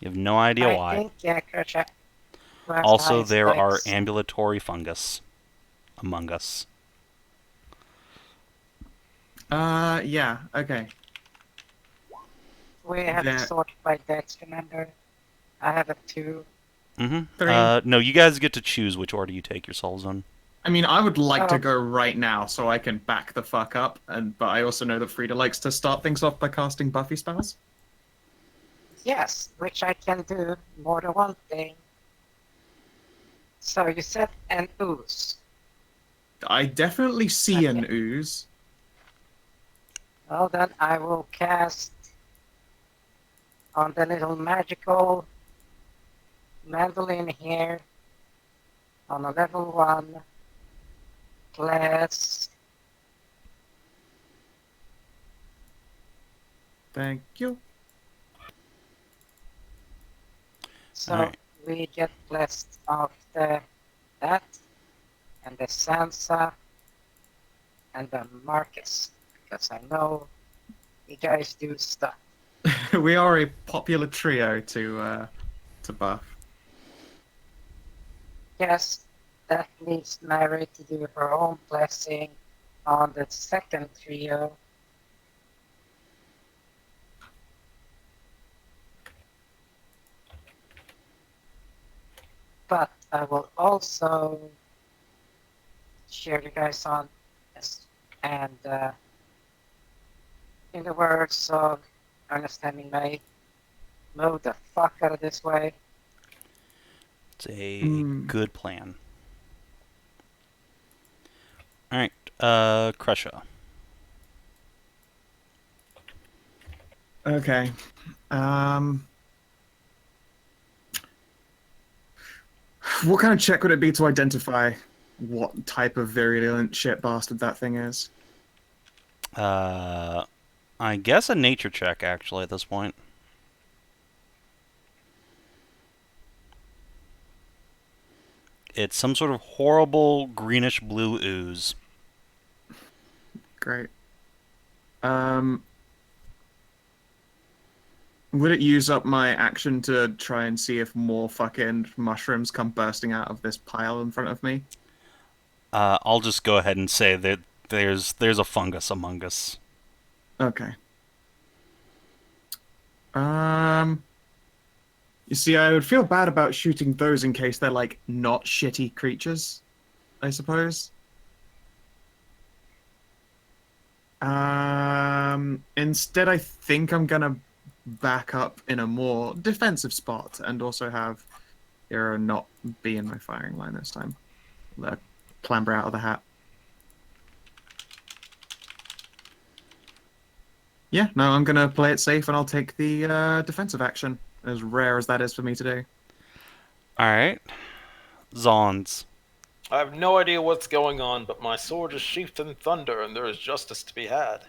You have no idea I why. think, yeah, Kreshia. Who has the Also, highest there are dex? ambulatory fungus among us. Yeah, okay. We have to that- sort by dex, remember? I have a 2. Mm-hmm. Three. No, you guys get to choose which order you take yourselves in. I mean, I would like to Oh. go right now so I can back the fuck up, but I also know that Frida likes to start things off by casting Buffy spells. Yes, which I can do more than one thing. So you said an ooze. I definitely see an Okay. ooze. Well then I will cast on the little magical mandolin here on a level 1 class. Thank you. So Alright. we get blessed of that and the Sansa and the Marcus, because I know you guys do stuff. We are a popular trio to buff. Yes, that leaves Mary to do her own blessing on the second trio. But I will also cheer you guys on this. And in the words of Understanding May, move the fuck out of this way. It's a Hmm. good plan. Alright, Kreshia. Okay. What kind of check would it be to identify what type of virulent shit bastard that thing is? I guess a nature check, actually, at this point. It's some sort of horrible greenish blue ooze. Great. Would it use up my action to try and see if more fucking mushrooms come bursting out of this pile in front of me? I'll just go ahead and say that there's a fungus among us. Okay. You see, I would feel bad about shooting those in case they're, like, not shitty creatures, I suppose. Instead, I think I'm gonna back up in a more defensive spot and also have Hero not be in my firing line this time. Let clamber out of the hat. Yeah, no, I'm gonna play it safe and I'll take the defensive action, as rare as that is for me to do. Alright. Zons. I have no idea what's going on, but my sword is sheathed in thunder, and there is justice to be had.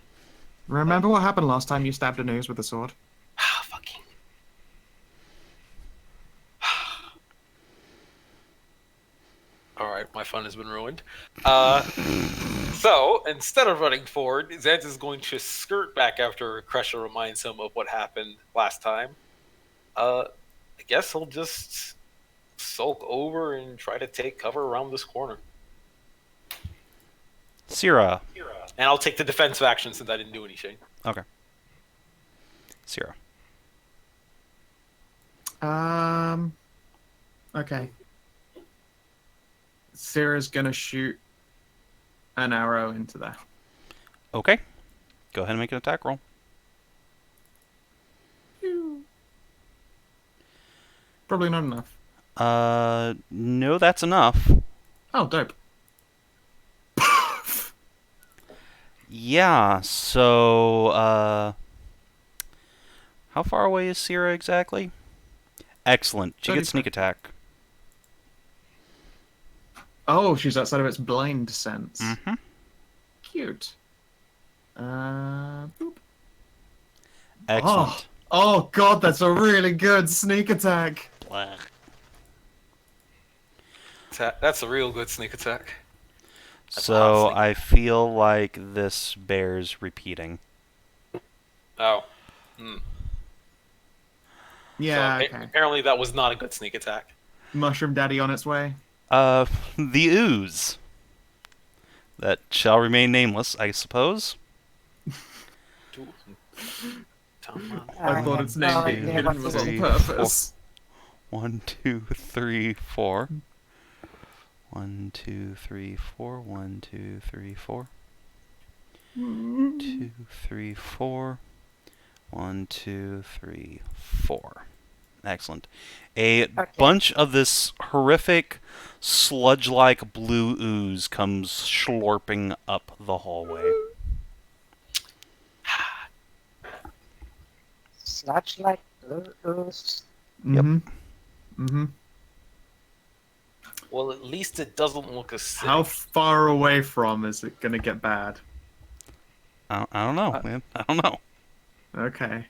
Remember what happened last time you stabbed a news with a sword? Ah, fucking. Alright, my fun has been ruined. So, instead of running forward, Zanza is going to skirt back after Kreshia reminds him of what happened last time. I guess he'll just sulk over and try to take cover around this corner. Syrah. And I'll take the defensive action since I didn't do anything. Okay. Syrah. Okay. Sarah's gonna shoot an arrow into that. Okay. Go ahead and make an attack roll. Probably not enough. No, that's enough. Oh, dope. Yeah, so, how far away is Syrah exactly? Excellent. She gets sneak attack. Oh, she's outside of its blind sense. Mm-hmm. Cute. Boop. Excellent. Oh god, that's a really good sneak attack. That's a real good sneak attack. So I feel like this bears repeating. Oh. Yeah, So, okay. apparently that was not a good sneak attack. Mushroom Daddy on its way. The ooze. That shall remain nameless, I suppose. I thought its name being hidden was on purpose. 1, 2, 3, 4. 1, 2, 3, 4. 1, 2, 3, 4. 2, 3, 4. 1, 2, 3, 4. Excellent. A bunch of this horrific, sludge-like blue ooze comes slurping up the hallway. Sludge-like blue ooze. Yep. Mm-hmm. Well, at least it doesn't look acidic. How far away from is it gonna get bad? I don't know, man. I don't know. Okay.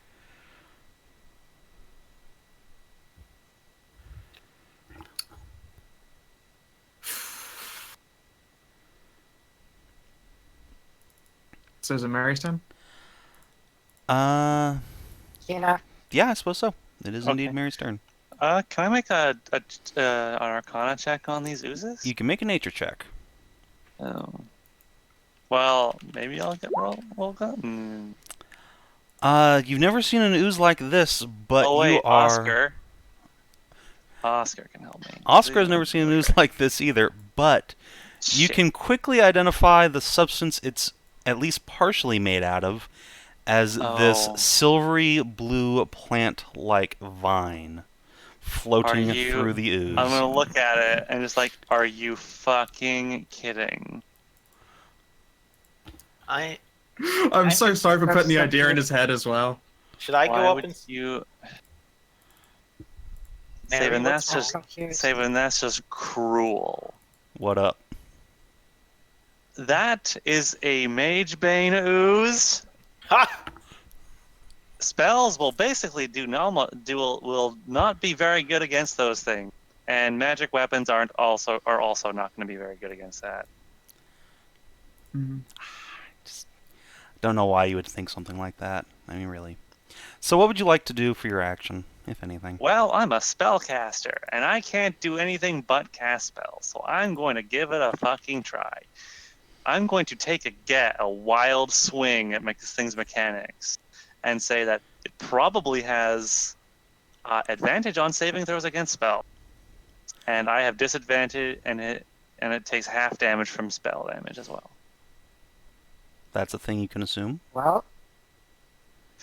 So is it Mary's turn? Kina. Yeah, I suppose so. It is indeed Okay. Mary's turn. Can I make an Arcana check on these oozes? You can make a nature check. Oh. Well, maybe I'll get roll good. You've never seen an ooze like this, but Oh wait, you are... Oscar. Oscar can help me. Oscar has never seen an ooze like this either, but you Shit. can quickly identify the substance it's at least partially made out of as this Oh. silvery blue plant-like vine floating Are you- through the ooze. I'm gonna look at it and just like, are you fucking kidding? I'm so sorry for putting the idea in his head as well. Should I Why go up would and you? Mary, Savin, what's that's I'm just confused. Savin, that's just cruel. What up? That is a Mage Bane ooze. Ha! Spells will basically will not be very good against those things. And magic weapons are also not going to be very good against that. Mhm. Don't know why you would think something like that. I mean, really. So what would you like to do for your action, if anything? Well, I'm a spellcaster, and I can't do anything but cast spells, so I'm going to give it a fucking try. I'm going to take a wild swing at this thing's mechanics, and say that it probably has advantage on saving throws against spell, and I have disadvantage, and it takes half damage from spell damage as well. That's a thing you can assume. Well,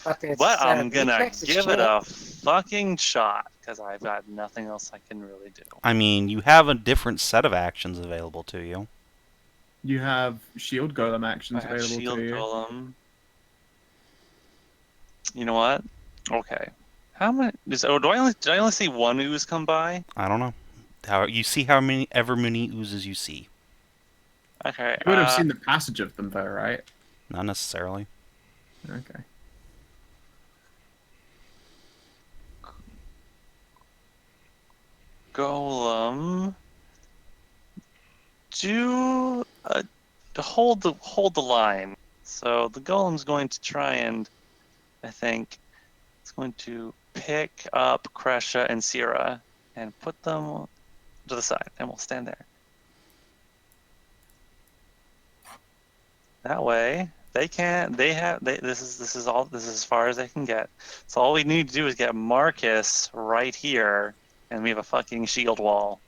but it's. But I'm gonna reflex is give it shit. a fucking shot because I've got nothing else I can really do. I mean, you have a different set of actions available to you. You have shield golem actions I have available shield to you. golem. You know what? Okay. How many? Did I only see one ooze come by? I don't know. You see how many oozes you see. Okay. You would have seen the passage of them, though, right? Not necessarily. Okay. Golem. To hold the line. So the golem's going to try and, I think, it's going to pick up Kreshia and Sierra and put them to the side, and we'll stand there. That way, this is as far as they can get. So all we need to do is get Marcus right here, and we have a fucking shield wall.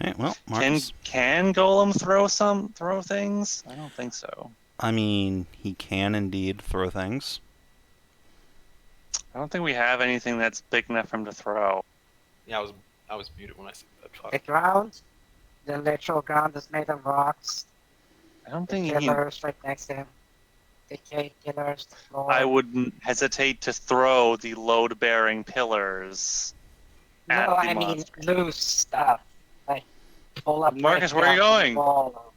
All right, well, Marcus. Can Golem throw things? I don't think so. I mean, he can indeed throw things. I don't think we have anything that's big enough for him to throw. Yeah, I was muted when I said that. Fuck. The ground, the literal ground is made of rocks. I don't The think he. pillars right next to him. Decayed pillars, the floor. I wouldn't hesitate to throw the load-bearing pillars at No, the I mean monster. loose stuff. Like pull up. Marcus, right where are you down to the going? wall.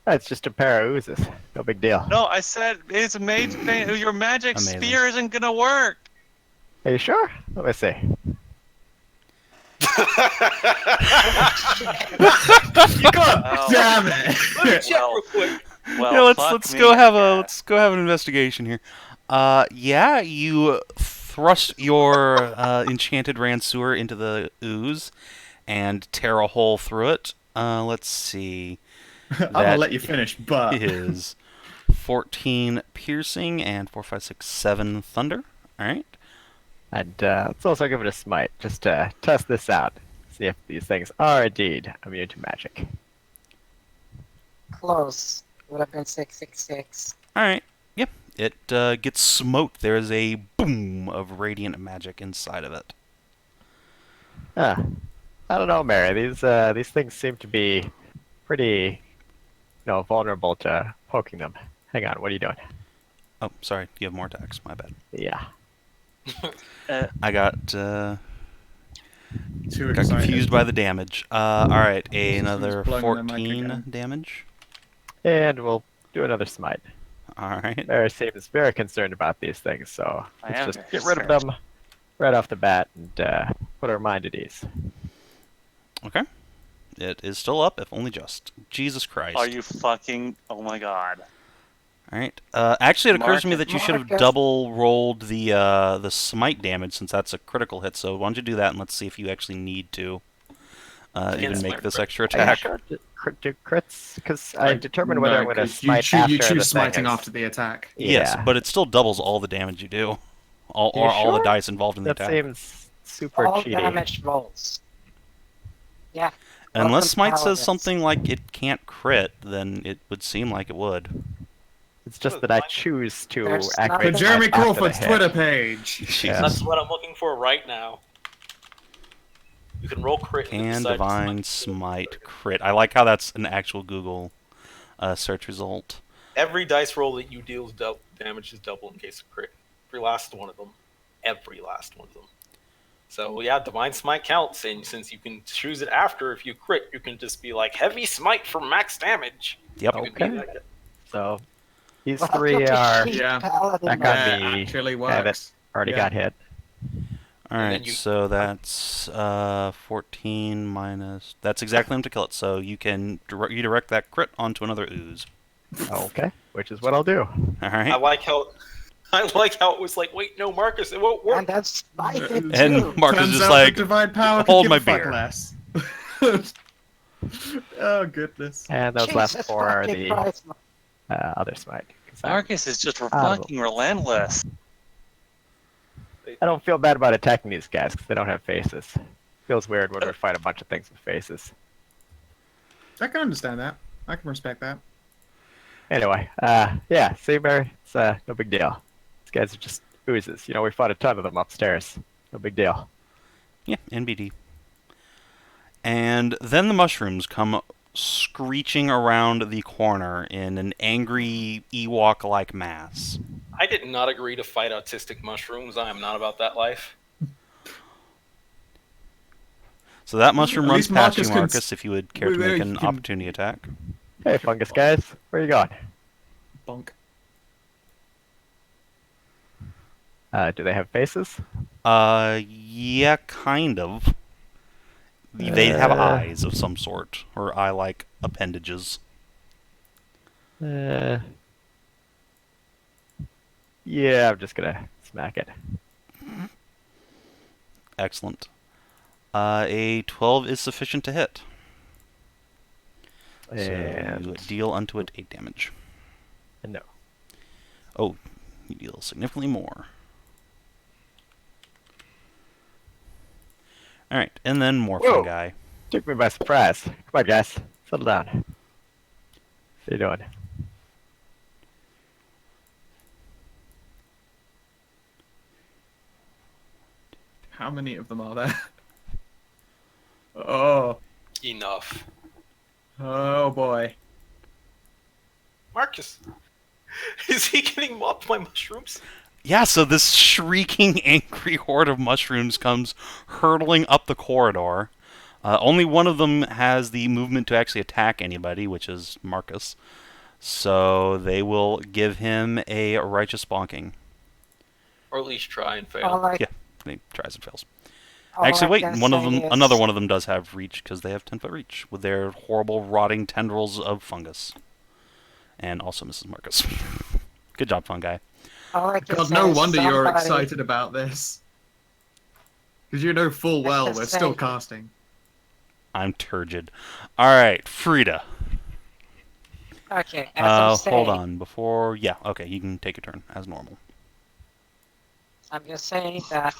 That's just a pair of oozes. No big deal. No, I said it's a mage thing. Your magic Amazing. spear isn't gonna work. Are you sure? Let me see. Oh, Damn it! Let me check Well, real quick. well, Yeah, let's fuck me, go have I a let's go have an investigation here. Yeah, you thrust your enchanted ransuer into the ooze and tear a hole through it. Let's see. I'm gonna That let you finish, but is 14 piercing and 4, 5, 6, 7 thunder. All right. And let's also give it a smite, just to test this out. See if these things are indeed immune to magic. Close. Would have been 666. All right. Yep. It gets smote. There is a boom of radiant magic inside of it. I don't know, Mary. These things seem to be pretty, vulnerable to poking them. Hang on, what are you doing? Oh, sorry. You have more attacks. My bad. Yeah. I got too got excited. confused by the damage. All right. Another blowing their mic 14 again. damage. And we'll do another smite. All right. Mary seems very concerned about these things, so I let's am just very get rid of concerned. them right off the bat and put our mind at ease. Okay. It is still up, if only just. Jesus Christ. Are you fucking? Oh my god. All right. Actually, it occurs to me that you should have Marcus. double rolled the smite damage since that's a critical hit. So why don't you do that and let's see if you actually need to even make this extra Are you attack. sure to do crits? Because I determined whether I'm going to 'cause smite you after you the choose thing smiting is- after the attack. Yes, Yeah. but it still doubles all the damage you do, all You or all the sure? dice involved in the That attack. seems super All cheaty. damage rolls. Yeah. Unless welcome smite says Paladins. something like it can't crit, then it would seem like it would. It's just that I choose to There's The activate nothing- Jeremy smite after the Crawford's hit. Twitter page. Jesus. That's what I'm looking for right now. You can roll crit and And decide to divine smite crit. I like how that's an actual Google search result. Every dice roll that you deal damage is double in case of crit. Every last one of them. Every last one of them. So yeah, divine smite counts, and since you can choose it after, if you crit, you can just be like heavy smite for max damage. Yep. You can be Okay. like that. So these Welcome three to are cheap Yeah. Paladin that mode. got That me actually have it works. already Yeah. got hit. All And right, then you- so that's 14 minus. That's exactly enough to kill it. So you can redirect that crit onto another ooze. Okay, which is what I'll do. All I right. like how it was like, wait, no, Marcus, it won't work. And that's by it And too. Marcus Turns is out like, the divine power could hold give my a fuck beer. less. Oh goodness. And those last Jesus 4 are fucking the Christ. other smite. 'cause Marcus is just Audible. fucking relentless. I don't feel bad about attacking these guys because they don't have faces. Feels weird when we fight a bunch of things with faces. I can understand that. I can respect that. Anyway, yeah, see, Mary, it's no big deal. These guys are just oozes. You know, we fought a ton of them upstairs. No big deal. Yeah, NBD. And then the mushrooms come screeching around the corner in an angry Ewok-like mass. I did not agree to fight autistic mushrooms. I am not about that life. So that mushroom At runs least past you, Marcus can Marcus, if you would care to wait, make he an can- opportunity attack. Hey, fungus guys, where you going? Bonk. Do they have faces? Yeah, kind of. They have eyes of some sort, or eye-like appendages. Yeah, I'm just gonna smack it. Excellent. A 12 is sufficient to hit. So And you deal unto it 8 damage. no. Oh, you deal significantly more. Alright, and then more Whoa. fungi. Took me by surprise. Come on, guys. Settle down. How you doing? How many of them are there? Oh. Enough. Oh boy. Marcus, is he getting mobbed by mushrooms? Yeah, so this shrieking, angry horde of mushrooms comes hurtling up the corridor. Only one of them has the movement to actually attack anybody, which is Marcus. So they will give him a righteous bonking. Or at least try and fail. All I, Yeah, he tries and fails. all Actually, I wait, can one of say them, is- another one of them does have reach because they have 10-foot reach with their horrible, rotting tendrils of fungus, and also Mrs. Marcus. Good job, fungi. all I can God, say no is wonder you're somebody- excited about this. Because you know full Let's well just we're still say- casting. I'm turgid. All right, Frida. Okay, as I'm saying, Hold on. Before, yeah, okay, you can take a turn as normal. I'm just saying that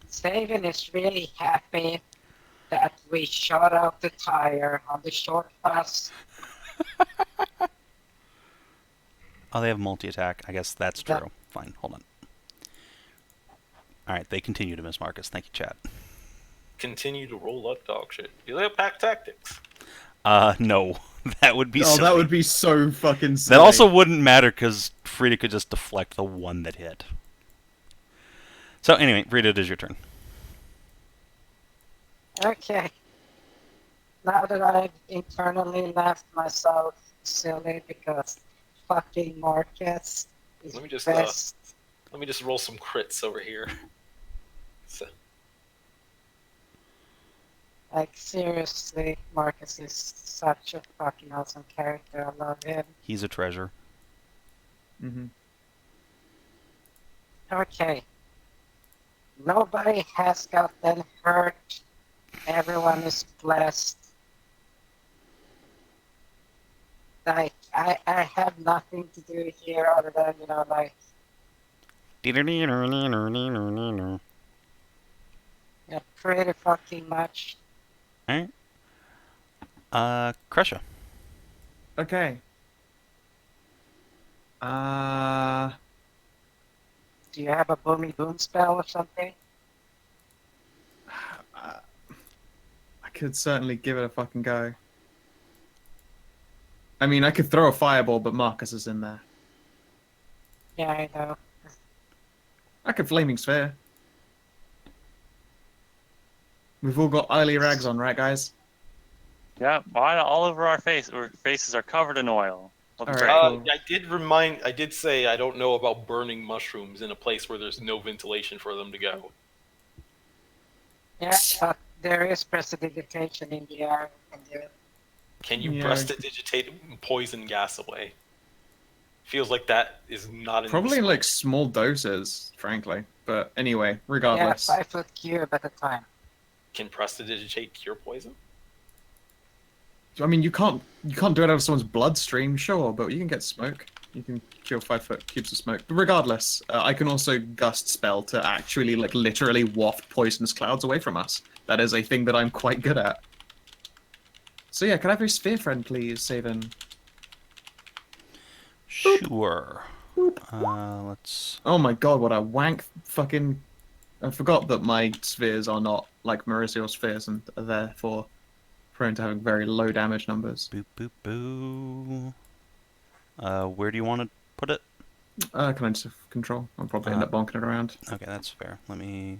Savin is really happy that we shot out the tire on the short bus. Oh, they have multi-attack. I guess that's Yeah. true. Fine, hold on. All right, they continue to miss Marcus. Thank you, chat. Continue to roll like dog shit. Do they have pack tactics? No, that would be. Oh, that silly. would be so fucking silly. That also wouldn't matter because Frida could just deflect the one that hit. So anyway, Frida, it is your turn. Okay. Now that I've internally laughed myself silly because fucking Marcus is Let me just, best. Let me just roll some crits over here. So, Like, seriously, Marcus is such a fucking awesome character. I love him. He's a treasure. Mm-hmm. Okay. Nobody has gotten hurt. Everyone is blessed. Like, I have nothing to do here other than, you know, like, yeah, pretty fucking much. Alright. Kreshia. Okay. Do you have a boomy boom spell or something? I could certainly give it a fucking go. I mean, I could throw a fireball, but Marcus is in there. Yeah, I know. I could flaming sphere. We've all got oily rags on, right, guys? Yeah, all over our face. Our faces are covered in oil. Looking All great. right. Cool. I did say I don't know about burning mushrooms in a place where there's no ventilation for them to go. Yeah, but there is prestidigitation in the air. Can you Yeah. prestidigitate poison gas away? Feels like that is not in Probably the in like small doses, frankly. But anyway, Yeah, regardless. 5-foot cube at a time. Can prestidigitate cure poison? I mean, you can't do it out of someone's bloodstream, sure, but you can get smoke. You can cure 5-foot cubes of smoke. But regardless, I can also gust spell to actually, like, literally waft poisonous clouds away from us. That is a thing that I'm quite good at. So yeah, can I have your sphere friend, please, Savin? Sure. Let's. Oh my god, what a wank fucking... I forgot that my spheres are not like Merisiel spheres and are therefore prone to having very low damage numbers. Boop, boop, boo. Where do you want to put it? Can I just have control? I'll probably end up bonking it around. Okay, that's fair. Let me...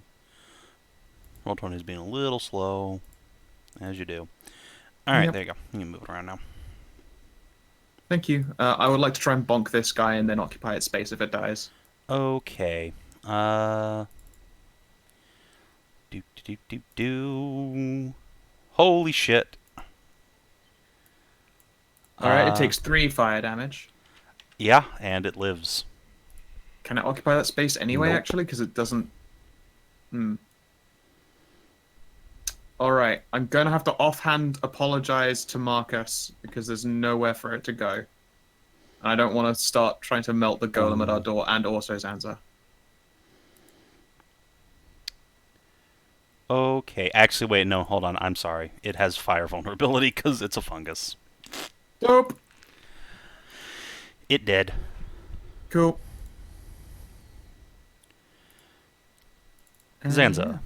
Roll20 is being a little slow, as you do. Alright, Yep. there you go. You can move it around now. Thank you. I would like to try and bonk this guy and then occupy its space if it dies. Okay. Do, do, do, do, do. Holy shit. Alright, it takes 3 fire damage. Yeah, and it lives. Can it occupy that space anyway, Nope. actually? Because it doesn't... Alright, I'm going to have to offhand apologize to Marcus, because there's nowhere for it to go. And I don't want to start trying to melt the golem at our door, and also Zanza. Okay. Actually, wait, no, hold on. I'm sorry. It has fire vulnerability because it's a fungus. Dope! It did. Cool. Zanza.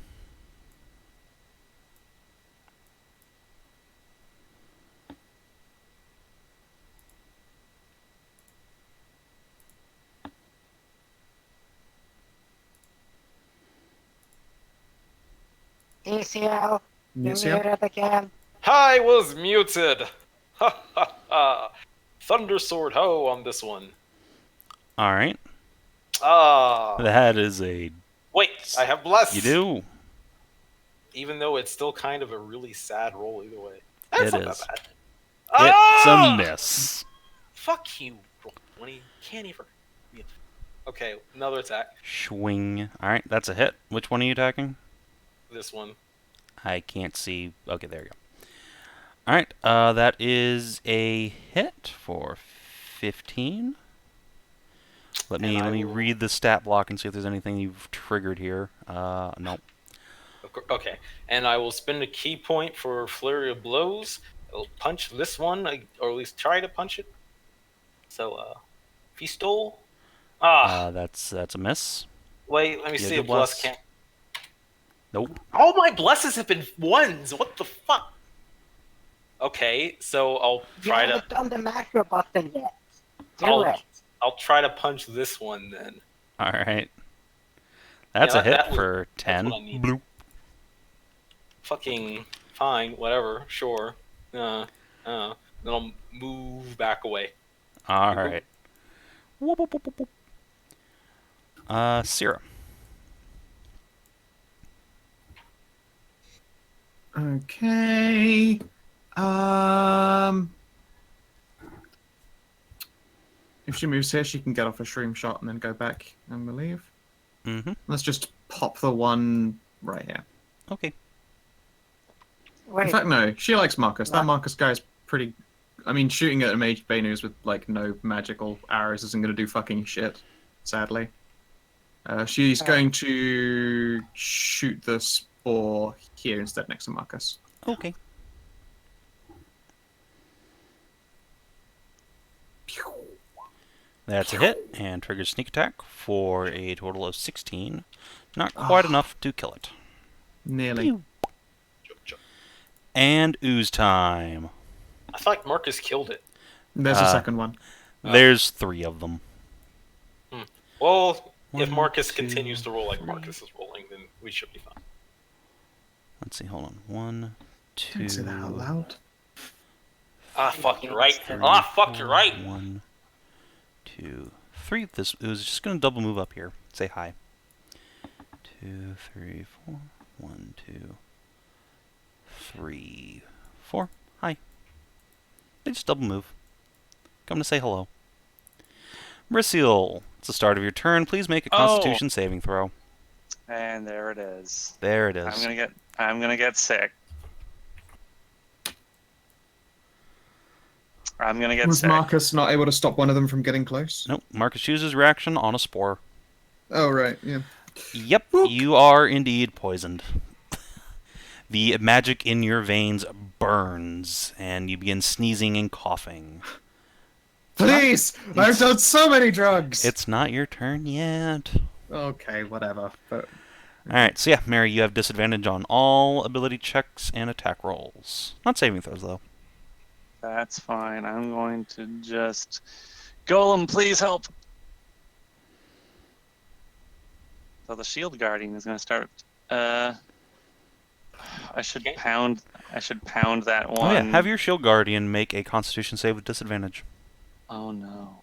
ECL, you Yes, yeah. muted again. I was muted! Ha ha ha! Thundersword ho on this one. Alright. Ah. That is a... Wait, I have bless. You do? Even though it's still kind of a really sad roll either way. It That's not is. that bad. It's Ah! a miss. Fuck you, roll 20. Can't even. Okay, another attack. Swing. Alright, that's a hit. Which one are you attacking? This one. I can't see. Okay, there you go. Alright, that is a hit for 15. Let me will- read the stat block and see if there's anything you've triggered here. Nope. Okay, and I will spend a key point for Flurry of Blows. I'll punch this one, or at least try to punch it. So, Feastole. Ah, That's a miss. wait, let me you see have if the bless bless. can't. Nope. All my blesses have been ones. What the fuck? Okay, so I'll You try to. haven't done the macro button yet. Do I'll- it. I'll try to punch this one then. Alright. That's Yeah, a hit that was- for 10. what I need. Bloop. Fucking fine, whatever, sure. Then I'll move back away. Alright. Whoop, whoop, whoop, whoop, whoop. Syrah. Okay. If she moves here, she can get off a shroom shot and then go back, I believe. Mm-hmm. Let's just pop the one right here. Okay. Wait, In fact, no. She likes Marcus. That What? Marcus guy is pretty... I mean, shooting at a mage Banus with, like, no magical arrows isn't going to do fucking shit, sadly. She's going to shoot the spore here instead, next to Marcus. Okay. That's a hit, and triggers sneak attack for a total of 16. Not quite enough to kill it. Nearly. Pew. And ooze time. I thought Marcus killed it. There's a second one. There's 3 of them. Well, if One, Marcus two, continues to roll like 3. Marcus is rolling, then we should be fine. Let's see, hold on. 1, 2. Don't say that out loud. Ah, fuck, you're right. 3, Ah, fuck, you're 4, right. 1, 2, 3. This it was just gonna double move up here. Say hi. 2, 3, 4, 1, 2, 3, 4. Hi. They just double move. Come to say hello. Merisiel, it's the start of your turn. Please make a Constitution saving throw. And there it is. There it is. I'm gonna get sick. I'm gonna get Was sick. Marcus not able to stop one of them from getting close? Nope. Marcus chooses reaction on a spore. Oh, right, yeah. Yep, you are indeed poisoned. The magic in your veins burns, and you begin sneezing and coughing. Please! I've done so many drugs! It's not your turn yet. Okay, whatever. But Alright, so yeah, Mary, you have disadvantage on all ability checks and attack rolls. Not saving throws, though. That's fine. I'm going to just... Golem, please help! So the shield guardian is going to start... I should pound that one. Oh yeah, have your shield guardian make a Constitution save with disadvantage. Oh no.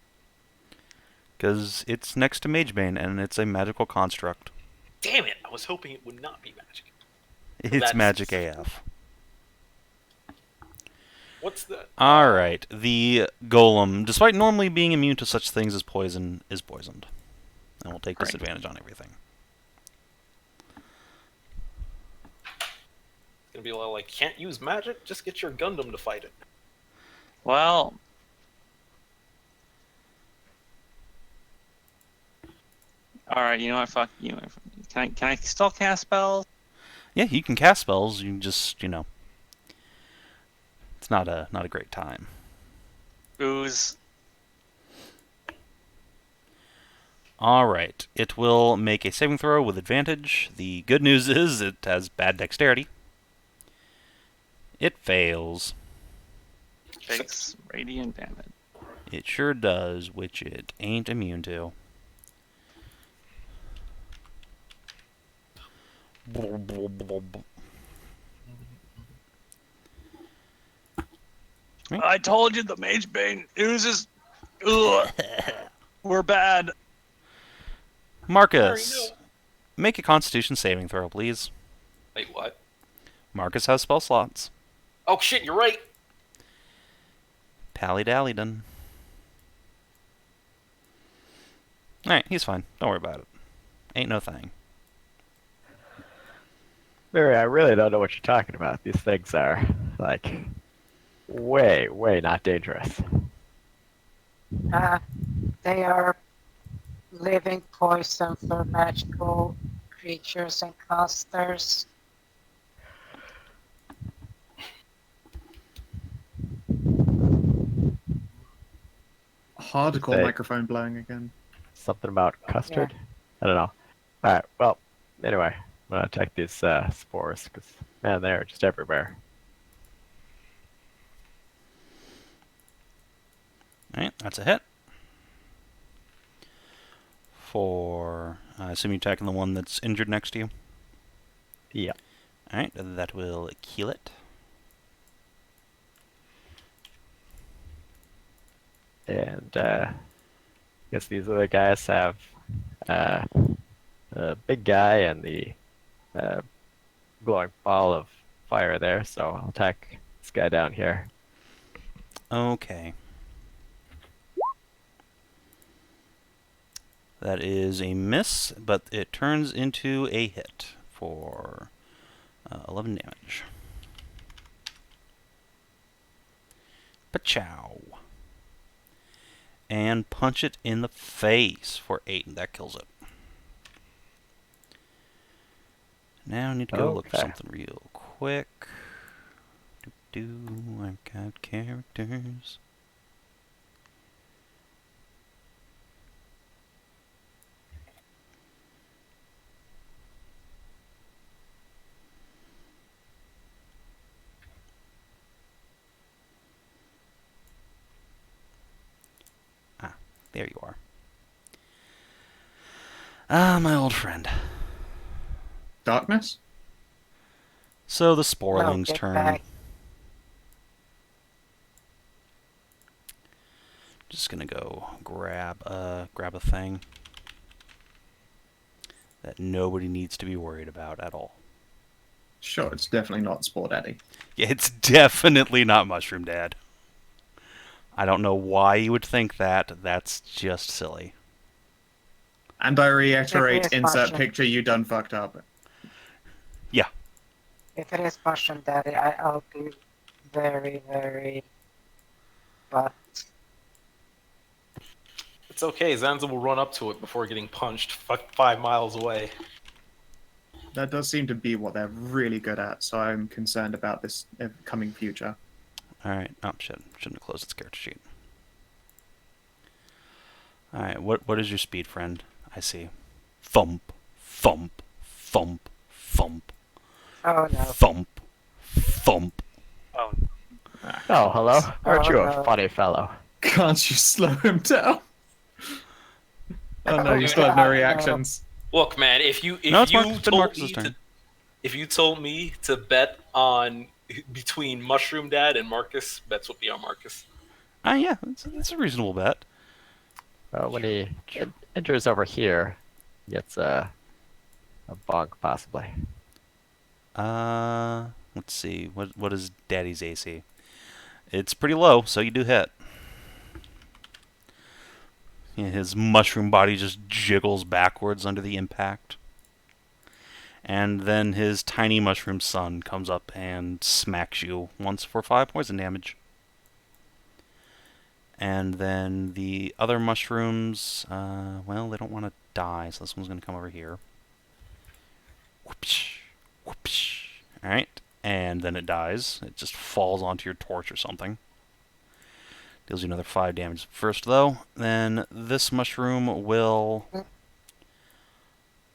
Because it's next to Magebane, and it's a magical construct. Damn it! I was hoping it would not be magic. It's magic AF. What's the... Alright, the golem, despite normally being immune to such things as poison, is poisoned. And will take disadvantage on everything. It's gonna be a little like, can't use magic? Just get your Gundam to fight it. Well... Alright, you know what, fuck you. Can I still cast spells? Yeah, you can cast spells, you just, it's not a great time. Ooze. Alright, it will make a saving throw with advantage. The good news is it has bad dexterity. It fails. Takes radiant damage. It sure does, which it ain't immune to. I told you the Mage Bane oozes. Ugh. We're bad. Marcus, make a Constitution saving throw, please. Wait, what? Marcus has spell slots. Oh shit, you're right! Pally-dally-done. Alright, he's fine. Don't worry about it. Ain't no thing. Mary, I really don't know what you're talking about. These things are, like, way, way not dangerous. They are living poison for magical creatures and casters. hardcore Say- microphone blowing again. Something about custard? I don't know. Alright, well, anyway, I'm going to attack these spores, because, man, they're just everywhere. Alright, that's a hit. For, I assume you're attacking the one that's injured next to you? Yeah. Alright, that will kill it. And I guess these other guys have a big guy and the glowing ball of fire there, so I'll attack this guy down here. Okay. That is a miss, but it turns into a hit for 11 damage. Pachow. And punch it in the face for 8, and that kills it. Now I need to go look for Okay. something real quick. I've got characters. There you are. Ah, my old friend. Darkness? So the No, Sporeling's get turn. back. Just gonna go grab a thing that nobody needs to be worried about at all. Sure, it's definitely not Spore Daddy. Yeah, it's definitely not Mushroom Dad. I don't know why you would think that. That's just silly. And I reiterate, If it is insert Mushroom- picture you done fucked up. Yeah. If it is Mushroom Daddy, I'll be very, very... But It's okay. Zanza will run up to it before getting punched 5 miles away. That does seem to be what they're really good at, so I'm concerned about this coming future. Alright. Oh, shit. Shouldn't have closed its character sheet. Alright, what is your speed, friend? I see. Thump, thump, thump, thump, oh no. thump, thump. Oh, Oh, hello. Aren't you Oh, a no. funny fellow? Can't you slow him down? Oh no, you Okay. still have no reactions. Look, man, if you No, it's you Marcus- been told Marcus's me turn. to, if you told me to bet on between Mushroom Dad and Marcus, bets would be on Marcus. Yeah, it's a reasonable bet. Well, when he enters over here, he gets a bonk possibly. Let's see. What is Daddy's AC? It's pretty low, so you do hit. Yeah, his mushroom body just jiggles backwards under the impact. And then his tiny mushroom son comes up and smacks you once for 5 poison damage. And then the other mushrooms, well, they don't want to die, so this one's going to come over here. Whoopsh, whoopsh. Alright, and then it dies. It just falls onto your torch or something. Deals you another 5 damage first, though. Then this mushroom will...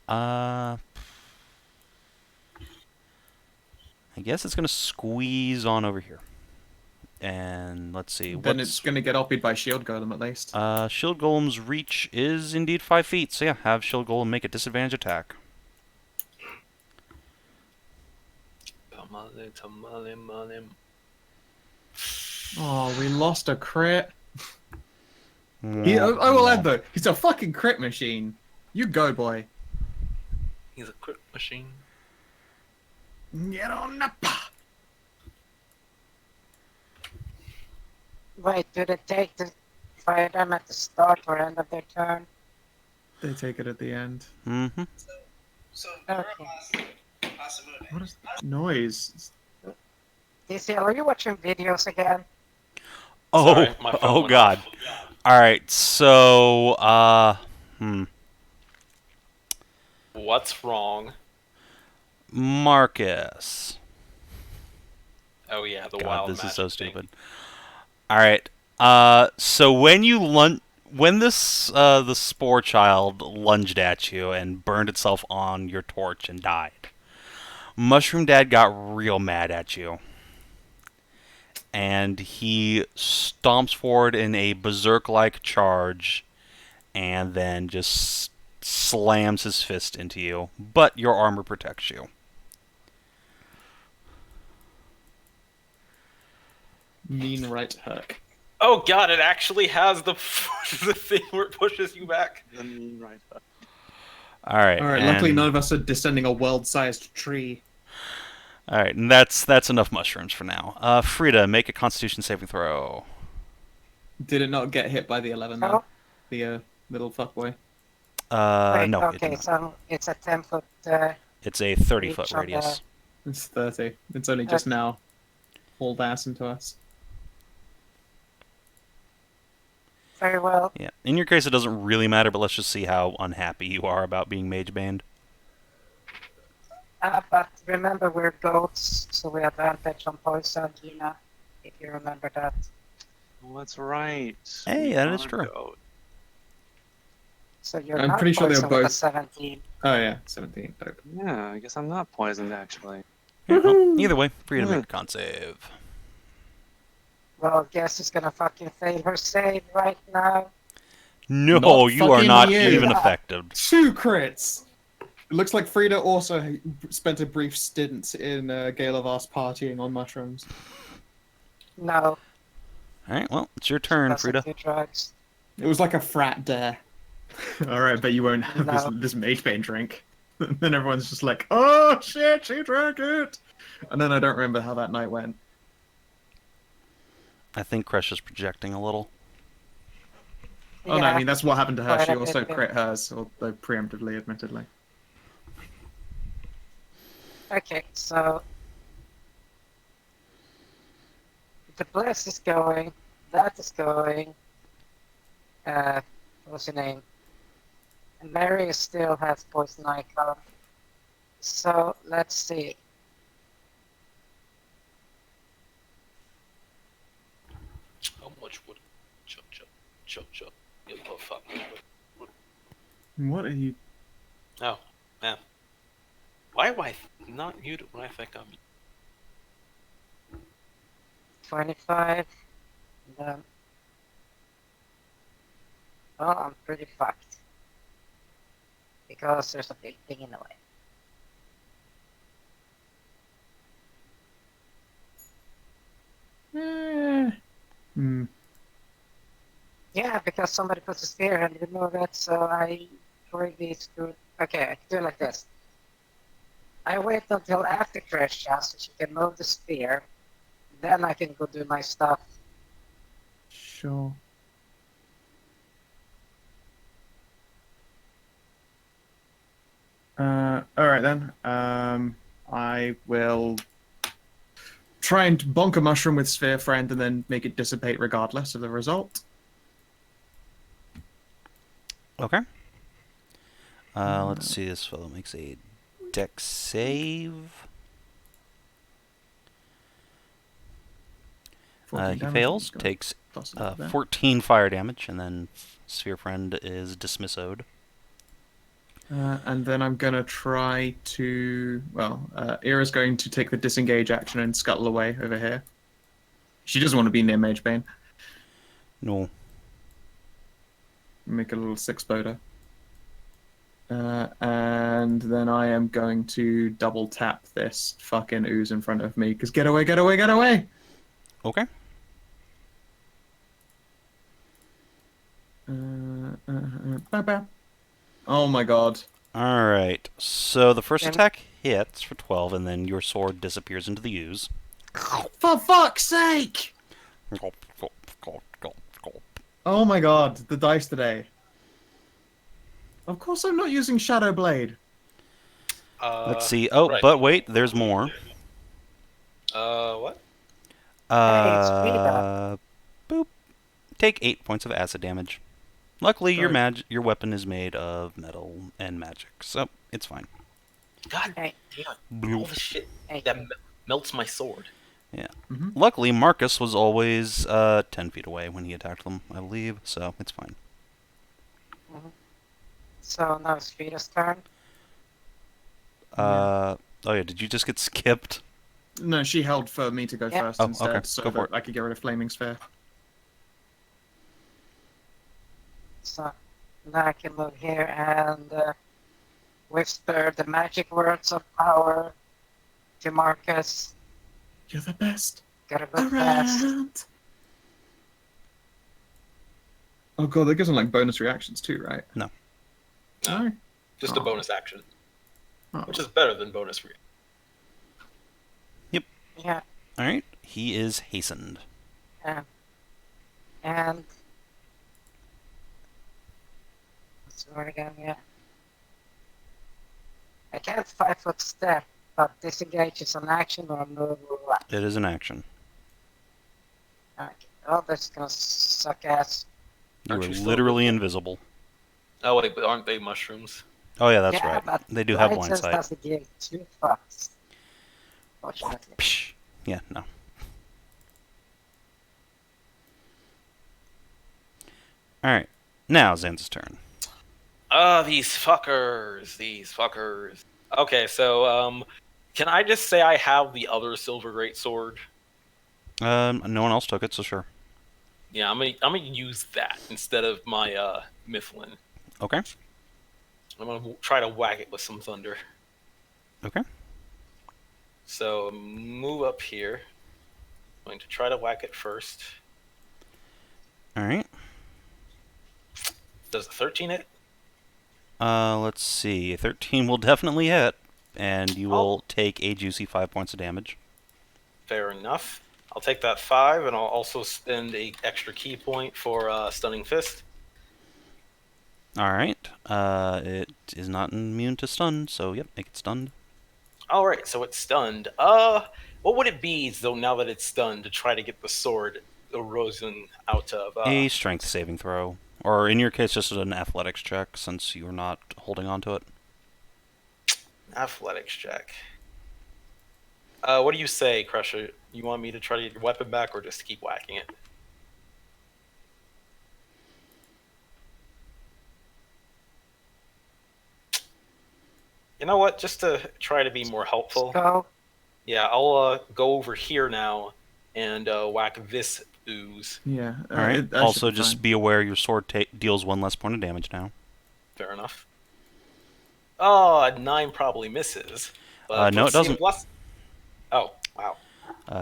I guess it's going to squeeze on over here. And let's see. Then it's going to get oppied by Shield Golem at least. Shield Golem's reach is indeed 5 feet. So yeah, have Shield Golem make a disadvantage attack. Oh, we lost a crit. I will add though, he's a fucking crit machine. You go, boy. He's a crit machine. Get on up. Wait, do they take to fire them at the start or end of their turn? They take it at the end. Mm-hmm. So, Okay. possibility. What is that noise? DC, are you watching videos again? Oh, Sorry, my phone oh went God. off. Alright, so, What's wrong? Marcus. Oh yeah, the God, wild this is magic so thing. stupid. Alright, so when you when this, the spore child lunged at you and burned itself on your torch and died, Mushroom Dad got real mad at you. And he stomps forward in a berserk-like charge and then just slams his fist into you. But your armor protects you. Mean right hook. Oh god, it actually has the the thing where it pushes you back. the mean right. Alright. Alright, luckily none of us are descending a world-sized tree. Alright, and that's enough mushrooms for now. Frida, make a Constitution saving throw. Did it not get hit by the 11 No? though? The little fuckboy. Wait, No, it okay, didn't. so it's a 10-foot... It's a 30-foot reach on radius. It's 30. It's only just now hauled ass into us. very well. Yeah. In your case, it doesn't really matter, but let's just see how unhappy you are about being mage banned. But remember, we're goats, so we advantage on poison, Gina, if you remember that. Well, that's right. Hey, We that is are true. goat. So you're I'm not pretty sure they're poisoned with a both- 17. Oh yeah, 17. Dope. Yeah, I guess I'm not poisoned actually. Yeah, well, either way, Frida, make a con save. Well, guess who's gonna fucking fail her save right now? No, Not you are fucking not you. even affected. 2 crits! It looks like Frida also spent a brief stint in Gale of Us partying on mushrooms. No. Alright, well, it's your turn, doesn't Frida. do drugs. It was like a frat dare. Alright, but you won't have No. this mage bane drink. And then everyone's just like, oh shit, she drank it! And then I don't remember how that night went. I think Kreshia's projecting a little. Oh no, I mean, that's what happened to her. Quite She a also bit, yeah. crit hers, although preemptively, admittedly. Okay, so the bless is going, that is going. What's her name? And Mary still has poison icon. So let's see. How much would chop. You little fuck. What are you... Oh, man. Why am I not muted when I think I'm 25. And then... Well, I'm pretty fucked. Because there's a big thing in the way. Hmm. Yeah, because somebody puts a spear and didn't know that, so I really screwed. Okay, I can do it like this. I wait until after Kreshia so she can move the spear. Then I can go do my stuff. Sure. Alright then. I will try and bonk a mushroom with Sphere Friend and then make it dissipate regardless of the result. Okay. Let's see. This fellow makes a dex save. 14 He damage, fails, I'm just gonna takes toss it up there. 14 fire damage, and then Sphere Friend is dismissoed. And then I'm going to try to... Well, Ira's going to take the disengage action and scuttle away over here. She doesn't want to be near Mage Bane. No. Make a little six-boder. And then I am going to double tap this fucking ooze in front of me, because get away, get away, get away! Okay. Ba-ba. Oh my god. Alright. So the first Yeah. attack hits for 12, and then your sword disappears into the ooze. For fuck's sake! Gulp, gulp, gulp, gulp, gulp. Oh my god, the dice today. Of course I'm not using Shadow Blade. Let's see. Oh, right. but wait, there's more. What? it's Frida. Boop. Take 8 points of acid damage. Luckily, your Sorry. your weapon is made of metal and magic, so it's fine. God Hey, damn. All Bloop. the shit hey. that melts my sword. Yeah. Mhm. Luckily, Marcus was always 10 feet away when he attacked them, I believe, so it's fine. So now it's Frida's turn. Oh yeah, did you just get skipped? No, she held for me to go Yeah. first Oh, instead, okay. so Go for that I could get rid of Flaming Sphere. So now I can move here and whisper the magic words of power to Marcus. You're the best Gotta go fast. around. Oh god, that gives them like bonus reactions too, right? No. No. Just a Oh. bonus action, Oh. which is better than bonus reaction. Yeah, Alright, he is hastened. and what's the word again? Yeah, I can't 5-foot step, but disengage is an action or a move or what? It is an action. Okay. Oh, that's gonna suck ass. You Aren't are you still literally invisible? invisible. Oh wait, but aren't they mushrooms? Oh yeah, that's Yeah, right. but They do have blind License sight. doesn't give 2 fucks. Fortunately. Psh. Yeah, no. Alright, now Zanza's turn. These fuckers. Okay, so can I just say I have the other silver greatsword? No one else took it, so sure. Yeah, I'm gonna use that instead of my Mifflin. Okay. I'm gonna try to whack it with some thunder. Okay. So move up here. I'm going to try to whack it first. Alright. Does a 13 hit? Let's see. 13 will definitely hit, and you will take a juicy 5 points of damage. Fair enough. I'll take that 5, and I'll also spend a extra key point for Stunning Fist. Alright. It is not immune to stun, so yep, make it stunned. Alright, so it's stunned. What would it be, though, now that it's stunned, to try to get the sword erosion out of... A strength saving throw. Or in your case, just an athletics check, since you're not holding on to it. Athletics check. What do you say, Kreshia? You want me to try to get your weapon back, or just keep whacking it? You know what? Just to try to be more helpful. Skow, Yeah, I'll go over here now and whack this ooze. Yeah. Alright. that Also, should be just fine. be aware your sword deals 1 less point of damage now. Fair enough. Oh, a 9 probably misses. But No, let's it see doesn't. Oh, wow.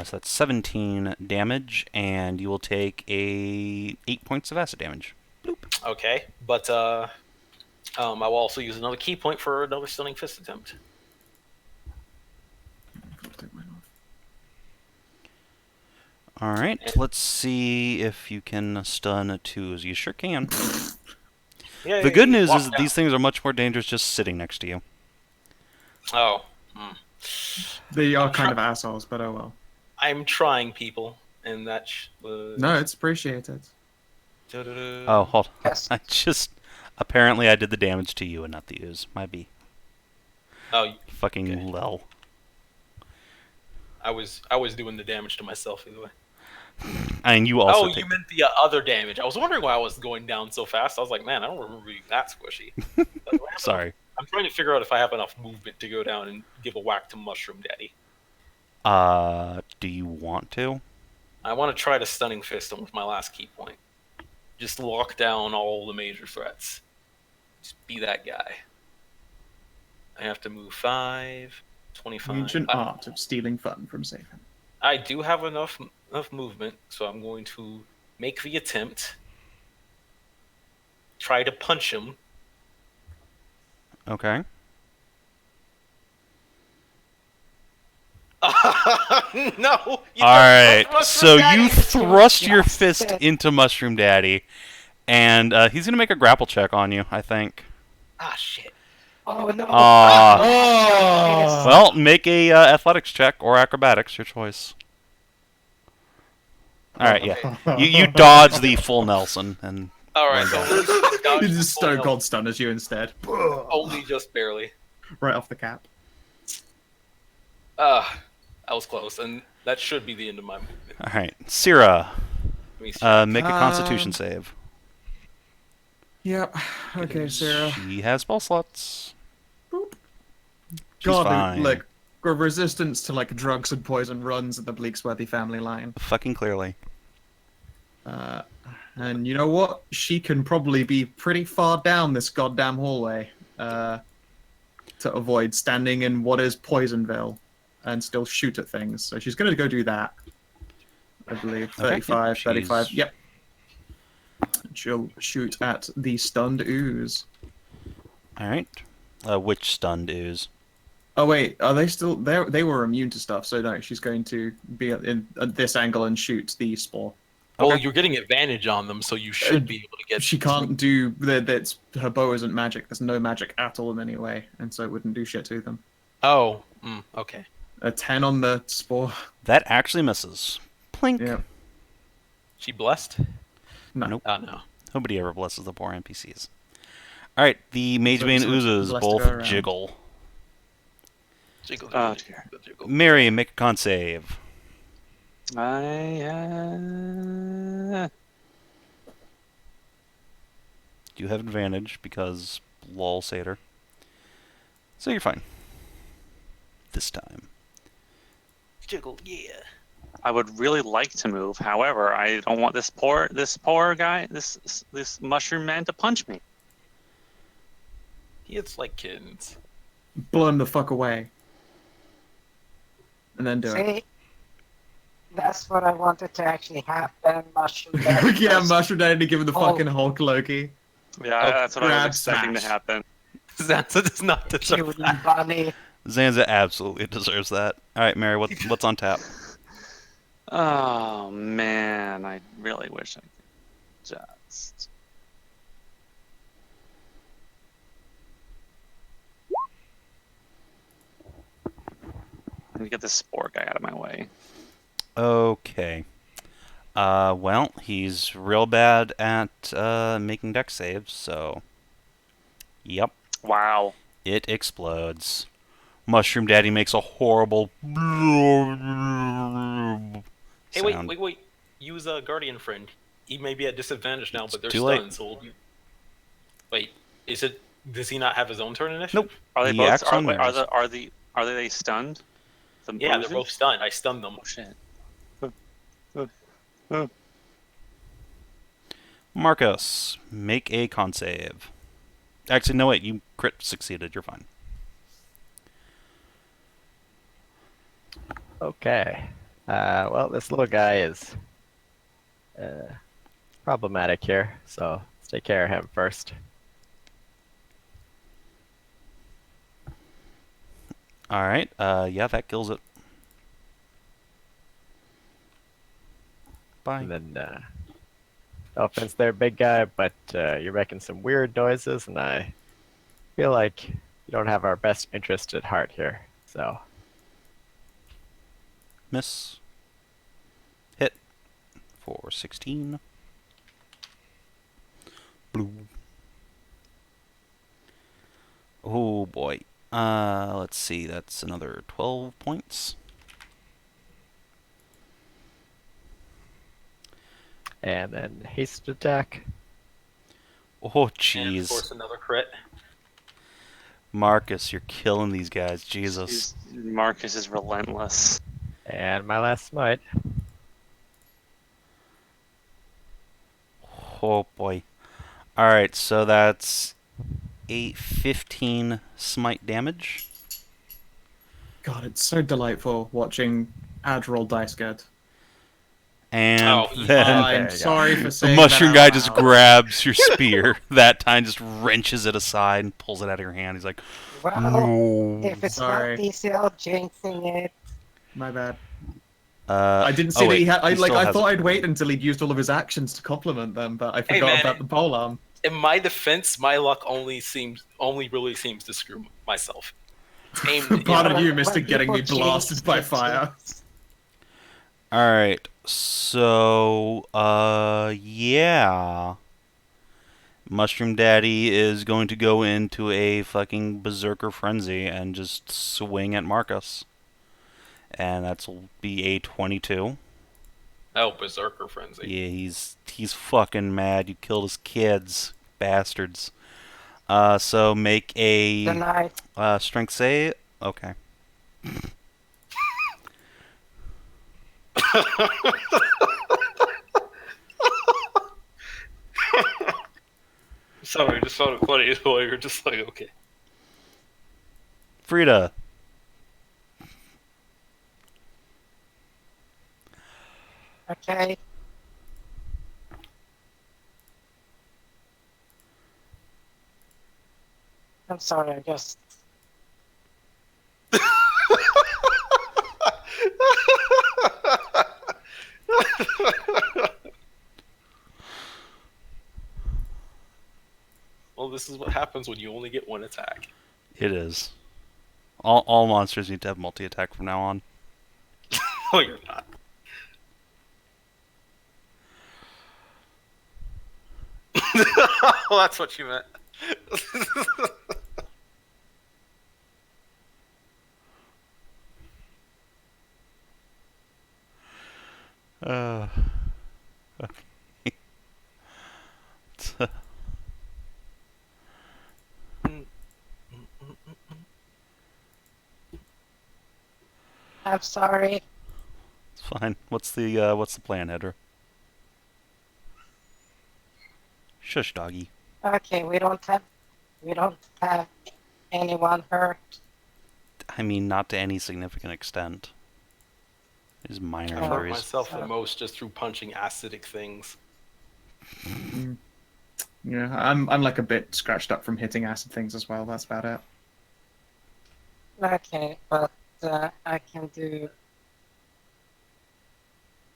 So that's 17 damage, and you will take 8 points of acid damage. Okay, but I will also use another key point for another Stunning Fist attempt. I'll take mine off. Alright, let's see if you can stun 2s. You sure can. Yeah, The good news walk is that down. these things are much more dangerous just sitting next to you. Oh. They are kind of assholes, but oh well. I'm trying, people, and that No, it's appreciated. Oh, hold on. Yes. Apparently I did the damage to you and not the ooze. Might be. Oh, Fucking okay. lel. I was doing the damage to myself either way. I mean, you also Oh, take... you meant the other damage. I was wondering why I was going down so fast. I was like, man, I don't remember being that squishy. Sorry. I'm trying to figure out if I have enough movement to go down and give a whack to Mushroom Daddy. Do you want to? I want to try to Stunning Fist him with my last key point. Just lock down all the major threats. Just be that guy. I have to move 5, 25. Ancient art of stealing fun from Savin. I do have enough movement, so I'm going to make the attempt. Try to punch him. Okay. No! Alright, so you Daddy. thrust your Yes. fist into Mushroom Daddy, and he's going to make a grapple check on you, I think. Ah, shit. Oh no! Oh! Well, make a athletics check or acrobatics, your choice. Alright, yeah. You dodge the full Nelson, and Alright, so He just stone cold stunners you instead. only just barely. Right off the cap. I was close, and that should be the end of my movement. alright. Syrah, Let me see. make a constitution save. Yep. Okay, Sarah. She has spell slots. She's God, fine. like, resistance to like drugs and poison runs at the Bleaksworthy family line. Fucking clearly. And you know what? She can probably be pretty far down this goddamn hallway to avoid standing in what is Poisonville and still shoot at things. So she's going to go do that. I believe. Okay, 35, she's- 35. Yep. She'll shoot at the stunned ooze. Alright. Which stunned ooze? Oh wait, are they still there? They were immune to stuff, so no, she's going to be at this angle and shoot the spore. Well, Okay. you're getting advantage on them, so you should be able to get... She can't do that's her bow isn't magic. There's no magic at all in any way, and so it wouldn't do shit to them. Oh, okay. A 10 on the spore. That actually misses. Plink. Yeah. She blessed? No. Nope. Oh, no. Nobody ever blesses the poor NPCs. Alright, the Mage So- Bane so oozes blessed to both go around. jiggle. Jiggle, Oh, jiggle, dear. jiggle, jiggle. Mary, make a con save. You have advantage because lol satyr. So you're fine. This time. Jiggle, yeah. I would really like to move. However, I don't want this poor guy, this mushroom man, to punch me. He hits like kittens. Blow him the fuck away. And then do it. See, that's what I wanted to actually happen. Mushroom Daddy Yeah, just- Mushroom Daddy to give him the Oh. fucking Hulk Loki. Yeah, that's what I grab was expecting to smash. happen. Zanza does not deserve Cutie that. bunny. Zanza absolutely deserves that. All right, Mary, what's on tap? Oh man, I really wish I could just. Let me get this spore guy out of my way. Okay. Well, he's real bad at making dex saves, so. Yep, Wow. it explodes. Mushroom Daddy makes a horrible. Hey, sound. wait. Use a guardian friend. He may be at disadvantage now, but they're too late. stunned. So wait, is it? Does he not have his own turn initiative? Nope. Are they He both? acts on Wait, theirs. are they stunned? The Yeah, they're bruises? both stunned. I stunned them. Oh shit. Marcos, make a con save. Actually, no, wait, you crit succeeded. You're fine. Okay. Well, this little guy is problematic here, so let's take care of him first. All right. Yeah, that kills it. Bye. And then, no offense there, big guy, but you're making some weird noises, and I feel like you don't have our best interest at heart here. So, Miss. Hit. For 16. Blue. Oh boy. Let's see. That's another 12 points. and then haste attack. Oh, And of jeez. course, another crit. Marcus, you're killing these guys. Jesus. Marcus is relentless. And my last smite. Oh, boy. Alright, so that's 15 smite damage. God, it's so delightful watching Ad roll dice good. And Oh, then I'm there you go. sorry for the saying mushroom that guy out just loud. grabs your spear. That time just wrenches it aside and pulls it out of your hand. He's like, Well, no. if it's Sorry. not DCL jinxing it, My bad. I didn't see oh, that he wait, had. I still has thought it. I'd wait until he'd used all of his actions to compliment them, but I forgot man. about the pole arm. In my defense, my luck only really seems to screw myself. It's aimed, Pardon when- you, when Mister, getting me people blasted jinx, by they fire. jinx. Alright, so, yeah. Mushroom Daddy is going to go into a fucking berserker frenzy and just swing at Marcus. And that'll be a 22. Oh, berserker frenzy. Yeah, he's fucking mad. You killed his kids, bastards. So make a Denied. strength save. Okay. Sorry, I just found it funny while you're just like, okay. Frida. Okay. I'm sorry, I just. Well, this is what happens when you only get one attack. It is. All monsters need to have multi-attack from now on. No, you're not. Well, that's what you meant. Okay. I'm sorry. It's fine. What's the plan, Hedrah? Shush, doggy. Okay, we don't have anyone hurt. I mean, not to any significant extent. These minor Oh. I hurt injuries. myself the most just through punching acidic things. Yeah, I'm like a bit scratched up from hitting acid things as well. That's about it. Okay, but I can do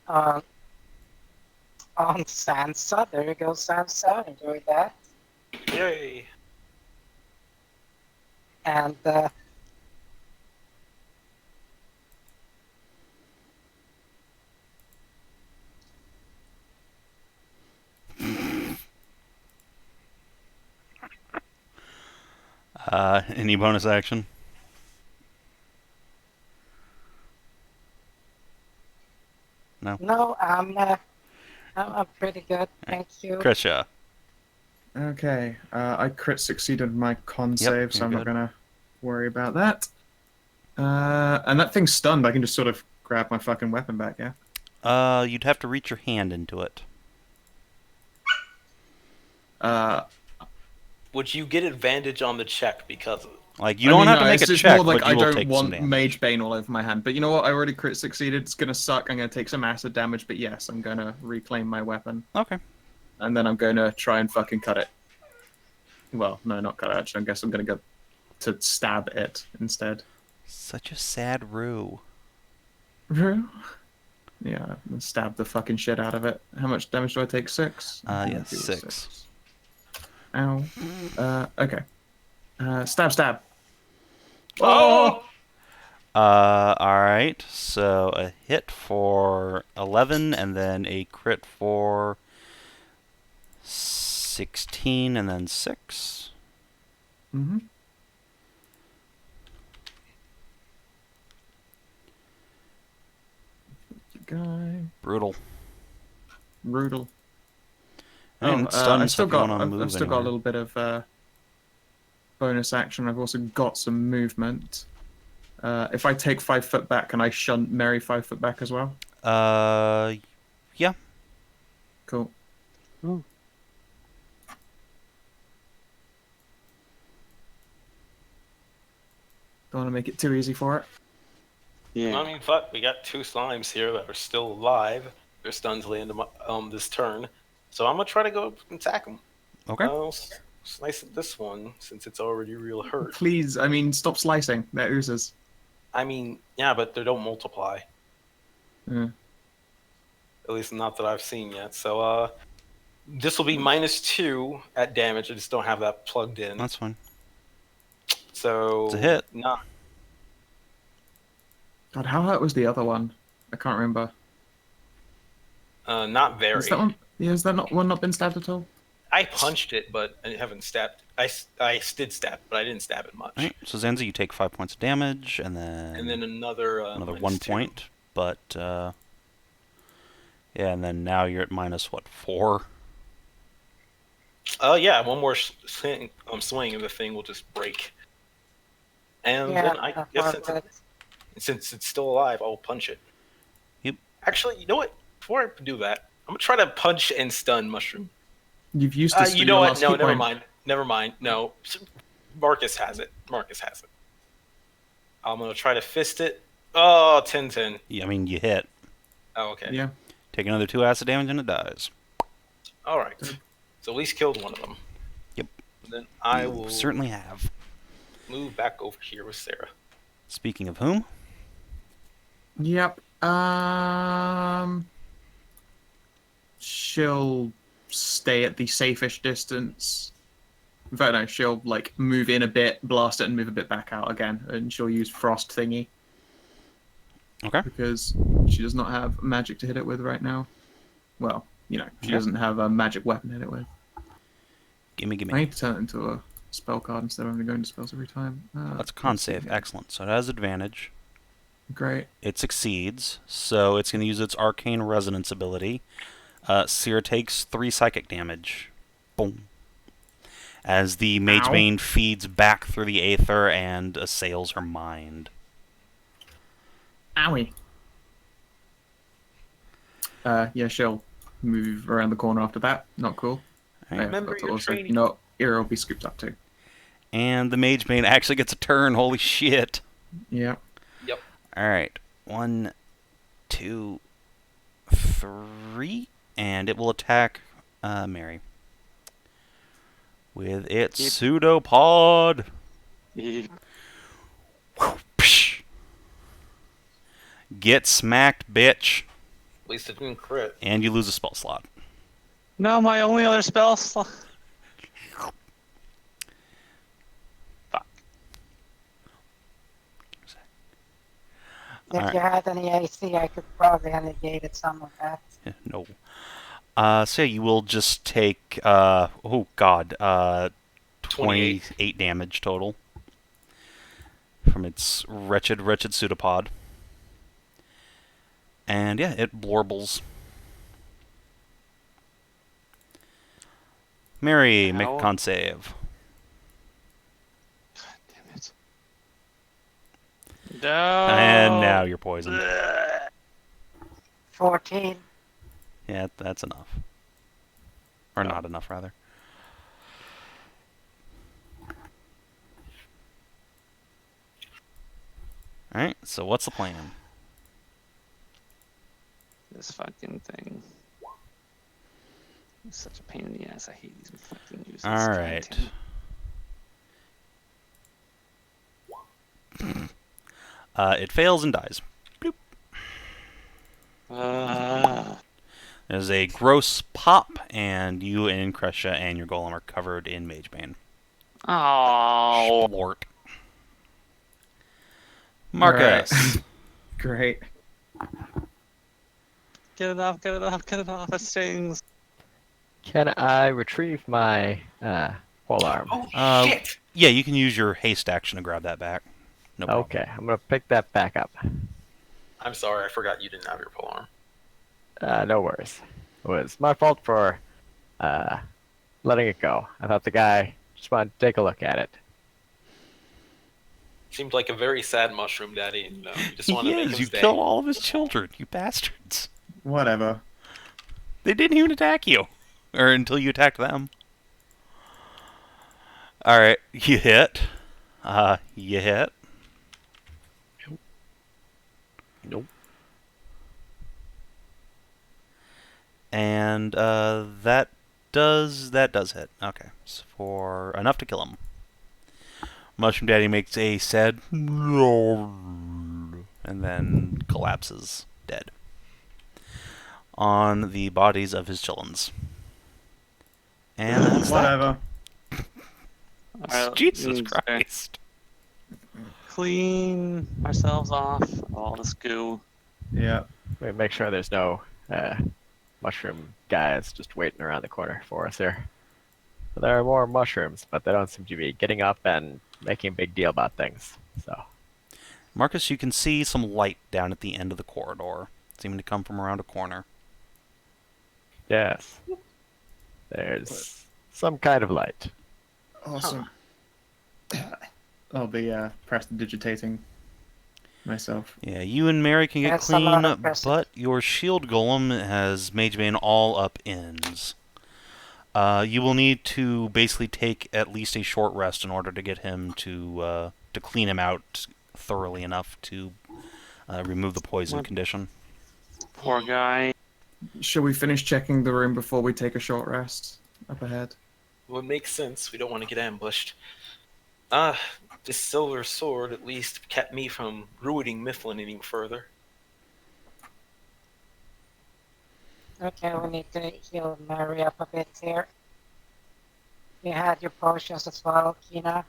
on Sansa. There you go, Sansa. Enjoy that. Yay! And Any bonus action? no, I'm pretty good. Thank you. Kreshia. Okay, I crit succeeded my con Yep, save, so you're I'm not good. gonna worry about that. And that thing's stunned. I can just sort of grab my fucking weapon back, yeah? You'd have to reach your hand into it. Would you get advantage on the check because of it? Like, you don't have to make a it's check, more like but you I will don't take some want damage. Mage Bane all over my hand. But you know what? I already crit succeeded. It's gonna suck. I'm gonna take some acid damage, but yes, I'm gonna reclaim my weapon. Okay. And then I'm gonna try and fucking cut it. Well, no, not cut it, actually. I guess I'm gonna go to stab it instead. Such a sad rue. Yeah, I'm gonna stab the fucking shit out of it. How much damage do I take? 6? Yes, 6. Ow. Okay. Stab. Oh! Alright, so a hit for 11, and then a crit for 16, and then 6. Mm-hmm. Guy. Brutal. Brutal. And stun I've still stuff you got. wanna move I've still got a anywhere. little bit of bonus action. I've also got some movement. If I take 5 foot back, can I shunt Mary 5 foot back as well? Yeah. Cool. Ooh. Don't want to make it too easy for it. Yeah. I mean, fuck, we got 2 slimes here that are still alive. They're stunned till the end of this turn. So I'm going to try to go up and attack them. Okay. I'll slice at this one since it's already real hurt. Please, I mean, stop slicing. They're oozes. I mean, yeah, but they don't multiply. Yeah. At least not that I've seen yet. So this will be -2 at damage. I just don't have that plugged in. That's fine. So It's a hit. Nah. God, how hurt was the other one? I can't remember. Not very. Is that one? Yeah, has that one not been stabbed at all? I punched it, but I haven't stabbed. I did stab, but I didn't stab it much. Alright, so Zanza, you take 5 points of damage, and then another another -2. 1 point. But, yeah, and then now you're at -4? Yeah, one more swing, and the thing will just break. And then I guess since it's still alive, I'll punch it. Yep. Actually, you know what? Before I do that, I'm gonna try to punch and stun Mushroom. You've used this. You know what? No, never mind. Never mind. No, Marcus has it. I'm gonna try to fist it. Oh, 10-10. Yeah, I mean, you hit. Oh, okay. Yeah. Take another 2 acid damage, and it dies. All right. So at least killed one of them. Yep. And then I You will certainly have. move back over here with Sarah. Speaking of whom? Yep. She'll stay at the safe-ish distance. In fact, no, she'll like move in a bit, blast it, and move a bit back out again, and she'll use frost thingy. Okay. Because she does not have magic to hit it with right now. Well, you know, she doesn't have a magic weapon to hit it with. Gimme. I need to turn it into a spell card instead of having to go into spells every time. That's a con save. Excellent. So it has advantage. Great. It succeeds, so it's going to use its Arcane Resonance ability. Seer takes 3 psychic damage. Boom. As the Mage Bane feeds back through the aether and assails her mind. Owie. Yeah, she'll move around the corner after that. Not cool. All right. Remember your training. You know, Ira will be scooped up too. And the Mage Bane actually gets a turn. Holy shit. Yeah. Yep. Alright. 1, 2, 3. And it will attack Mary. with its Yep. pseudopod. Ye- Psh. Get smacked, bitch. At least it didn't crit. And you lose a spell slot. No, my only other spell slot. Fuck. If Alright. you had any AC, I could probably have negated some of that. No. So yeah, you will just take, oh god, 28 damage total from its wretched pseudopod. And yeah, it blorbles. Mary, make a Ow. con save. God damn it. No. And now you're poisoned. Bleh. 14. Yeah, that's enough. Or not enough, rather. Alright, so what's the plan? This fucking thing. It's such a pain in the ass. I hate these fucking uses. Alright. It fails and dies. Bloop. There's a gross pop, and you and Kreshia and your golem are covered in Magebane. Oh. Splort. Marcus. Alright. Great. Get it off, get it off, get it off. It stings. Can I retrieve my pole arm? Oh, shit! Yeah, you can use your haste action to grab that back. No problem. Okay, I'm gonna pick that back up. I'm sorry, I forgot you didn't have your polearm. No worries. It was my fault for letting it go. I thought the guy just wanted to take a look at it. Seemed like a very sad mushroom daddy. You just He wanted to make is. him You stay. killed all of his children, you bastards. Whatever. They didn't even attack you. Or until you attacked them. Alright, you hit. You hit. Nope. And that does hit. Okay, so for enough to kill him. Mushroom Daddy makes a sad and then collapses dead on the bodies of his chillins. And that's that. Whatever. Alright, Jesus okay. Christ. Clean ourselves off of all this goo. Yeah. We make sure there's no mushroom guys just waiting around the corner for us here. There are more mushrooms, but they don't seem to be getting up and making a big deal about things. So Marcus, you can see some light down at the end of the corridor, seeming to come from around a corner. yes, there's some kind of light. Awesome. I'll be prestidigitating myself. Yeah, you and Mary can get That's a lot clean, of pressing. but your shield golem has Magebane all up ends. You will need to basically take at least a short rest in order to get him to clean him out thoroughly enough to remove the poison What? condition. Poor guy. Should we finish checking the room before we take a short rest up ahead? Well, it makes sense. We don't want to get ambushed. This silver sword at least kept me from ruining Mifflin any further. Okay, we need to heal Mary up a bit here. You had your potions as well, Kina.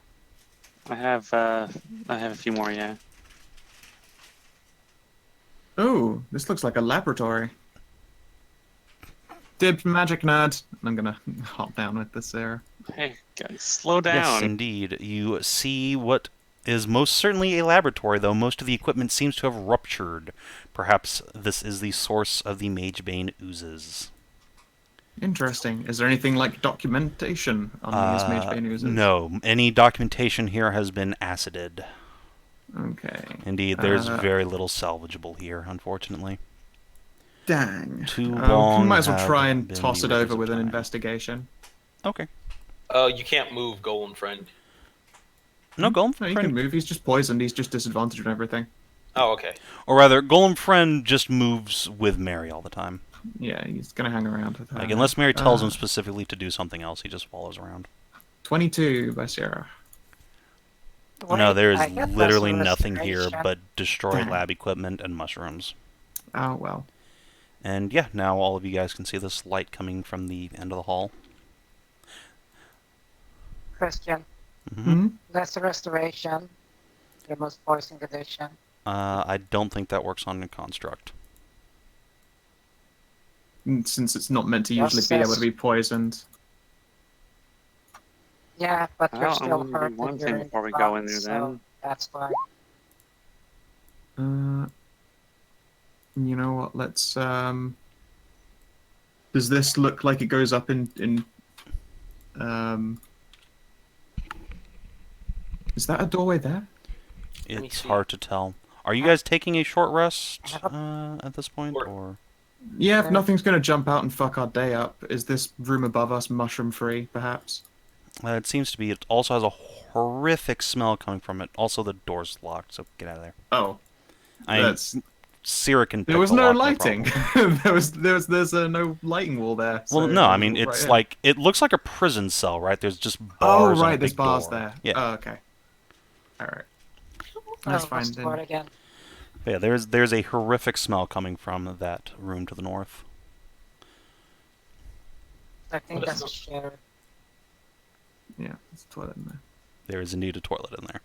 I have a few more, yeah. Oh, this looks like a laboratory. Dibs magic nerd. I'm gonna hop down with this there. Hey, guys, slow Yes, down. indeed. You see what is most certainly a laboratory, though most of the equipment seems to have ruptured. Perhaps this is the source of the Magebane oozes. Interesting. Is there anything like documentation on these Magebane oozes? No, any documentation here has been acided. Okay. Indeed, there's very little salvageable here, unfortunately. Dang. Too long Might as well have try and been toss the it over riches of with an time. investigation. Okay. You can't move, Golem friend. No, Golem No, he Friend. can move. He's just poisoned. He's just disadvantaged and everything. Oh, okay. Or rather, Golem Friend just moves with Mary all the time. Yeah, he's gonna hang around with her. Like, unless Mary tells him specifically to do something else, he just follows around. 22 by Sierra. No, Wait, there I is get less literally nothing here restoration. but destroyed Damn. lab equipment and mushrooms. Oh, well. And yeah, now all of you guys can see this light coming from the end of the hall. Christian, Hmm. less restoration. Removes poison condition. I don't think that works on a construct. Since it's not meant to Just usually be able to says- be poisoned. Yeah, but Well, you're I'm still gonna do hurting one thing during before the we go in fight, there, so then. that's why. You know what? Let's Does this look like it goes up in Is that a doorway there? me It's see. hard to tell. Are you guys taking a short rest have at this point, Or- or? Yeah, if Yeah. nothing's gonna jump out and fuck our day up, is this room above us mushroom free, perhaps? It seems to be. It also has a horrific smell coming from it. Also, the door's locked, so get out of there. Oh, I that's Syrah can there pick was the no lock, lighting. problem. there's no lighting wall there. Well, so no, I mean right it's in. like it looks like a prison cell, right? There's just Oh bars. right, and a there's big bars door. there. Yeah, Oh, okay. All right. That's fine Almost then. what again? yeah. There's a horrific smell coming from that room to the north. I think What that's is a share. Yeah, there's a toilet in there. There is indeed a toilet in there.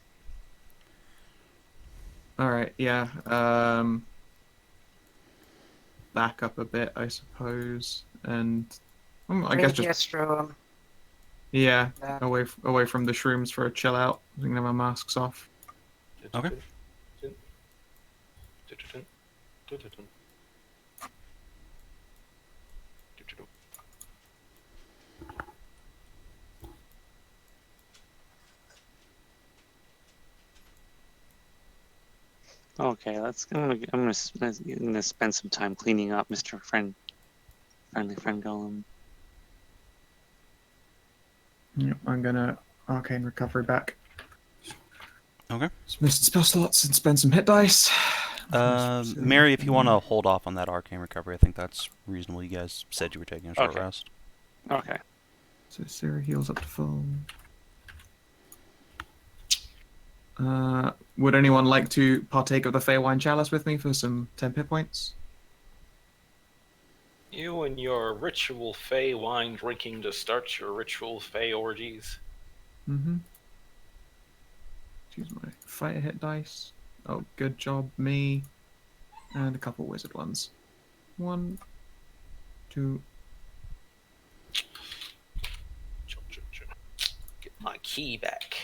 All right. Yeah. Back up a bit, I suppose, and I guess just Previous room. yeah, Yeah. away from the shrooms for a chill out. I can have my masks off. Okay. Okay, I'm gonna spend some time cleaning up, Mr. Friendly Friend Golem. Yep, I'm gonna arcane recovery back. Okay. Missed spell slots and spend some hit dice. Mary, if you want to hold off on that arcane recovery, I think that's reasonable. You guys said you were taking a short Okay. rest. Okay. So Sarah heals up to full. Would anyone like to partake of the Feywine Chalice with me for some 10 hit points? You and your ritual fey wine drinking to start your ritual fey orgies. Mm-hmm. Choose my fighter hit dice. Oh, good job, me. And a couple wizard ones. 1, 2. Get my key back.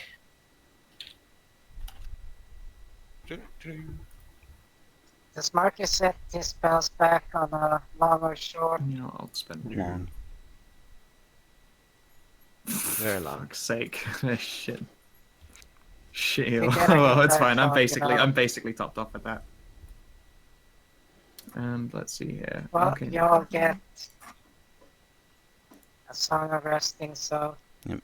Does Marcus set his spells back on a long or short? You know, I'll spend Long. Very long. fuck's sake. Shit. Shit heal. Forget it, Well, it's that's fine. I'm all, you basically topped off with that. And let's see here. Well, Okay. you all get a song of resting, so If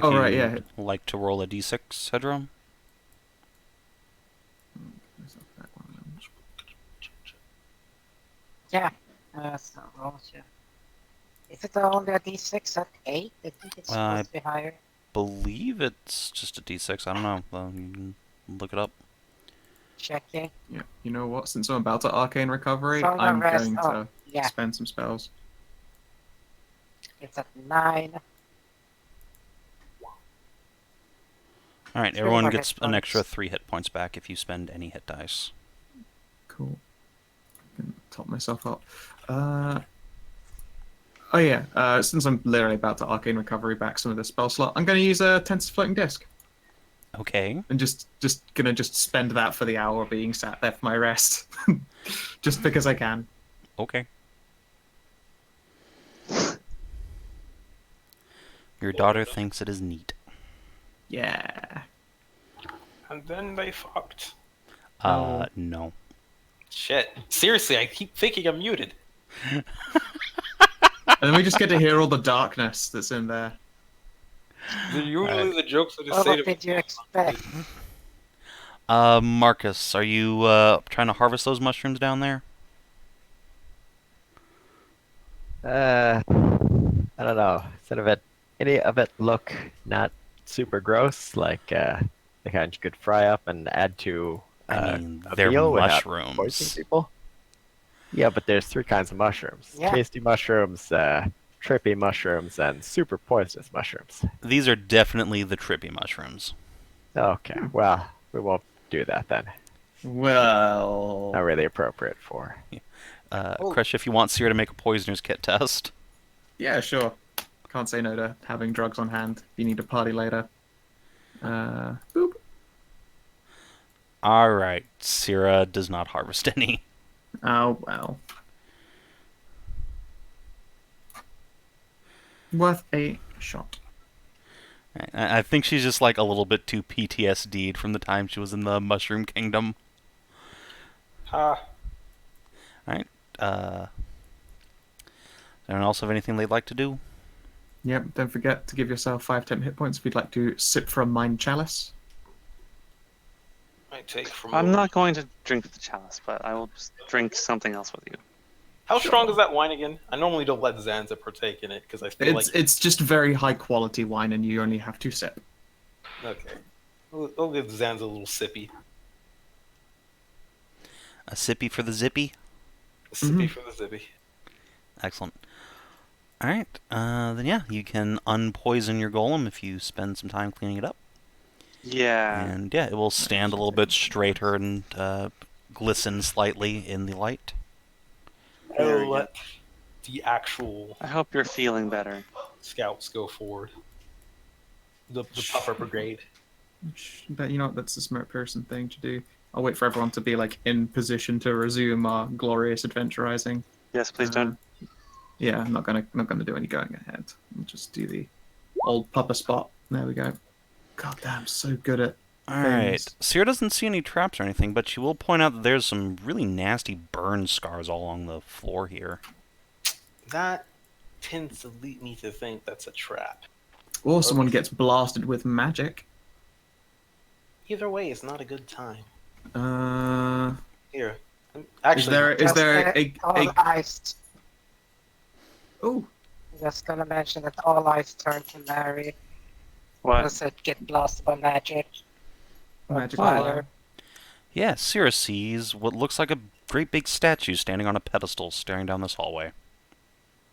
Oh, you right, yeah. like to roll a d6, Hedrah? yeah. So rolls you. Is it only a d6 at 8? I think it's supposed to be higher. Believe it's just a d6. I don't know. Well, you can look it up. Checking. Yeah, you know what? Since I'm about to arcane recovery, Song of I'm rest. going Oh, to yeah. spend some spells. It's at 9. All right, Three everyone more gets hit an extra points. 3 hit points back if you spend any hit dice. Cool. Can top myself up. Oh yeah. Since I'm literally about to arcane recovery back some of the spell slot, I'm going to use a tense floating disc Okay. and just gonna spend that for the hour being sat there for my rest, just because I can. Okay. Your daughter thinks it is neat. Yeah. And then they fucked. No. Shit. Seriously, I keep thinking I'm muted. And then we just get to hear all the darkness that's in there. They're usually the jokes I just Well, say what to did you expect? Marcus, are you trying to harvest those mushrooms down there? I don't know. It's in a bit any of it look not super gross? Like the kind you could fry up and add to I mean, a they're meal without poisoning mushrooms. people? Yeah, but there's 3 kinds of mushrooms. Yeah. Tasty mushrooms, trippy mushrooms, and super poisonous mushrooms. These are definitely the trippy mushrooms. Okay, well, we won't do that then. Well, Not really appropriate for. Kreshia, if you want Seer to make a poisoner's kit test. yeah, sure. Can't say no to having drugs on hand if you need to party later. Boop. Alright, Sierra does not harvest any. Oh, well. Worth a shot. I think she's just like a little bit too PTSD'd from the time she was in the Mushroom Kingdom. Ha. Alright, does anyone else have anything they'd like to do? Yep, don't forget to give yourself 5 temp hit points if you'd like to sip from Mind Chalice. I take from. I'm not going to drink the chalice, but I will just drink something else with you. How strong is that wine again? I normally don't let Zanza partake in it because I feel It's just very high quality wine and you only have 2 sip. Okay. I'll give Zanza a little sippy. A sippy for the zippy? A sippy for the zippy. Excellent. Alright, then yeah, you can unpoison your golem if you spend some time cleaning it up. Yeah. And yeah, it will stand a little bit straighter and glisten slightly in the light. Very I'll let the actual I hope you're feeling better. scouts go forward. The puffer brigade. But you know what, that's the smart person thing to do. I'll wait for everyone to be like in position to resume our glorious adventurizing. Yes, please don't. Yeah, I'm not gonna do any going ahead. I'll just do the old pupper spot. There we go. God damn, so good at Alright, things. Seer doesn't see any traps or anything, but she will point out that there's some really nasty burn scars all along the floor here. That tends to lead me to think that's a trap. Or someone gets blasted with magic. Either way, it's not a good time. Is Here. Actually, there a all eyes? oh Just gonna mention that all eyes turn to Mary. What? Does it get blasted by magic? Or magic fire? Yeah, Seer sees what looks like a great big statue standing on a pedestal staring down this hallway.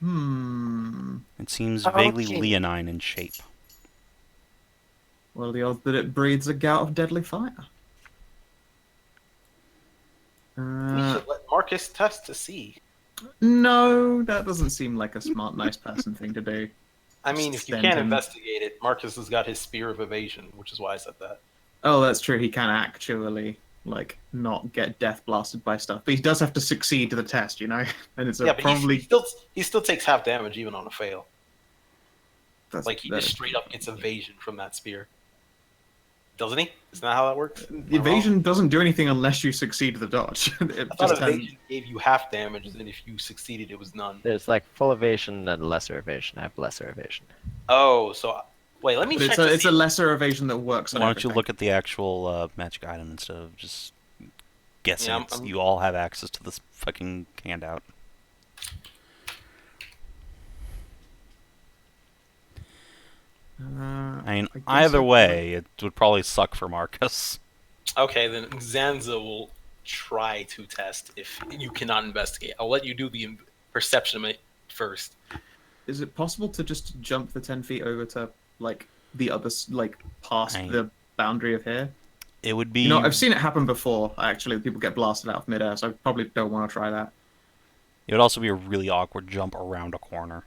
It seems vaguely Okay. leonine in shape. Well, the odds that it breathes a gout of deadly fire. we should let Marcus test to see. No, that doesn't seem like a smart, nice person thing to do. I mean, if you Send can't him- investigate it, Marcus has got his spear of evasion, which is why I said that. Oh, that's true. He can actually, like, not get death blasted by stuff. But he does have to succeed to the test, you know? And it's Yeah, but probably... he still takes half damage even on a fail. that's- Like he that just is- straight up gets evasion from that spear. Doesn't he? Isn't that how that works? Am I The wrong? evasion doesn't do anything unless you succeed the dodge. It I thought just evasion gave you half damage, and if you succeeded, it was none. There's like full evasion and lesser evasion. I have lesser evasion. Oh, so wait, let me But check. it's a lesser evasion that works on Why don't you everything. look at the actual magic item instead of just guessing Yeah, it's- I'm- you all have access to this fucking handout. I mean, guess either I- way, it would probably suck for Marcus. Okay, then Zanza will try to test if you cannot investigate. I'll let you do the perception of it first. Is it possible to just jump the 10 feet over to, like, the other, like, past I- the boundary of here? It would be. You know, I've seen it happen before, actually. People get blasted out of midair, so I probably don't want to try that. It would also be a really awkward jump around a corner.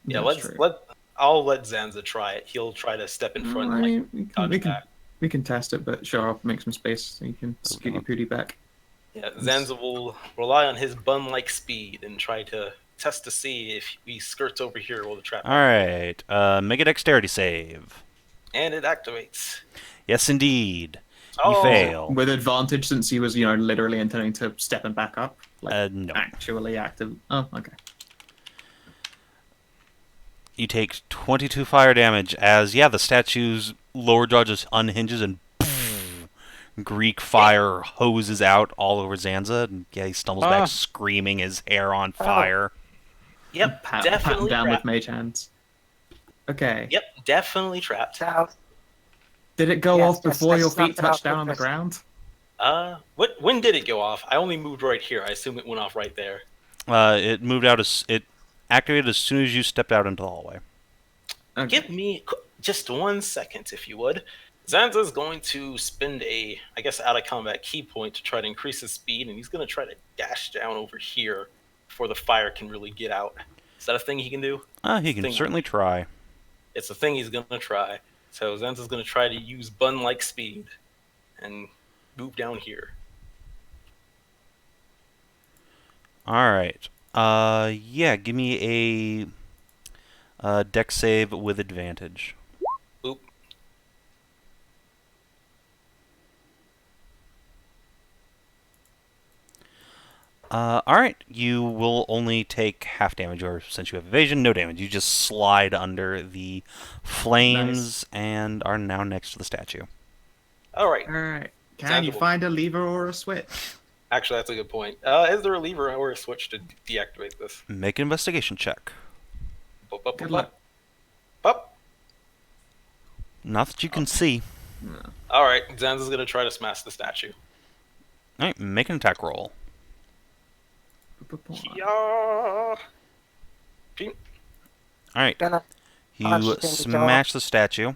Yeah, That's true. I'll let Zanza try it. He'll try to step in front I and mean, like we can, dodge we, can, back. we can test it, but sure, I'll make some space so you can scoot your pooty back. Yeah, Zanza will rely on his bun-like speed and try to test to see if he skirts over here while the trap. Alright, make a dexterity save. And it activates. Yes, indeed. You Oh. fail. With advantage, since he was, you know, literally intending to step and back up. Like, No. actually active. Oh, okay. You take 22 fire damage as, yeah, the statue's lower jaw just unhinges and Greek fire hoses out all over Zanza. And yeah, he stumbles back screaming, his hair on fire. Yep, Pat him definitely. down wrap- with mage hands. Okay. Yep, definitely trapped. So, Did it go Yes, off yes, before your let's not feet touched interrupt down on the this. ground? When did it go off? I only moved right here. I assume it went off right there. It moved out as it activated as soon as you stepped out into the hallway. Okay. Give me just 1 second, if you would. Zanza is going to spend a, I guess, out of combat key point to try to increase his speed, and he's going to try to dash down over here before the fire can really get out. Is that a thing he can do? He can certainly try. It's a thing he's going to try. So Zanza's going to try to use bun-like speed and move down here. All right. Yeah. Give me a dex save with advantage. Oop. All right. You will only take half damage, or since you have evasion, no damage. You just slide under the flames and are now next to the statue. All right. Alright. Can Sounds you cool. find a lever or a switch? Actually, that's a good point. Is there a lever or a switch to deactivate this? Make an investigation check. Bup, bup, Good bup, luck. bup. Not that you can see. All right. Zanza's going to try to smash the statue. All right. Make an attack roll. Yeah. All right. gonna You punch it in the jaw. smash the statue.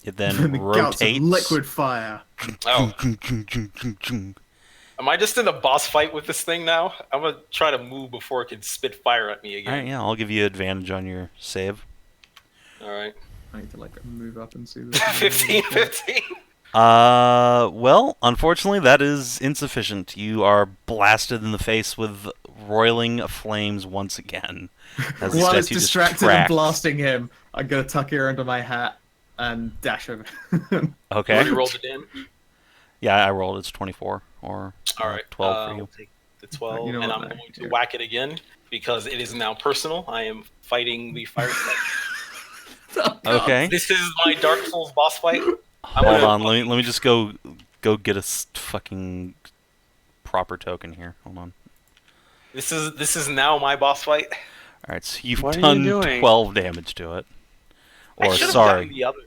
It then the gouts of rotates. liquid fire. Oh. Am I just in a boss fight with this thing now? I'm going to try to move before it can spit fire at me All again. right, yeah, I'll give you advantage on your save. All right. I need to like move up and see this. 15, 15. Well, unfortunately, that is insufficient. You are blasted in the face with roiling flames once again. As the While it's statue just distracted and cracks. blasting him, I'm gonna tuck her under my hat and dash over. Okay. Already rolled the damage. Yeah, I rolled. It's 24 or All right. 12 for you. I'll take the 12, You know and what, I'm man? going to Here. whack it again because it is now personal. I am fighting the fire snake. Okay. This is my Dark Souls boss fight. Hold on. Let me just go get a fucking proper token here. Hold on. This is now my boss fight. All right. So you've What are you done doing? 12 damage to it. I Or should have sorry. done the other.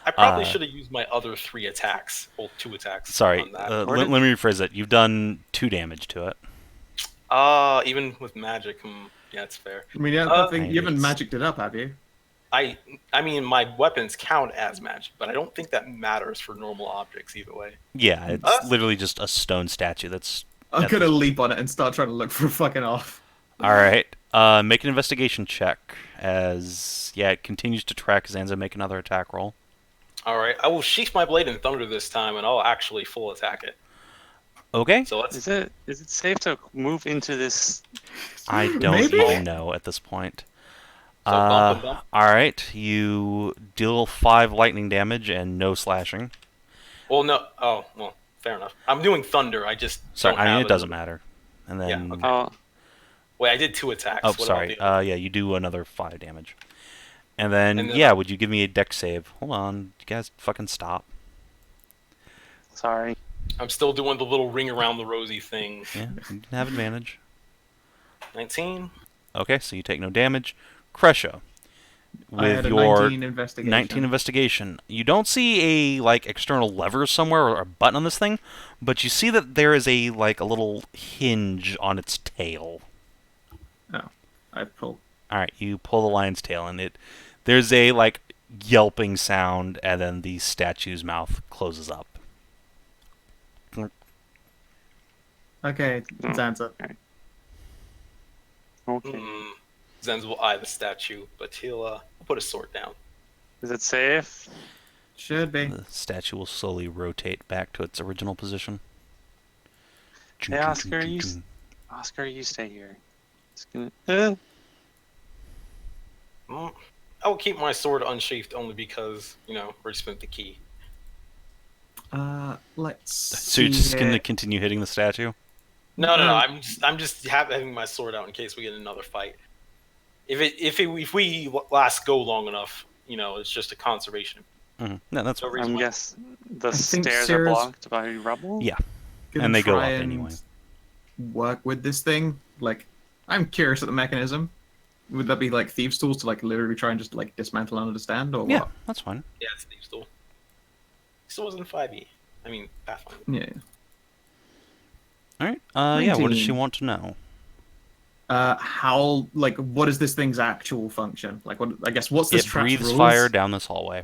I probably Uh, should have used my other 3 attacks. Well, 2 attacks. Sorry. On that. Let me rephrase it. You've done 2 damage to it. Even with magic, yeah, it's fair. I mean, yeah, I think you haven't magicked it up, have you? I mean, my weapons count as magic, but I don't think that matters for normal objects either way. Yeah, it's literally just a stone statue that's... I'm That's- gonna leap on it and start trying to look for fucking off. Alright, make an investigation check as... Yeah, it continues to track Zanza. Make another attack roll. All right, I will sheath my blade in thunder this time, and I'll actually full attack it. Okay. So let's. Is it safe to move into this? I don't Maybe? even know at this point. So bump and bump. Alright, you deal 5 lightning damage and no slashing. Well, no. Oh, well, fair enough. I'm doing thunder. I just. Sorry, don't I mean, have it doesn't matter. And then... Yeah, okay. Oh, Wait, I did 2 attacks. Oh, What about sorry. the other- Yeah, you do another 5 damage. And then, And then- yeah, would you give me a dex save? Hold on. You guys fucking stop. sorry. I'm still doing the little ring around the rosy thing. Yeah, you can have advantage. 19. Okay, so you take no damage. Kreshia, I had with a your 19 investigation. 19 investigation, you don't see a like external lever somewhere or a button on this thing, but you see that there is a like a little hinge on its tail. Oh, I pulled. All right, you pull the lion's tail, and there's a like yelping sound, and then the statue's mouth closes up. Okay, Oh. Zanza. Okay. Zenz will eye the statue, but he'll put his sword down. Is it safe? Should be. The statue will slowly rotate back to its original position. Hey, Oscar, you stay here. It's gonna. I will keep my sword unsheathed only because, we spent the key. Let's. So you're see just here. gonna continue hitting the statue? No. I'm just having my sword out in case we get another fight. If we last go long enough, it's just a conservation. Mm-hmm. No, that's No reason I'm why. guessing the think stairs are Sarah's- blocked by rubble. Yeah. Gonna And they go try up and anyway. Work with this thing. Like, I'm curious at the mechanism. Would that be like thieves' tools to like literally try and just like dismantle and understand, or Yeah, what? that's fine. Yeah, it's Thieves' Tool. Still wasn't 5e. I mean, Pathfinder. Yeah. All right. Yeah. What does she 19. want to know? How like what is this thing's actual function? Like what? I guess what's this It trap's breathes rules? fire down this hallway.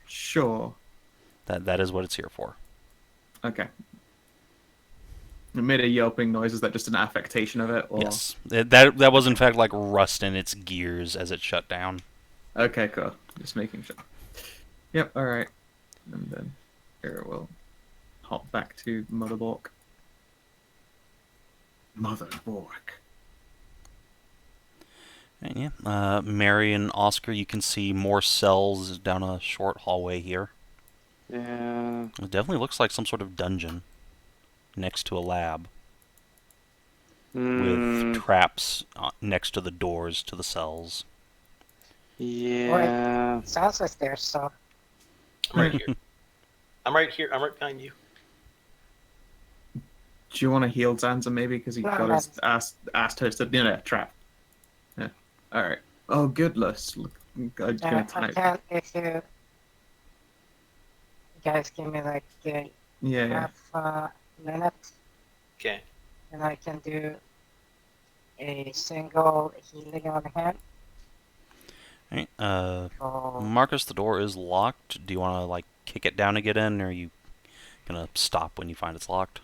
Sure. That is what it's here for. Okay. It made a yelping noise. Is that just an affectation of it? Or... Yes. That was in fact like rust in its gears as it shut down. Okay, cool. Just making sure. Yep. All right. And then here we'll hop back to Mother Bork. Mother Bork. And yeah. Mary and Oscar, you can see more cells down a short hallway here. Yeah. It definitely looks like some sort of dungeon next to a lab with traps next to the doors to the cells. Yeah. Sounds like there's some. I'm right here. I'm right here. I'm right behind you. Do you want to heal Zanza maybe because he No, got his ass toasted? Trap. Yeah. All right. Oh, goodness. Look, I'm gonna I type. can if you guys give me like Yeah. half a minute, Okay. and I can do a single healing on him. Alright, So Marcus, the door is locked. Do you want to like kick it down to get in, or are you gonna stop when you find it's locked?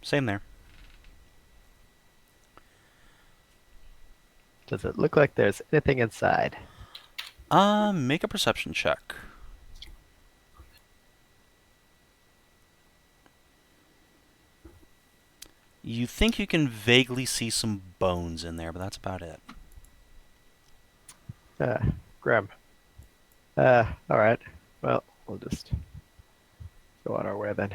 Same there. Does it look like there's anything inside? Make a perception check. You think you can vaguely see some bones in there, but that's about it. Grim. Alright. Well, we'll just go on our way then.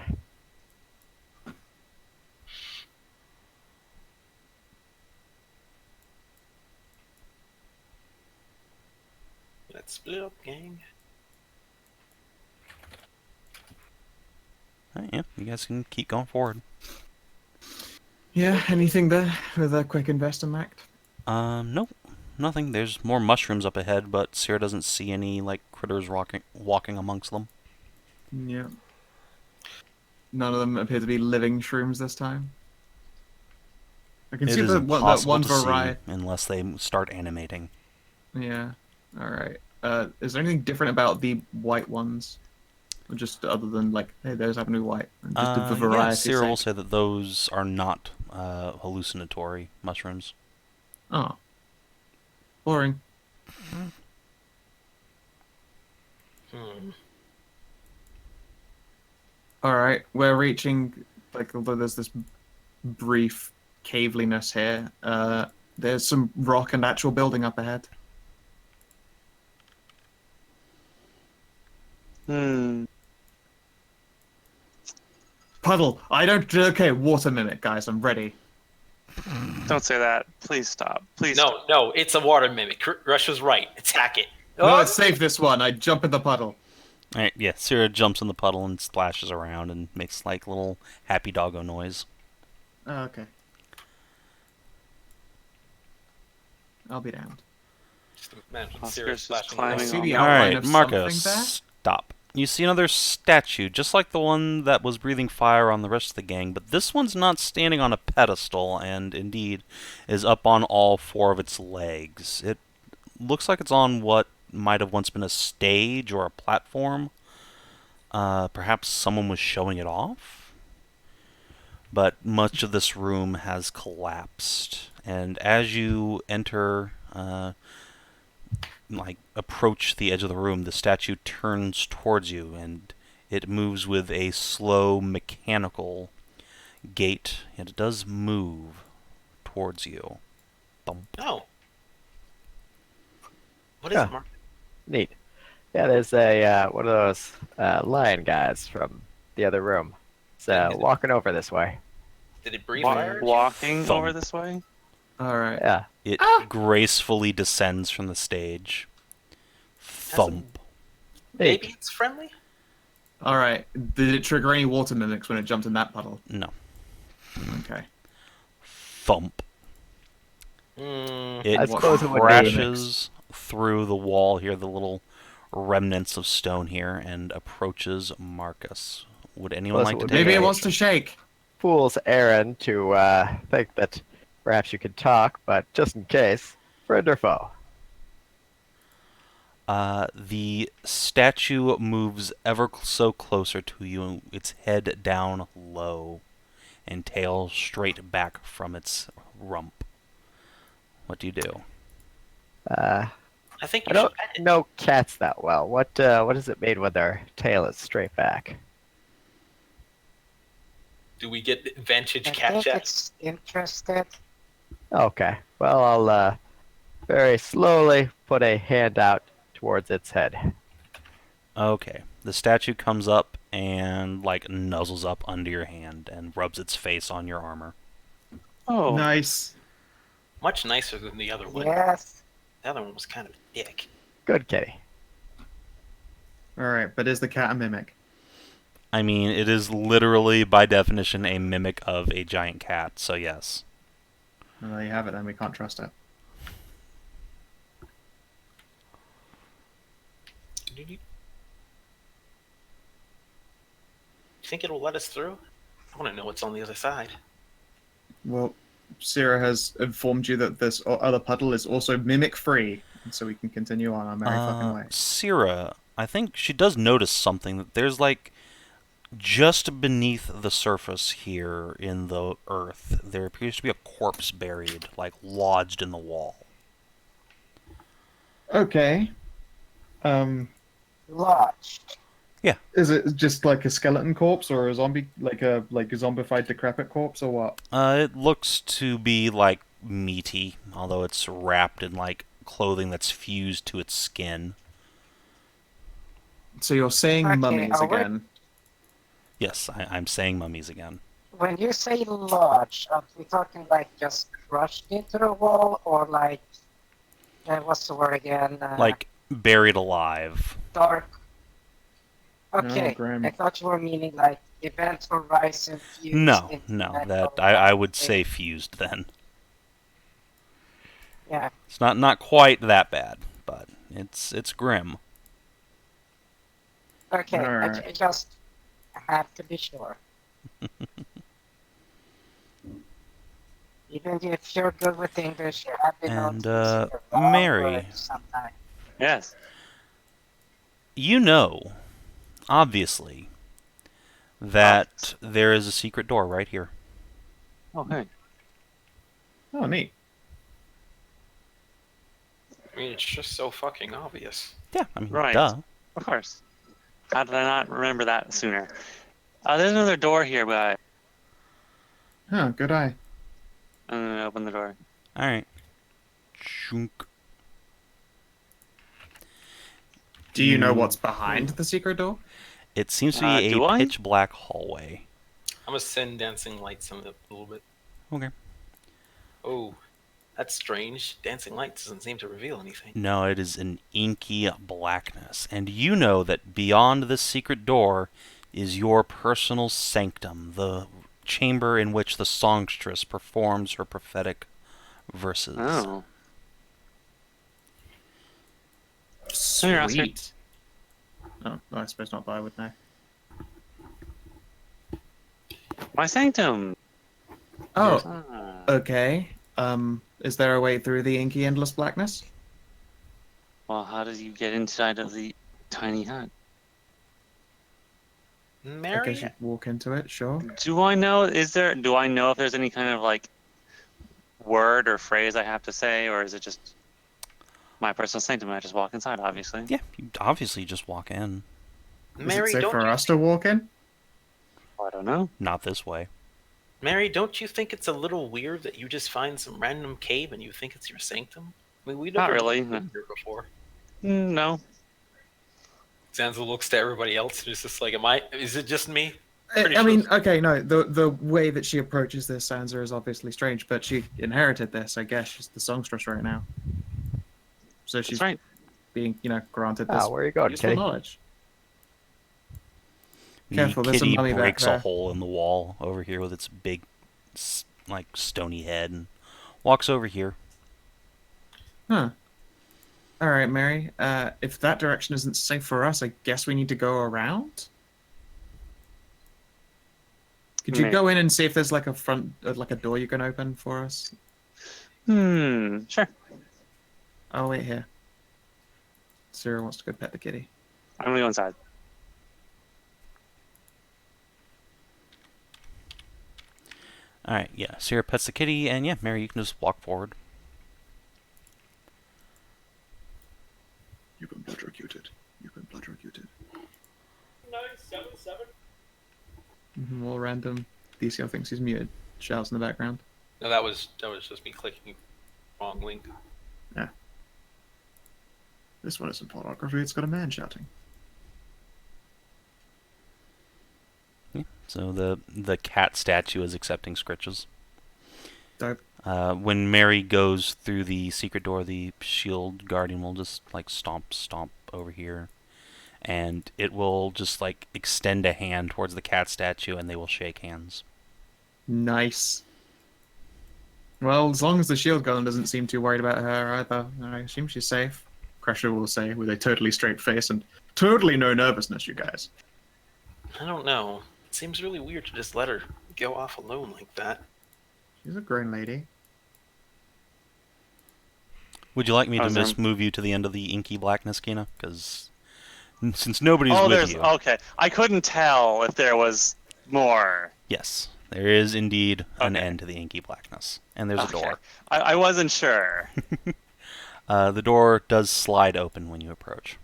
Let's split up, gang. Alright, yeah, you guys can keep going forward. Yeah. Anything there with a quick investment act? Nope, nothing. There's more mushrooms up ahead, but Sarah doesn't see any like critters walking amongst them. Yeah. None of them appear to be living shrooms this time. I can It see is that impossible one to see variety. unless they start animating. Yeah. All right. Is there anything different about the white ones? Or just other than like, hey, those happen to be white. And just the Yeah, variety. Sarah will say that those are not hallucinatory mushrooms. Oh. Boring. Hmm. All right, we're reaching like although there's this brief caveliness here. There's some rock and actual building up ahead. Puddle. I don't. Okay, water mimic, guys. I'm ready. Don't say that. Please stop. Please. No, no, it's a water mimic. Russia's right. Attack it. No, Oh, let's save this one. I jump in the puddle. Alright, yeah, Sarah jumps in the puddle and splashes around and makes like a little happy doggo noise. Oh, okay. I'll be damned. just imagine Oscar's Sarah just splashing climbing I see on the them. outline Alright, of Marcus, something there. stop. You see another statue, just like the one that was breathing fire on the rest of the gang, but this one's not standing on a pedestal, and indeed is up on all four of its legs. It looks like it's on what might have once been a stage or a platform. Perhaps someone was showing it off? But much of this room has collapsed, and as you enter, approach the edge of the room, the statue turns towards you, and it moves with a slow, mechanical gait, and it does move towards you. Thump. Oh. What is Yeah. it, Mark? Neat. Yeah, there's a one of those lion guys from the other room. It's walking over this way. Did it breathe fire? Walking Thump. over this way? All right. Yeah. It gracefully descends from the stage. Thump. Maybe it's friendly? All right. Did it trigger any water mimics when it jumped in that puddle? No. Okay. Thump. It I suppose it would be. crashes through the wall here, the little remnants of stone here, and approaches Marcus. Would anyone Suppose like it to would take be Maybe it action? wants to shake. Fool's errand to think that perhaps you could talk, but just in case, friend or foe? The statue moves ever so closer to you, its head down low, and tail straight back from its rump. What do you do? Uh, I think I you don't should pet it. know cats that well. What is it made when their tail is straight back? Do we get vintage I cat think chat? it's interested. Okay. Well, I'll very slowly put a hand out towards its head. Okay. The statue comes up and, like, nuzzles up under your hand and rubs its face on your armor. Oh, Nice. Much nicer than the other one. Yes. The other one was kind of a dick. Good kitty. All right, but is the cat a mimic? I mean, it is literally, by definition, a mimic of a giant cat, so yes. Well, there you have it. Then we can't trust it. You think it'll let us through? I want to know what's on the other side. Well, Syrah has informed you that this other puddle is also mimic free, so we can continue on our merry fucking way. Syrah, I think she does notice something, that there's, like, just beneath the surface here in the earth, there appears to be a corpse buried, like, lodged in the wall. Okay. Lodged. Is it just like a skeleton corpse or a zombie, like a zombified decrepit corpse, or what? It looks to be, like, meaty, although it's wrapped in, like, clothing that's fused to its skin. So you're saying Okay, mummies are we- again? Yes, I'm saying mummies again. When you say lodged, are we talking like just crushed into the wall, or like, what's the word again? Like, buried alive. Dark. Okay, grim. I thought you were meaning like event horizon fused No, into no, metal. that I would say fused then. Yeah. It's not quite that bad, but it's grim. Okay, Alright. I just have to be sure. Even if you're good with English, you have been known And, to use the wrong Mary. word sometimes. yes. You know, obviously, that there is a secret door right here. Okay. Oh, neat. I mean, it's just so fucking obvious. Yeah, I mean, Right. duh. Of course. How did I not remember that sooner? There's another door here, but Huh, good eye. I'm gonna open the door. All right. Chunk. Do you know what's behind the secret door? It seems to be do a I? pitch black hallway. I'm gonna send dancing lights on it a little bit. Okay. Oh, that's strange. Dancing lights doesn't seem to reveal anything. No, it is an inky blackness, and you know that beyond this secret door is your personal sanctum, the chamber in which the songstress performs her prophetic verses. Oh. Sweet. Oh, I suppose not, but I would know. My sanctum. Oh, Ah. okay. Is there a way through the inky endless blackness? Well, how did you get inside of the tiny hut? I Mary, guess you walk into it, sure. Do I know? Do I know if there's any kind of like word or phrase I have to say, or is it just my personal sanctum? I just walk inside, obviously. Yeah, you obviously just walk in. Does Mary, it say don't for you us to walk in? I don't know. Not this way. Mary, don't you think it's a little weird that you just find some random cave and you think it's your sanctum? I mean, we've Not never really. been here before. No. Zanza looks to everybody else and is just like, is it just me? Pretty I sure mean, so. okay, no, the way that she approaches this, Sansa, is obviously strange, but she inherited this, I guess. She's the songstress right now. So she's That's right. being, granted this Where are you going, useful kitty? knowledge. The Careful, there's some kitty mummy back breaks a there. hole in the wall over here with its big, like, stony head and walks over here. Huh. All right, Mary. If that direction isn't safe for us, I guess we need to go around. Could you go in and see if there's like a front, like a door you can open for us? Sure. I'll wait here. Sarah wants to go pet the kitty. I'm gonna go inside. Alright, yeah. Sarah pets the kitty, and yeah, Mary, you can just walk forward. You've been electrocuted. You've been electrocuted. 977. All random DCL thinks he's muted. Shouts in the background. No, that was just me clicking wrong link. Yeah. This one isn't pornography, it's got a man shouting. Yeah. So the cat statue is accepting scritches. Dope. When Mary goes through the secret door, the shield guardian will just like stomp over here, and it will just like extend a hand towards the cat statue, and they will shake hands. Nice. Well, as long as the shield golem doesn't seem too worried about her either, I assume she's safe. Kreshia will say with a totally straight face and totally no nervousness, you guys. I don't know. It seems really weird to just let her go off alone like that. She's a grown lady. Would you like me to Awesome. just move you to the end of the inky blackness, Kina? Because since nobody's Oh, with there's you, okay. I couldn't tell if there was more. yes, there is indeed an Okay. end to the inky blackness, and there's a door. I wasn't sure. The door does slide open when you approach.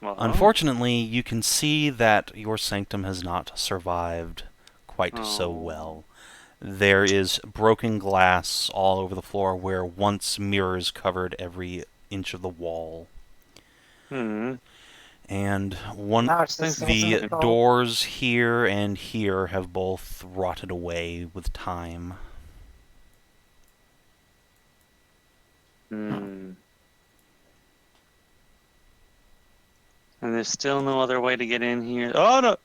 Well, Unfortunately, you can see that your sanctum has not survived quite so Oh. well. There is broken glass all over the floor where once mirrors covered every inch of the wall. And the Narcissism. doors here and here have both rotted away with time. And there's still no other way to get in here. Oh no!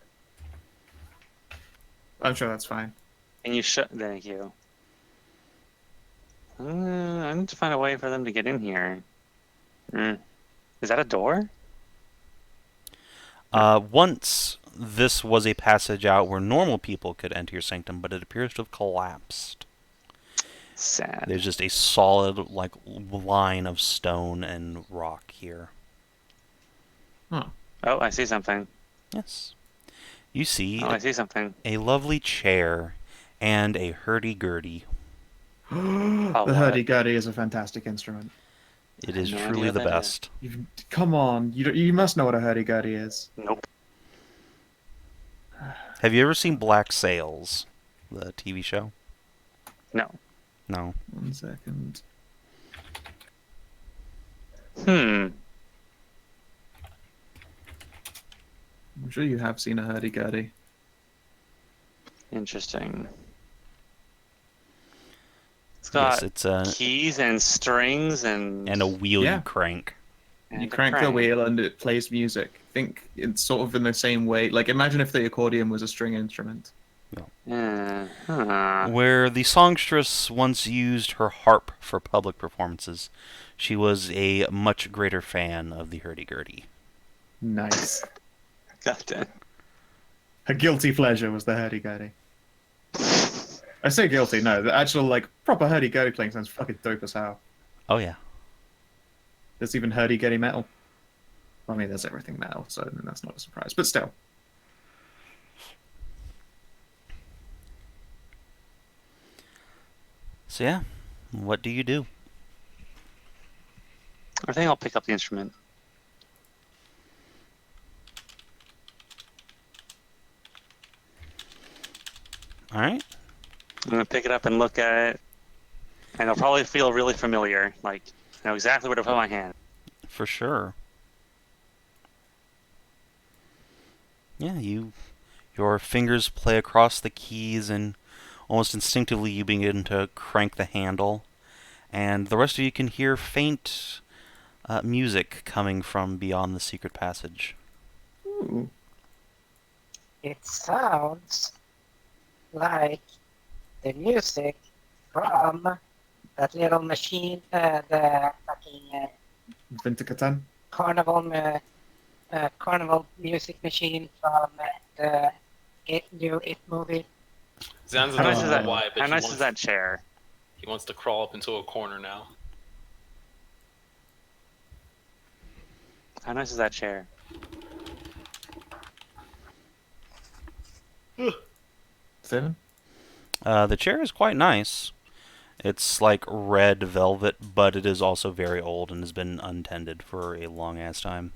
I'm sure that's fine. And you shut. Thank you. I need to find a way for them to get in here. Is that a door? Once this was a passage out where normal people could enter your sanctum, but it appears to have collapsed. Sad. There's just a solid like line of stone and rock here. Huh. Oh, I see something. Yes. You see Oh, I see something. a lovely chair and a hurdy-gurdy. The what? hurdy-gurdy is a fantastic instrument. It is no idea truly what the that is. best. Come on, you must know what a hurdy-gurdy is. Nope. Have you ever seen Black Sails, the TV show? No. No. 1 second. I'm sure you have seen a hurdy-gurdy. Interesting. It's got Yes, it's a keys and strings and a wheel Yeah. you crank. and You a crank the wheel and it plays music. Think it's sort of in the same way. Like, imagine if the accordion was a string instrument. Where the songstress once used her harp for public performances, she was a much greater fan of the hurdy-gurdy. Nice. God damn. Her guilty pleasure was the hurdy-gurdy. I say guilty, no. The actual, like, proper hurdy-gurdy playing sounds fucking dope as hell. Oh yeah. There's even hurdy-gurdy metal. I mean, there's everything metal, so that's not a surprise. But still. So yeah, what do you do? I think I'll pick up the instrument. All right. I'm gonna pick it up and look at it, and it'll probably feel really familiar. Like, I know exactly where to put my hand. For sure. Yeah, your fingers play across the keys, and almost instinctively you begin to crank the handle, and the rest of you can hear faint music coming from beyond the secret passage. Ooh. It sounds like the music from that little machine, the fucking Vinticatan. carnival music machine from the new It movie. Zanza How nice doesn't is know that? why, but How he nice wants, is that chair? he wants to crawl up into a corner now. How nice is that chair? Savin? The chair is quite nice. It's like red velvet, but it is also very old and has been untended for a long ass time.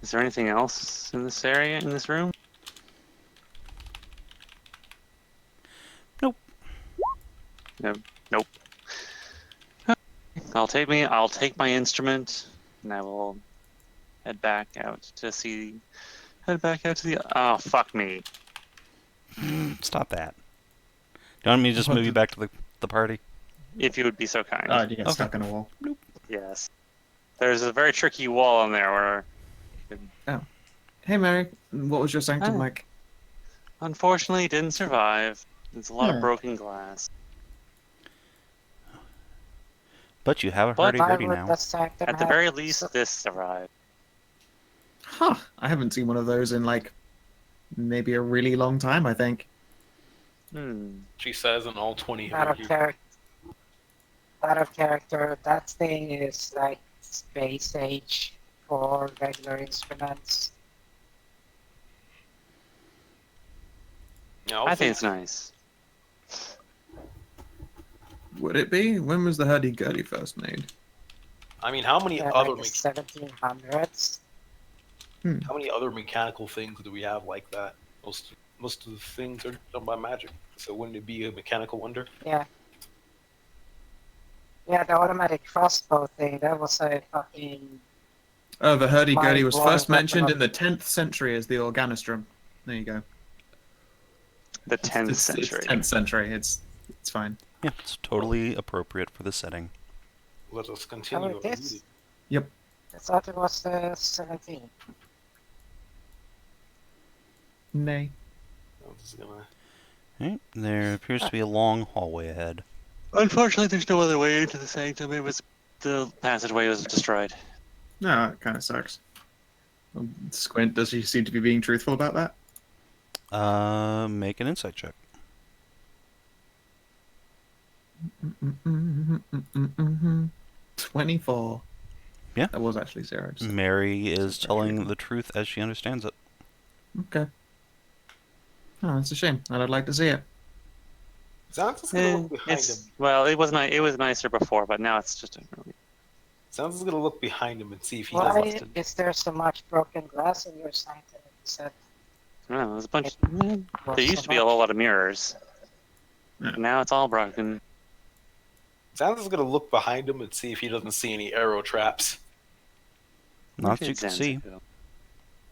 Is there anything else in this area, in this room? Nope. Nope. I'll take my instrument, and I will head back out to the. Oh, fuck me. Stop that. Do you want me to just move you back to the party? If you would be so kind. Oh, you get Okay. stuck in a wall. Yes. There's a very tricky wall in there where, Hey, Mary. What was your sanctum Hi. like? unfortunately, didn't survive. There's a lot of broken glass. But you have a But hurdy-gurdy Why would now. the Sanctum At the have very least, so- this survived. Huh. I haven't seen one of those in, like, maybe a really long time, I think. She says in all 20 out of here. character. Out of character. That thing is like space age for regular instruments. Yeah, I think it's nice. Would it be? When was the hurdy-gurdy first made? I mean, how many Like other the 1700s. how many other mechanical things do we have like that? Most of the things are done by magic. So wouldn't it be a mechanical wonder? Yeah. Yeah, the automatic crossbow thing, that was a fucking... Oh, the hurdy-gurdy was Mind-blowing first mentioned weapon in the 10th century as the organostrum. There you go. The 10th It's century. 10th century. It's fine. Yeah, it's totally appropriate for the setting. Let us continue. Oh, it is? Yep. I thought it was the 17th. Nay. I'm just gonna... Right, there appears to be a long hallway ahead. Unfortunately, there's no other way into the sanctum. The passageway was destroyed. No, it kind of sucks. Squint, does he seem to be being truthful about that? Make an insight check. 24. Yeah. That was actually 0. Just... Mary is telling the truth as she understands it. Okay. Oh, that's a shame. I'd like to see it. Zanza's gonna look behind him. Well, it was nicer before, but now it's just a really. Zanza's gonna look behind him and see if he Why does it. is there so much broken glass in your sanctum? You said I don't know, there's a bunch. was There used so to be a whole lot of mirrors. Yeah. Now it's all broken. Zanza's gonna look behind him and see if he doesn't see any arrow traps. Not Where that you did can Zanza see.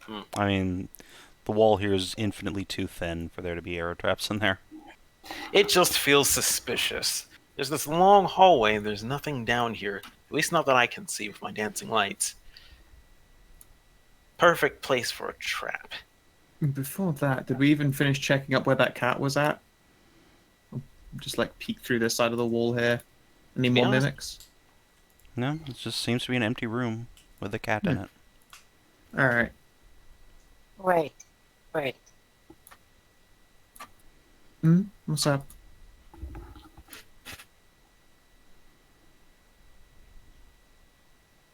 go? I mean, the wall here is infinitely too thin for there to be arrow traps in there. It just feels suspicious. There's this long hallway and there's nothing down here. At least not that I can see with my dancing lights. Perfect place for a trap. Before that, did we even finish checking up where that cat was at? Just like peek through this side of the wall here. Any To be more honest- mimics? No, it just seems to be an empty room with a cat in it. Alright. Wait. What's up?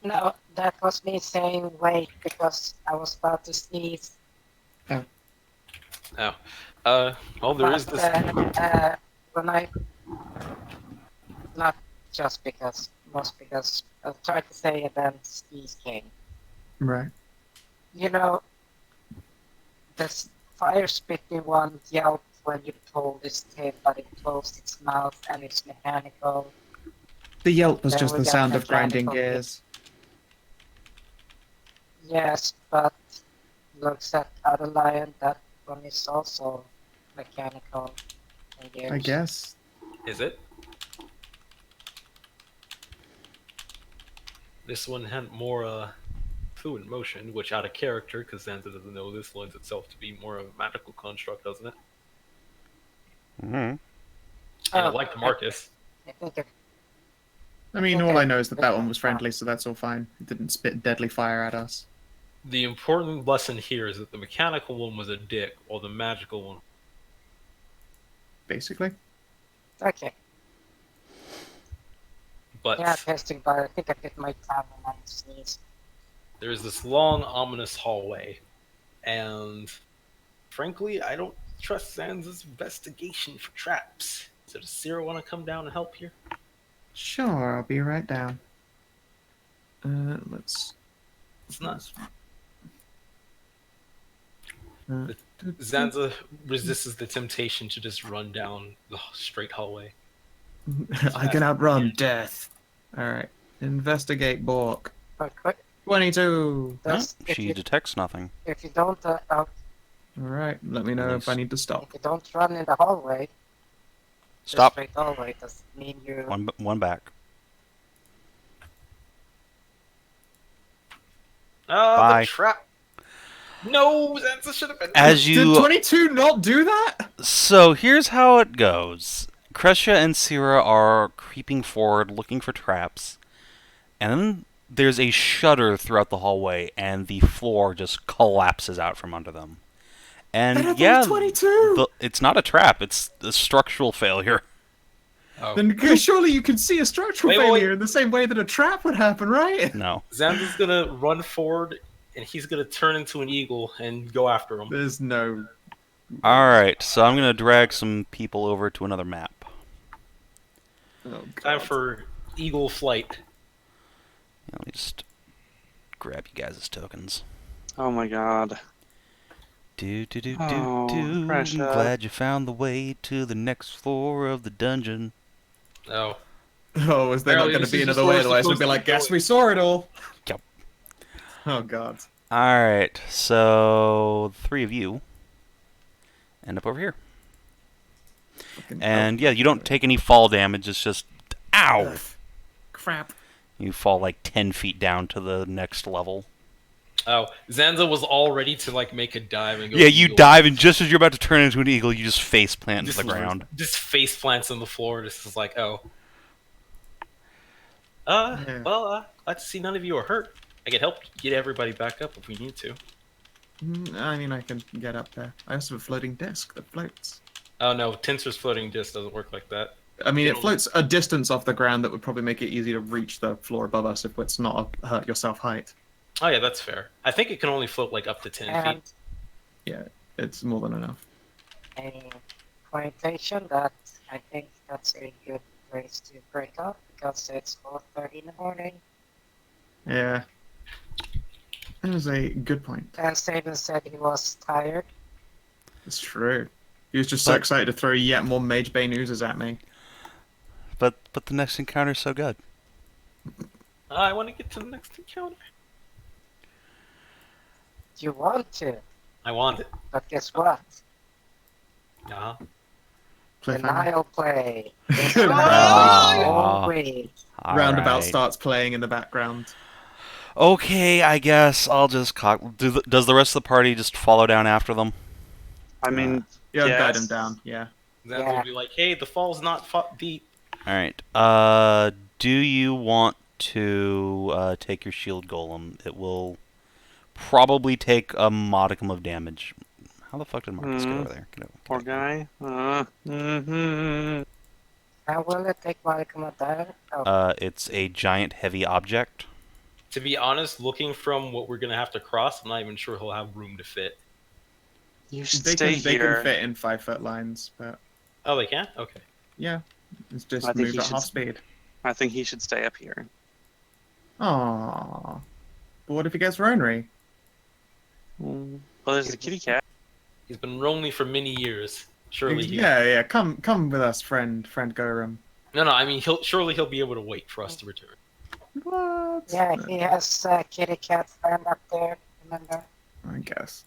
No, that was me saying wait because I was about to sneeze. Oh. Well, there is this. When I... Not just because, most because I tried to say it and sneeze came. Right. You know, this fire-spitting one yelped when you pulled its tail, but it closed its mouth and it's mechanical. The yelp was Then just we the got sound the of grinding mechanical gears. Yes, but looks at other lion, that one is also mechanical. I guess. Is it? This one had more fluid motion, which out of character, because Zanza doesn't know this lends itself to be more of a magical construct, doesn't it? Mm-hmm. And I like the Marcus. I think it, I mean, Okay. all I know is that that one was friendly, so that's all fine. It didn't spit deadly fire at us. The important lesson here is that the mechanical one was a dick, while the magical one. Basically. okay. But Yeah, testing, but I think I bit my tongue when I sneezed. there's this long, ominous hallway, and frankly, I don't trust Zanza's investigation for traps. So does Sarah want to come down and help here? Sure, I'll be right down. Let's. It's not. Uh, Zanza resists the temptation to just run down the straight hallway. I can outrun death. Alright. Investigate Bork. But quick, 22! if She you, detects nothing. if you don't, Alright, let me know if I need to stop. if you don't run in the hallway, the Stop. straight hallway doesn't mean you. One back. Ah, Bye. the trap! No, Zanza should have been. As Did you 22 not do that? So here's how it goes. Kreshia and Sierra are creeping forward looking for traps. And then there's a shudder throughout the hallway and the floor just collapses out from under them. And But I thought yeah, it was 22! it's not a trap, it's a structural failure. Oh. Then surely you can see a structural Wait, failure in the same way that a trap would happen, right? No. Zanza's gonna run forward, and he's gonna turn into an eagle and go after him. There's no... Alright, so I'm gonna drag some people over to another map. Oh, Time God. for eagle flight. Let me just grab you guys as tokens. Oh my god. Do do do do Oh, do. Kreshia. Glad you found the way to the next floor of the dungeon. Oh. Oh, is there not Apparently going to this be is another just way? where it's Otherwise, we'd supposed be to like, be guess going. we saw it all. Yep. Oh, God. Alright, so the three of you end up over here. Fucking And yeah, you don't take any fall damage, it's just ow! Ugh. Crap. You fall like 10 feet down to the next level. Oh, Zanza was all ready to like make a dive and go. Yeah, you eagle. dive, and just as you're about to turn into an eagle, you just face plant into Just the ground. Just face plants on the floor. This is like, oh. Yeah. Well, glad to see none of you are hurt. I can help get everybody back up if we need to. I mean, I can get up there. I also have a floating disc that floats. Oh no, Tensor's floating disc doesn't work like that. I mean, it It'll- floats a distance off the ground that would probably make it easy to reach the floor above us if it's not a hurt yourself height. Oh yeah, that's fair. I think it can only float like up to 10 And feet. Yeah, it's more than enough. a connotation that I think that's a good place to break up because it's 4:30 in the morning. Yeah. That is a good point. And Savin said he was tired. It's true. He was just so But- excited to throw yet more Mage Bane oozes at me. But the next encounter's so good. I want to get to the next encounter. You want to, I want it. but guess what? Uh-huh. Cliffhanger. Denial play. This Good round round. only. Roundabout Alright. starts playing in the background. Okay, I guess I'll just does the rest of the party just follow down after them? I mean, Yeah, guide Yes. him down. Yeah. Zanza Yeah. will be like, hey, the fall's not deep. Alright. Do you want to take your shield golem? It will probably take a modicum of damage. How the fuck did Marcus get over there? poor guy. Mm-hmm. How will it take modicum of that? Oh, It's a giant heavy object. To be honest, looking from what we're gonna have to cross, I'm not even sure he'll have room to fit. You should They stay can, they here. can fit in 5-foot lines, but Oh, they can? Okay. yeah. It's just I think move he at should- half speed. I think he should stay up here. Aww. But what if he gets Ronery? Well, there's the kitty cat. He's been lonely for many years. Surely he... Yeah, come with us, friend Gorum. No, I mean, he'll be able to wait for us to return. What? yeah, he has kitty cat stand up there, remember? I guess.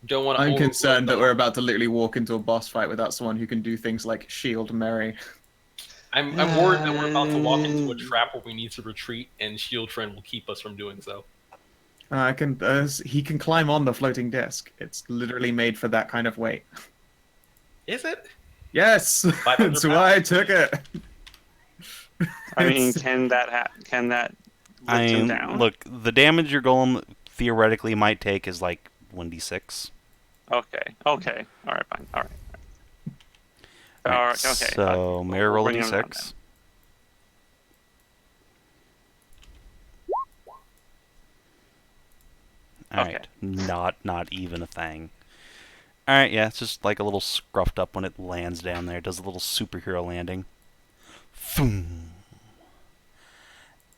Don't want to. I'm concerned that we're about to literally walk into a boss fight without someone who can do things like shield Mary. I'm worried that we're about to walk into a trap where we need to retreat, and Shield Friend will keep us from doing so. He can climb on the floating disc. It's literally made for that kind of weight. Is it? Yes, 500 that's why I took it. I mean, It's- can that lift him down? Look, the damage your golem theoretically might take is like 1d6. Okay. All right. Fine. All right. Alright, Okay. so Mary roll a bring him down d6. Alright, not even a thing. Alright, yeah, it's just like a little scruffed up when it lands down there. It does a little superhero landing. Thoom.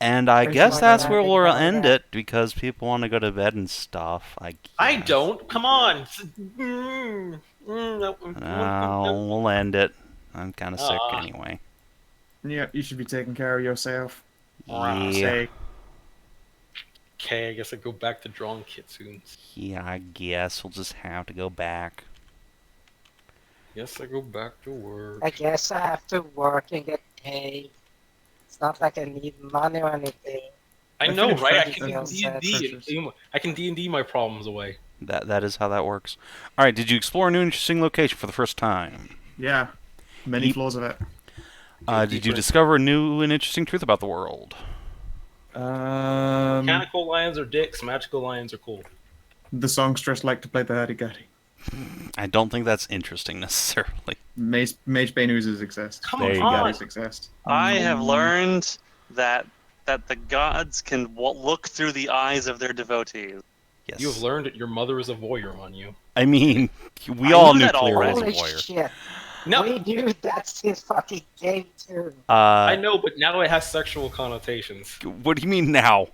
And I There's guess like that's a where landing we'll down end there. it because people want to go to bed and stuff. I guess. don't. Come on. No, we'll end it. I'm kind of sick Ah. anyway. Yeah, you should be taking care of yourself. Yeah, Say, Okay, I guess I go back to drawing kitsunes. yeah, I guess we'll just have to go back. Guess I go back to work. I guess I have to work and get paid. It's not like I need money or anything. I I know, finished right? I everything can else D&D. Precious. I can D&D my problems away. That is how that works. All right, did you explore a new interesting location for the first time? yeah, many Yeep. floors of it. Did you deeper. discover a new and interesting truth about the world? Mechanical lions are dicks. Magical lions are cool. The songstress like to play the hurdy-gurdy. I don't think that's interesting necessarily. Mage Bane oozes exist. Come There you on. go. Goddess exist. I have learned that the gods can look through the eyes of their devotees. Yes. You have learned that your mother is a voyeur on you. I mean, we I all knew knew that Clear was a Holy warrior. shit. No, We knew that's his fucking game too. I know, but now it has sexual connotations. What do you mean now?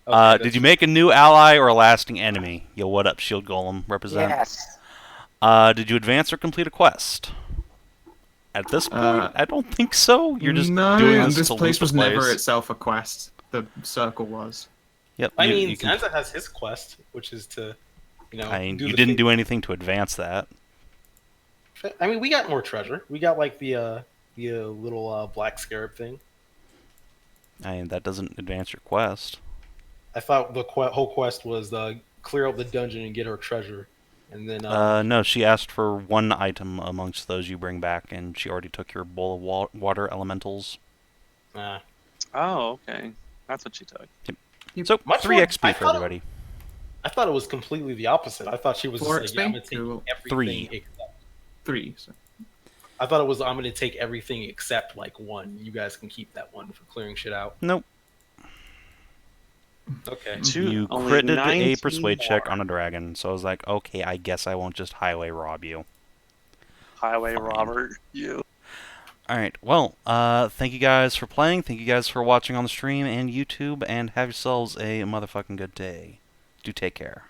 Okay, Did you make a new ally or a lasting enemy? Yo, what up, Shield Golem? Represent. Yes. Did you advance or complete a quest? At this point, I don't think so. You're just no, doing and this this to place loot was the place. never itself a quest. The circle was. Yep. I you- mean, you can- Zanza has his quest, which is to, you the didn't thing. do anything to advance that. I mean, we got more treasure. We got like the little black scarab thing. I mean, that doesn't advance your quest. I thought the whole quest was clear out the dungeon and get her treasure, and then No, she asked for one item amongst those you bring back, and she already took your bowl of water elementals. Oh, okay. That's what she took. So, Much 3 more- XP I for thought- everybody. I thought it was completely the opposite. I thought she was just 4 like, yeah, I'm gonna XP? take Cool. everything. 3. 3. So. I thought it was I'm gonna take everything except like 1. You guys can keep that 1 for clearing shit out. Nope. Okay. You Only critted a 19 persuade check more. on a dragon, so I was like, okay, I guess I won't just highway rob you. Highway Fine. Robert, you. Alright, well, thank you guys for playing, thank you guys for watching on the stream and YouTube, and have yourselves a motherfucking good day. Do take care.